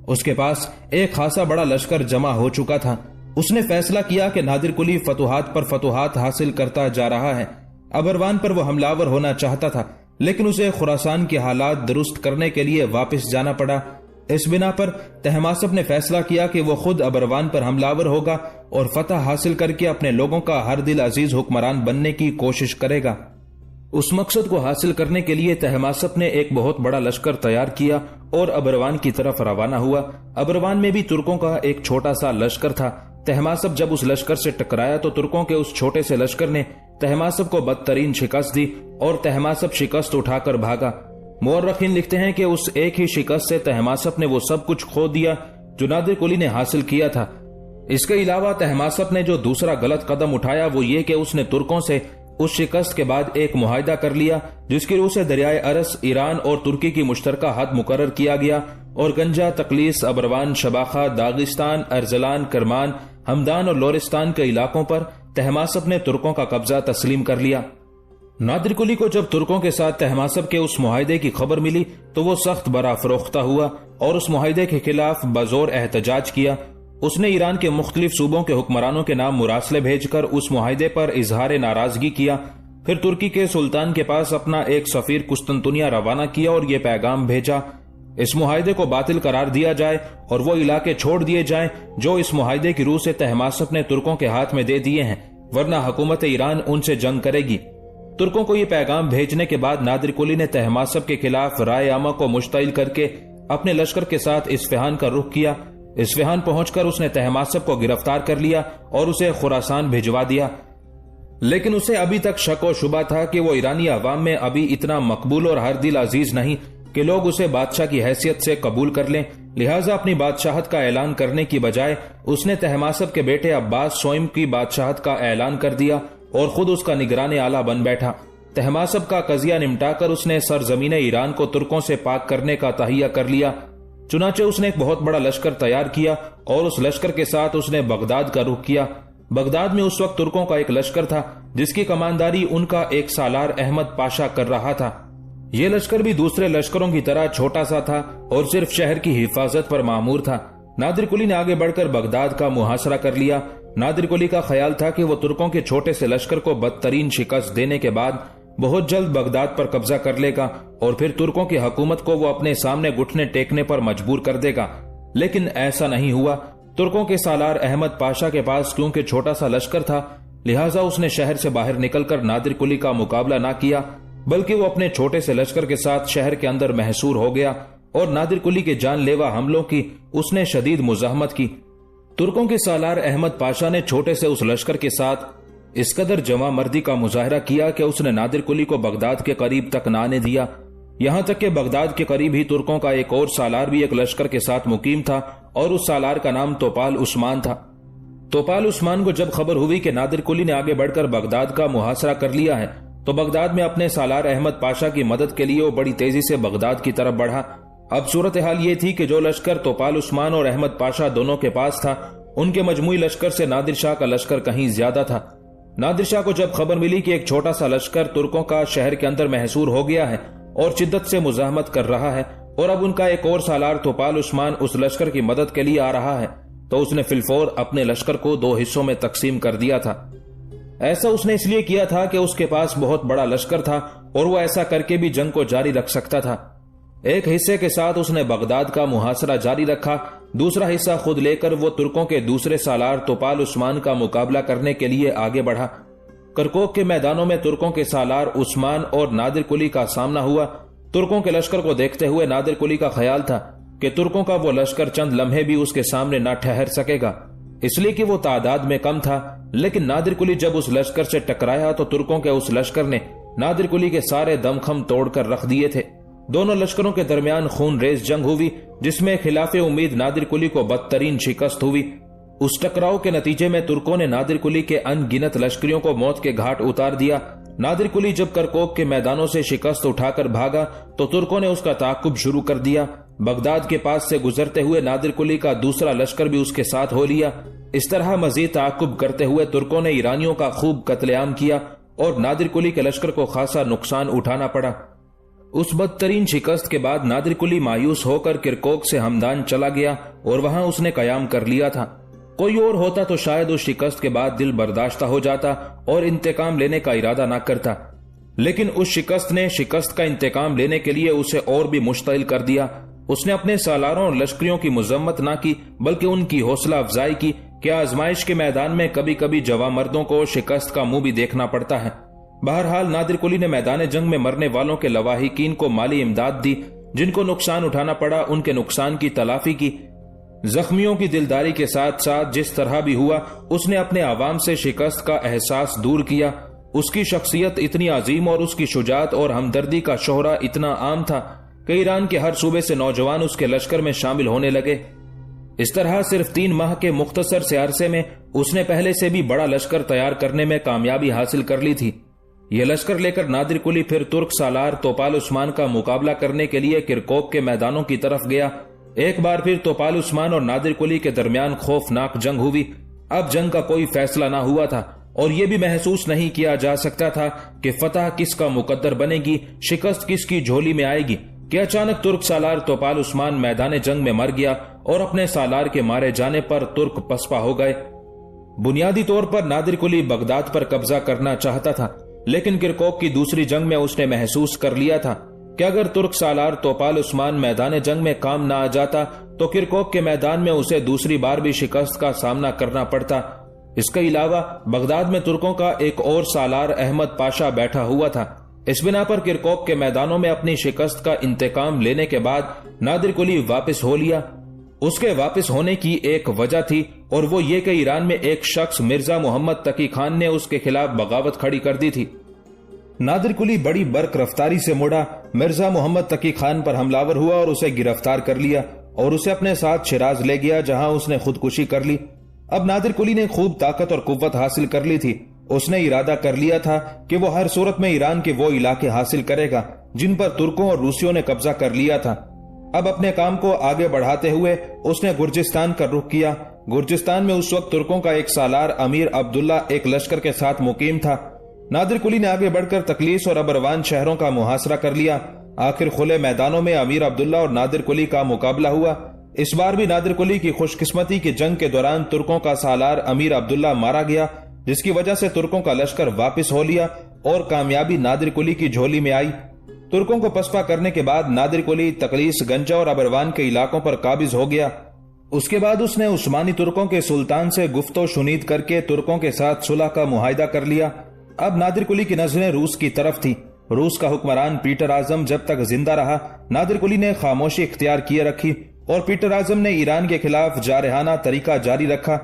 उसके पास एक खासा बड़ा लश्कर जमा हो चुका था। उसने फैसला किया कि नादिर कुली फतुहात पर फतुहात हासिल करता जा रहा है। अबरवान पर वो हमलावर होना चाहता था, लेकिन उसे खुरासान के हालात दुरुस्त करने के लिए वापस जाना पड़ा। इस बिना पर तहमासप ने फैसला किया कि वो खुद अबरवान पर हमलावर होगा और फतह हासिल करके अपने लोगों का हर दिल अजीज हुक्मरान बनने की कोशिश करेगा। उस मकसद को हासिल करने के लिए तहमासप ने एक बहुत बड़ा लश्कर तैयार किया और अबरवान की तरफ रवाना हुआ। अबरवान में भी तुर्कों का एक छोटा सा लश्कर था। तहमासप जब उस लश्कर से टकराया तो तुर्कों के उस छोटे से लश्कर ने तहमासप को बदतरीन शिकस्त दी और तहमासप शिकस्त उठाकर भागा। मुअर्रिखीन लिखते हैं कि उस एक ही शिकस्त से तहमासप ने वो सब कुछ खो दिया जो नादिर कुली ने हासिल किया था। इसके अलावा तहमासप ने जो दूसरा गलत कदम उठाया वो ये कि उसने तुर्कों से उस शिकस्त के बाद एक मुआहिदा कर लिया, जिसकी रूह से दरियाए अरस, ईरान और तुर्की की मुश्तरका हद मुकर्रर किया गया और गंजा, तकलीस, अबरवान, शबाखा, दागिस्तान, अर्जलान, करमान, हमदान और लोरिस्तान के इलाकों पर तहमासप ने तुर्कों का कब्जा तस्लीम कर लिया। नादिर कुली को जब तुर्कों के साथ तहमासप के उस मुआहिदे की खबर मिली तो वो सख्त बराफरोख्ता हुआ और उस मुआहिदे के खिलाफ बजोर एहतजाज किया। उसने ईरान के मुख्तलिफ सूबों के हुक्मरानों के नाम मुरासले भेजकर उस मुआहिदे पर इजहार नाराजगी किया। फिर तुर्की के सुल्तान के पास अपना एक सफीर कुस्तुनतुनिया रवाना किया और ये पैगाम भेजा, इस मुआहिदे को बातिल करार दिया जाए और वो इलाके छोड़ दिए जाएं जो इस मुआहिदे की रूह से तहमासप ने तुर्कों के हाथ में दे दिए हैं, वरना हुकूमत ईरान उनसे जंग करेगी। तुर्कों को ये पैगाम भेजने के बाद नादिर कुली ने तहमासप के खिलाफ राय आमा को मुश्तइल करके अपने लश्कर के साथ इस्फहान का रुख किया। इस्फहान पहुंचकर उसने तहमासप को गिरफ्तार कर लिया और उसे खुरासान भिजवा दिया। लेकिन उसे अभी तक शक और शुबा था कि वो ईरानी अवाम में अभी इतना मकबूल और हर दिल अजीज नहीं कि लोग उसे बादशाह की हैसियत से कबूल कर लें। लिहाजा अपनी बादशाहत का ऐलान करने की बजाय उसने तहमासप के बेटे अब्बास सोइम की बादशाहत का ऐलान कर दिया और खुद उसका निगरान आला बन बैठा। तहमासप का कजिया निमटाकर उसने सरजमीन ईरान को तुर्कों से पाक करने का तहिया कर लिया। चुनाचे उसने एक बहुत बड़ा लश्कर तैयार किया और उस लश्कर के साथ उसने बगदाद का रुख किया। बगदाद में उस वक्त तुर्कों का एक लश्कर था जिसकी कमांदारी उनका एक सालार अहमद पाशा कर रहा था। ये लश्कर भी दूसरे लश्करों की तरह छोटा सा था और सिर्फ शहर की हिफाजत पर मामूर था। नादिर कुली ने आगे बढ़कर बगदाद का मुहासरा कर लिया। नादिर कुली का ख्याल था कि वो तुर्कों के छोटे से लश्कर को बदतरीन शिकस्त देने के बाद बहुत जल्द बगदाद पर कब्जा कर लेगा और फिर तुर्कों की हुकूमत को वो अपने सामने घुटने टेकने पर मजबूर कर देगा। लेकिन ऐसा नहीं हुआ। तुर्कों के सालार अहमद पाशा के पास क्योंकि छोटा सा लश्कर था, लिहाजा उसने शहर से बाहर निकलकर नादिर कुली का मुकाबला ना किया, बल्कि वो अपने छोटे से लश्कर के साथ शहर के अंदर महसूर हो गया और नादिर कुली के जानलेवा हमलों की उसने शदीद मुजाहमत की। तुर्कों के सालार अहमद पाशा ने छोटे से उस लश्कर के साथ इस कदर जमा मर्दी का मुजाहरा किया कि उसने नादिर कुली को बगदाद के करीब तक ना आने दिया। यहां तक कि बगदाद के करीब ही तुर्कों का एक और सालार भी एक लश्कर के साथ मुकीम था और उस सालार का नाम तोपाल उस्मान था। तोपाल उस्मान को जब खबर हुई कि नादिर कुली ने आगे बढ़कर बगदाद का मुहासरा कर लिया है, तो बगदाद में अपने सालार अहमद पाशा की मदद के लिए वो बड़ी तेजी से बगदाद की तरफ बढ़ा। अब सूरत हाल ये थी कि जो लश्कर तोपाल उस्मान और अहमद पाशा दोनों के पास था, उनके मजमुई लश्कर से नादिर शाह का लश्कर कहीं ज्यादा था। नादिर शाह को जब खबर मिली कि एक छोटा सा लश्कर तुर्कों का शहर के अंदर महसूर हो गया है और शिद्दत से मुजाहमत कर रहा है और अब उनका एक और सालार तोपाल उस्मान उस लश्कर की मदद के लिए आ रहा है, तो उसने फिलफौर अपने लश्कर को 2 हिस्सों में तकसीम कर दिया था। ऐसा उसने इसलिए किया था कि उसके पास बहुत बड़ा लश्कर था और वो ऐसा करके भी जंग को जारी रख सकता था। एक हिस्से के साथ उसने बगदाद का मुहासरा जारी रखा, दूसरा हिस्सा खुद लेकर वो तुर्कों के दूसरे सालार तोपाल उस्मान का मुकाबला करने के लिए आगे बढ़ा। करकोक के मैदानों में तुर्कों के सालार उस्मान और नादिर कुली का सामना हुआ। तुर्कों के लश्कर को देखते हुए नादिर कुली का ख्याल था कि तुर्कों का वो लश्कर चंद लम्हे भी उसके सामने न ठहर सकेगा, इसलिए कि वो तादाद में कम था। लेकिन नादिर कुली जब उस लश्कर से टकराया तो तुर्कों के उस लश्कर ने नादिर कुली के सारे दमखम तोड़कर रख दिए थे। दोनों लश्करों के दरमियान खून रेज जंग हुई, जिसमें खिलाफे उम्मीद नादिर कुली को बदतरीन शिकस्त हुई। उस टकराव के नतीजे में तुर्कों ने नादिर कुली के अनगिनत लश्करियों को मौत के घाट उतार दिया। नादिर कुली जब करकोक के मैदानों से शिकस्त उठाकर भागा तो तुर्कों ने उसका ताकुब शुरू कर दिया। बगदाद के पास से गुजरते हुए नादिर कुली का दूसरा लश्कर भी उसके साथ हो लिया। इस तरह मजीद ताकुब करते हुए तुर्कों ने ईरानियों का खूब कत्लेआम किया और नादिर कुली के लश्कर को खासा नुकसान उठाना पड़ा। उस बदतरीन शिकस्त के बाद नादिर कुली मायूस होकर किरकोक से हमदान चला गया और वहां उसने कयाम कर लिया था। कोई और होता तो शायद उस शिकस्त के बाद दिल बर्दाश्त हो जाता और इंतकाम लेने का इरादा न करता, लेकिन उस शिकस्त ने शिकस्त का इंतकाम लेने के लिए उसे और भी मुश्तइल कर दिया। उसने अपने सालारों और लश्करियों की मजम्मत ना की, बल्कि उनकी हौसला अफजाई की कि आजमाइश के मैदान में कभी कभी जवा मर्दों को शिकस्त का मुंह भी देखना पड़ता है। बहरहाल नादिर कुली ने मैदान जंग में मरने वालों के लवाहिकीन को माली इमदाद दी, जिनको नुकसान उठाना पड़ा उनके नुकसान की तलाफी की। जख्मियों की दिलदारी के साथ साथ जिस तरह भी हुआ उसने अपने आवाम से शिकस्त का एहसास दूर किया। उसकी शख्सियत इतनी अजीम और उसकी शुजात और हमदर्दी का शोहरा इतना आम था कि ईरान के हर सूबे से नौजवान उसके लश्कर में शामिल होने लगे। इस तरह सिर्फ 3 माह के मुख्तसर से अरसे में उसने पहले से भी बड़ा लश्कर तैयार करने में कामयाबी हासिल कर ली थी। यह लश्कर लेकर नादिर कुली फिर तुर्क सालार तोपाल उस्मान का मुकाबला करने के लिए किरकोक के मैदानों की तरफ गया। एक बार फिर तोपाल उस्मान और नादिर कुली के दरमियान खौफनाक जंग हुई। अब जंग का कोई फैसला ना हुआ था और यह भी महसूस नहीं किया जा सकता था कि फतह किसका मुकद्दर बनेगी, शिकस्त किसकी झोली में आएगी। कि अचानक तुर्क सालार तोपाल उस्मान मैदान जंग में मर गया और अपने सालार के मारे जाने पर तुर्क पसपा हो गए। बुनियादी तौर पर नादिर कुली बगदाद पर कब्जा करना चाहता था, लेकिन किरकुक की दूसरी जंग में उसने महसूस कर लिया था कि अगर तुर्क सालार तोपाल उस्मान मैदान जंग में काम न आ जाता तो किरकुक के मैदान में उसे दूसरी बार भी शिकस्त का सामना करना पड़ता। इसके अलावा बगदाद में तुर्कों का एक और सालार अहमद पाशा बैठा हुआ था। इस बिना पर किरकुक के मैदानों में अपनी शिकस्त का इंतकाम लेने के बाद नादिर कुली वापस हो लिया। उसके वापस होने की एक वजह थी और वो ये कि ईरान में एक शख्स मिर्जा मोहम्मद तकी खान ने उसके खिलाफ बगावत खड़ी कर दी थी। नादिर कुली बड़ी बर्क रफ्तारी से मुड़ा, मिर्जा मोहम्मद तकी खान पर हमलावर हुआ और उसे गिरफ्तार कर लिया और उसे अपने साथ शिराज ले गया, जहां उसने खुदकुशी कर ली। अब नादिर कुली ने खूब ताकत और कुव्वत हासिल कर ली थी। उसने इरादा कर लिया था कि वो हर सूरत में ईरान के वो इलाके हासिल करेगा जिन पर तुर्कों और रूसियों ने कब्जा कर लिया था। अब अपने काम को आगे बढ़ाते हुए उसने गुर्जिस्तान का रुख किया। गुर्जिस्तान में उस वक्त तुर्कों का एक सालार अमीर अब्दुल्ला एक लश्कर के साथ मुकीम था। नादिर कुली ने आगे बढ़कर तकलीस और अबरवान शहरों का मुहासरा कर लिया। आखिर खुले मैदानों में अमीर अब्दुल्ला और नादिर कुली का मुकाबला हुआ। इस बार भी नादिर कुली की खुशकिस्मती की जंग के दौरान तुर्कों का सालार अमीर अब्दुल्ला मारा गया, जिसकी वजह से तुर्कों का लश्कर वापस हो लिया और कामयाबी नादिर कुली की झोली में आई। तुर्कों को पसपा करने के बाद नादिर कुली तकलीस, गंजा और अबरवान के इलाकों पर काबिज हो गया। उसके बाद उसने उस्मानी तुर्कों के सुल्तान से गुफ्तो शुनीद करके तुर्कों के साथ सुलह का मुआहिदा कर लिया। अब नादिर कुली की नजरें रूस की तरफ थी। रूस का हुक्मरान पीटर आजम जब तक जिंदा रहा, नादिर कुली ने खामोशी इख्तियार किए रखी और पीटर आजम ने ईरान के खिलाफ जारहाना तरीका जारी रखा।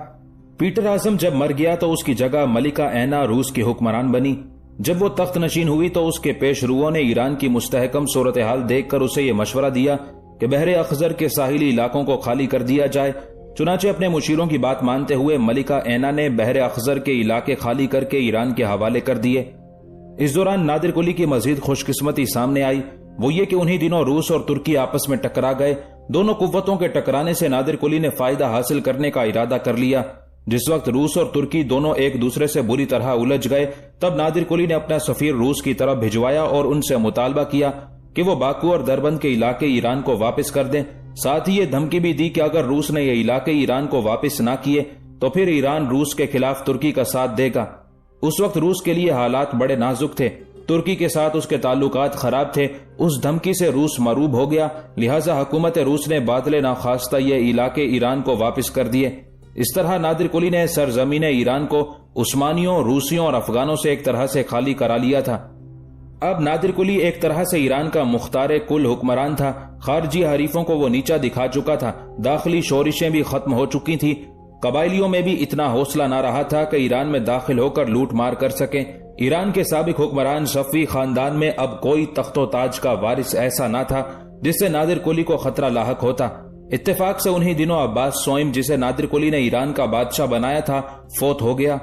पीटर आजम जब मर गया तो उसकी जगह मलिका ऐना रूस की हुक्मरान बनी। जब वो तख्त नशीन हुई तो उसके पेशरुओं ने ईरान की मुस्तहकम सूरत हाल देखकर उसे ये मशवरा दिया कि बहरे अखजर के साहिली इलाकों को खाली कर दिया जाए। चुनाचे अपने मुशीरों की बात मानते हुए मलिका ऐना ने बहरे अखजर के इलाके खाली करके ईरान के हवाले कर दिए। इस दौरान नादिर कुली की मजीद खुशकिस्मती सामने आई। वो ये कि उन्हीं दिनों रूस और तुर्की आपस में टकरा गए। दोनों कुव्वतों के टकराने से नादिर कुली ने फायदा हासिल करने का इरादा कर लिया। जिस वक्त रूस और तुर्की दोनों एक दूसरे से बुरी तरह उलझ गए, तब नादिर कुली ने अपना सफीर रूस की तरफ भिजवाया और उनसे मुतालबा किया कि वो बाकू और दरबंद के इलाके ईरान को वापस कर दें। साथ ही ये धमकी भी दी कि अगर रूस ने ये इलाके ईरान को वापस ना किए तो फिर ईरान रूस के खिलाफ तुर्की का साथ देगा। उस वक्त रूस के लिए हालात बड़े नाजुक थे। तुर्की के साथ उसके ताल्लुकात खराब थे। उस धमकी से रूस मरूब हो गया, लिहाजा हुकूमत रूस ने बादले नाखास्ता ये इलाके ईरान को वापस कर दिए। इस तरह नादिर कुली ने सरजमीन ईरान को उस्मानियों, रूसियों और अफगानों से एक तरह से खाली करा लिया था। अब नादिर कुली एक तरह से ईरान का मुख्तार कुल हुक्मरान था। खारजी हरीफों को वो नीचा दिखा चुका था। दाखिली शोरिशें भी खत्म हो चुकी थी। कबाइलियों में भी इतना हौसला ना रहा था कि ईरान में दाखिल होकर लूट मार कर सकें। ईरान के साबिक हुक्मरान सफवी खानदान में अब कोई तख्तो ताज का वारिस ऐसा ना था जिससे नादिर कुली को खतरा लाहक होता। इत्तेफाक से उन्हीं दिनों अब्बास सोइम, जिसे नादिर कुली ने ईरान का बादशाह बनाया था, फोत हो गया।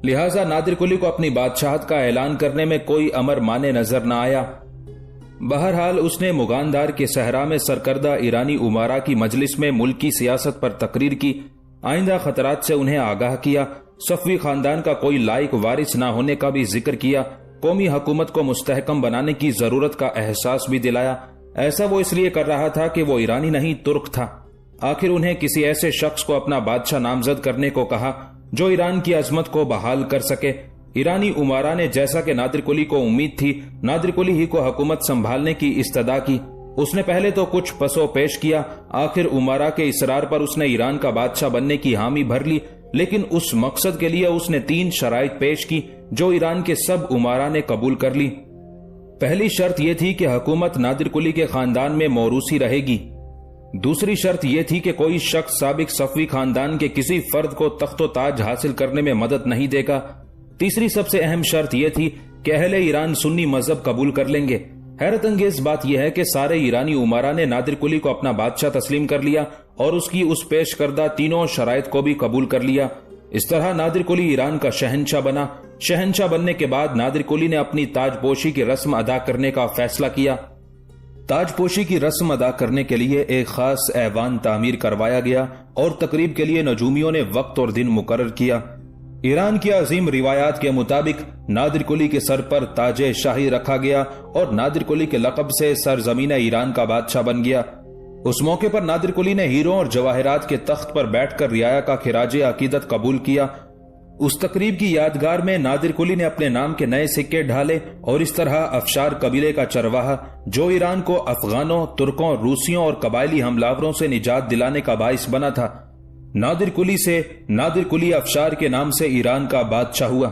लिहाजा नादिर कुली को अपनी बादशाहत का ऐलान करने में कोई अमर माने नजर न आया। बहरहाल उसने मुगानदार के सहरा में सरकर्दा ईरानी उमारा की मजलिस में मुल्की सियासत पर तकरीर की। आइंदा खतरात से उन्हें आगाह किया। सफवी खानदान का कोई लायक वारिस न होने का भी जिक्र किया। कौमी हुकूमत को मुस्तहकम बनाने की जरूरत का एहसास भी दिलाया। ऐसा वो इसलिए कर रहा था कि वो ईरानी नहीं, तुर्क था। आखिर उन्हें किसी ऐसे शख्स को अपना बादशाह नामजद करने को कहा जो ईरान की अजमत को बहाल कर सके। ईरानी उमारा ने, जैसा कि नादिर कुली को उम्मीद थी, नादिर कुली ही को हुकूमत संभालने की इस्तदा की। उसने पहले तो कुछ पसो पेश किया। आखिर उमारा के इसरार पर उसने ईरान का बादशाह बनने की हामी भर ली, लेकिन उस मकसद के लिए उसने 3 शराइत पेश की जो ईरान के सब उमारा ने कबूल कर ली। पहली शर्त यह थी कि हुकूमत नादिर कुली के खानदान में मौरूसी रहेगी। दूसरी शर्त यह थी कि कोई शख्स साबिक सफवी खानदान के किसी फर्द को तख्तो ताज हासिल करने में मदद नहीं देगा। तीसरी सबसे अहम शर्त यह थी कि अहले ईरान सुन्नी मजहब कबूल कर लेंगे। हैरत अंगेज बात यह है कि सारे ईरानी उमारा ने नादिर कुली को अपना बादशाह तस्लीम कर लिया और उसकी उस पेश करदा 3 शराइत को भी कबूल कर लिया। इस तरह नादिर कुली ईरान का शहंशाह बना। शहंशाह बनने के बाद नादिर कुली ने अपनी ताजपोशी की रस्म अदा करने का फैसला किया। ताजपोशी की रस्म अदा करने के लिए एक खास ऐवान तामीर करवाया गया और तकरीब के लिए नजूमियों ने वक्त और दिन मुकर्रर किया। ईरान की अजीम रिवायात के मुताबिक नादिर कुली के सर पर ताजे शाही रखा गया और नादिर कुली के लक़ब से सरजमीन ईरान का बादशाह बन गया। उस मौके पर नादिर कुली ने हीरों और जवाहरात के तख्त पर बैठकर रियाया का खिराजे अकीदत कबूल किया। उस तकरीब की यादगार में नादिर कुली ने अपने नाम के नए सिक्के ढाले और इस तरह अफशार कबीले का चरवाहा, जो ईरान को अफगानों, तुर्कों, रूसियों और कबायली हमलावरों से निजात दिलाने का बाइस बना था, नादिर कुली से नादिर कुली अफशार के नाम से ईरान का बादशाह हुआ।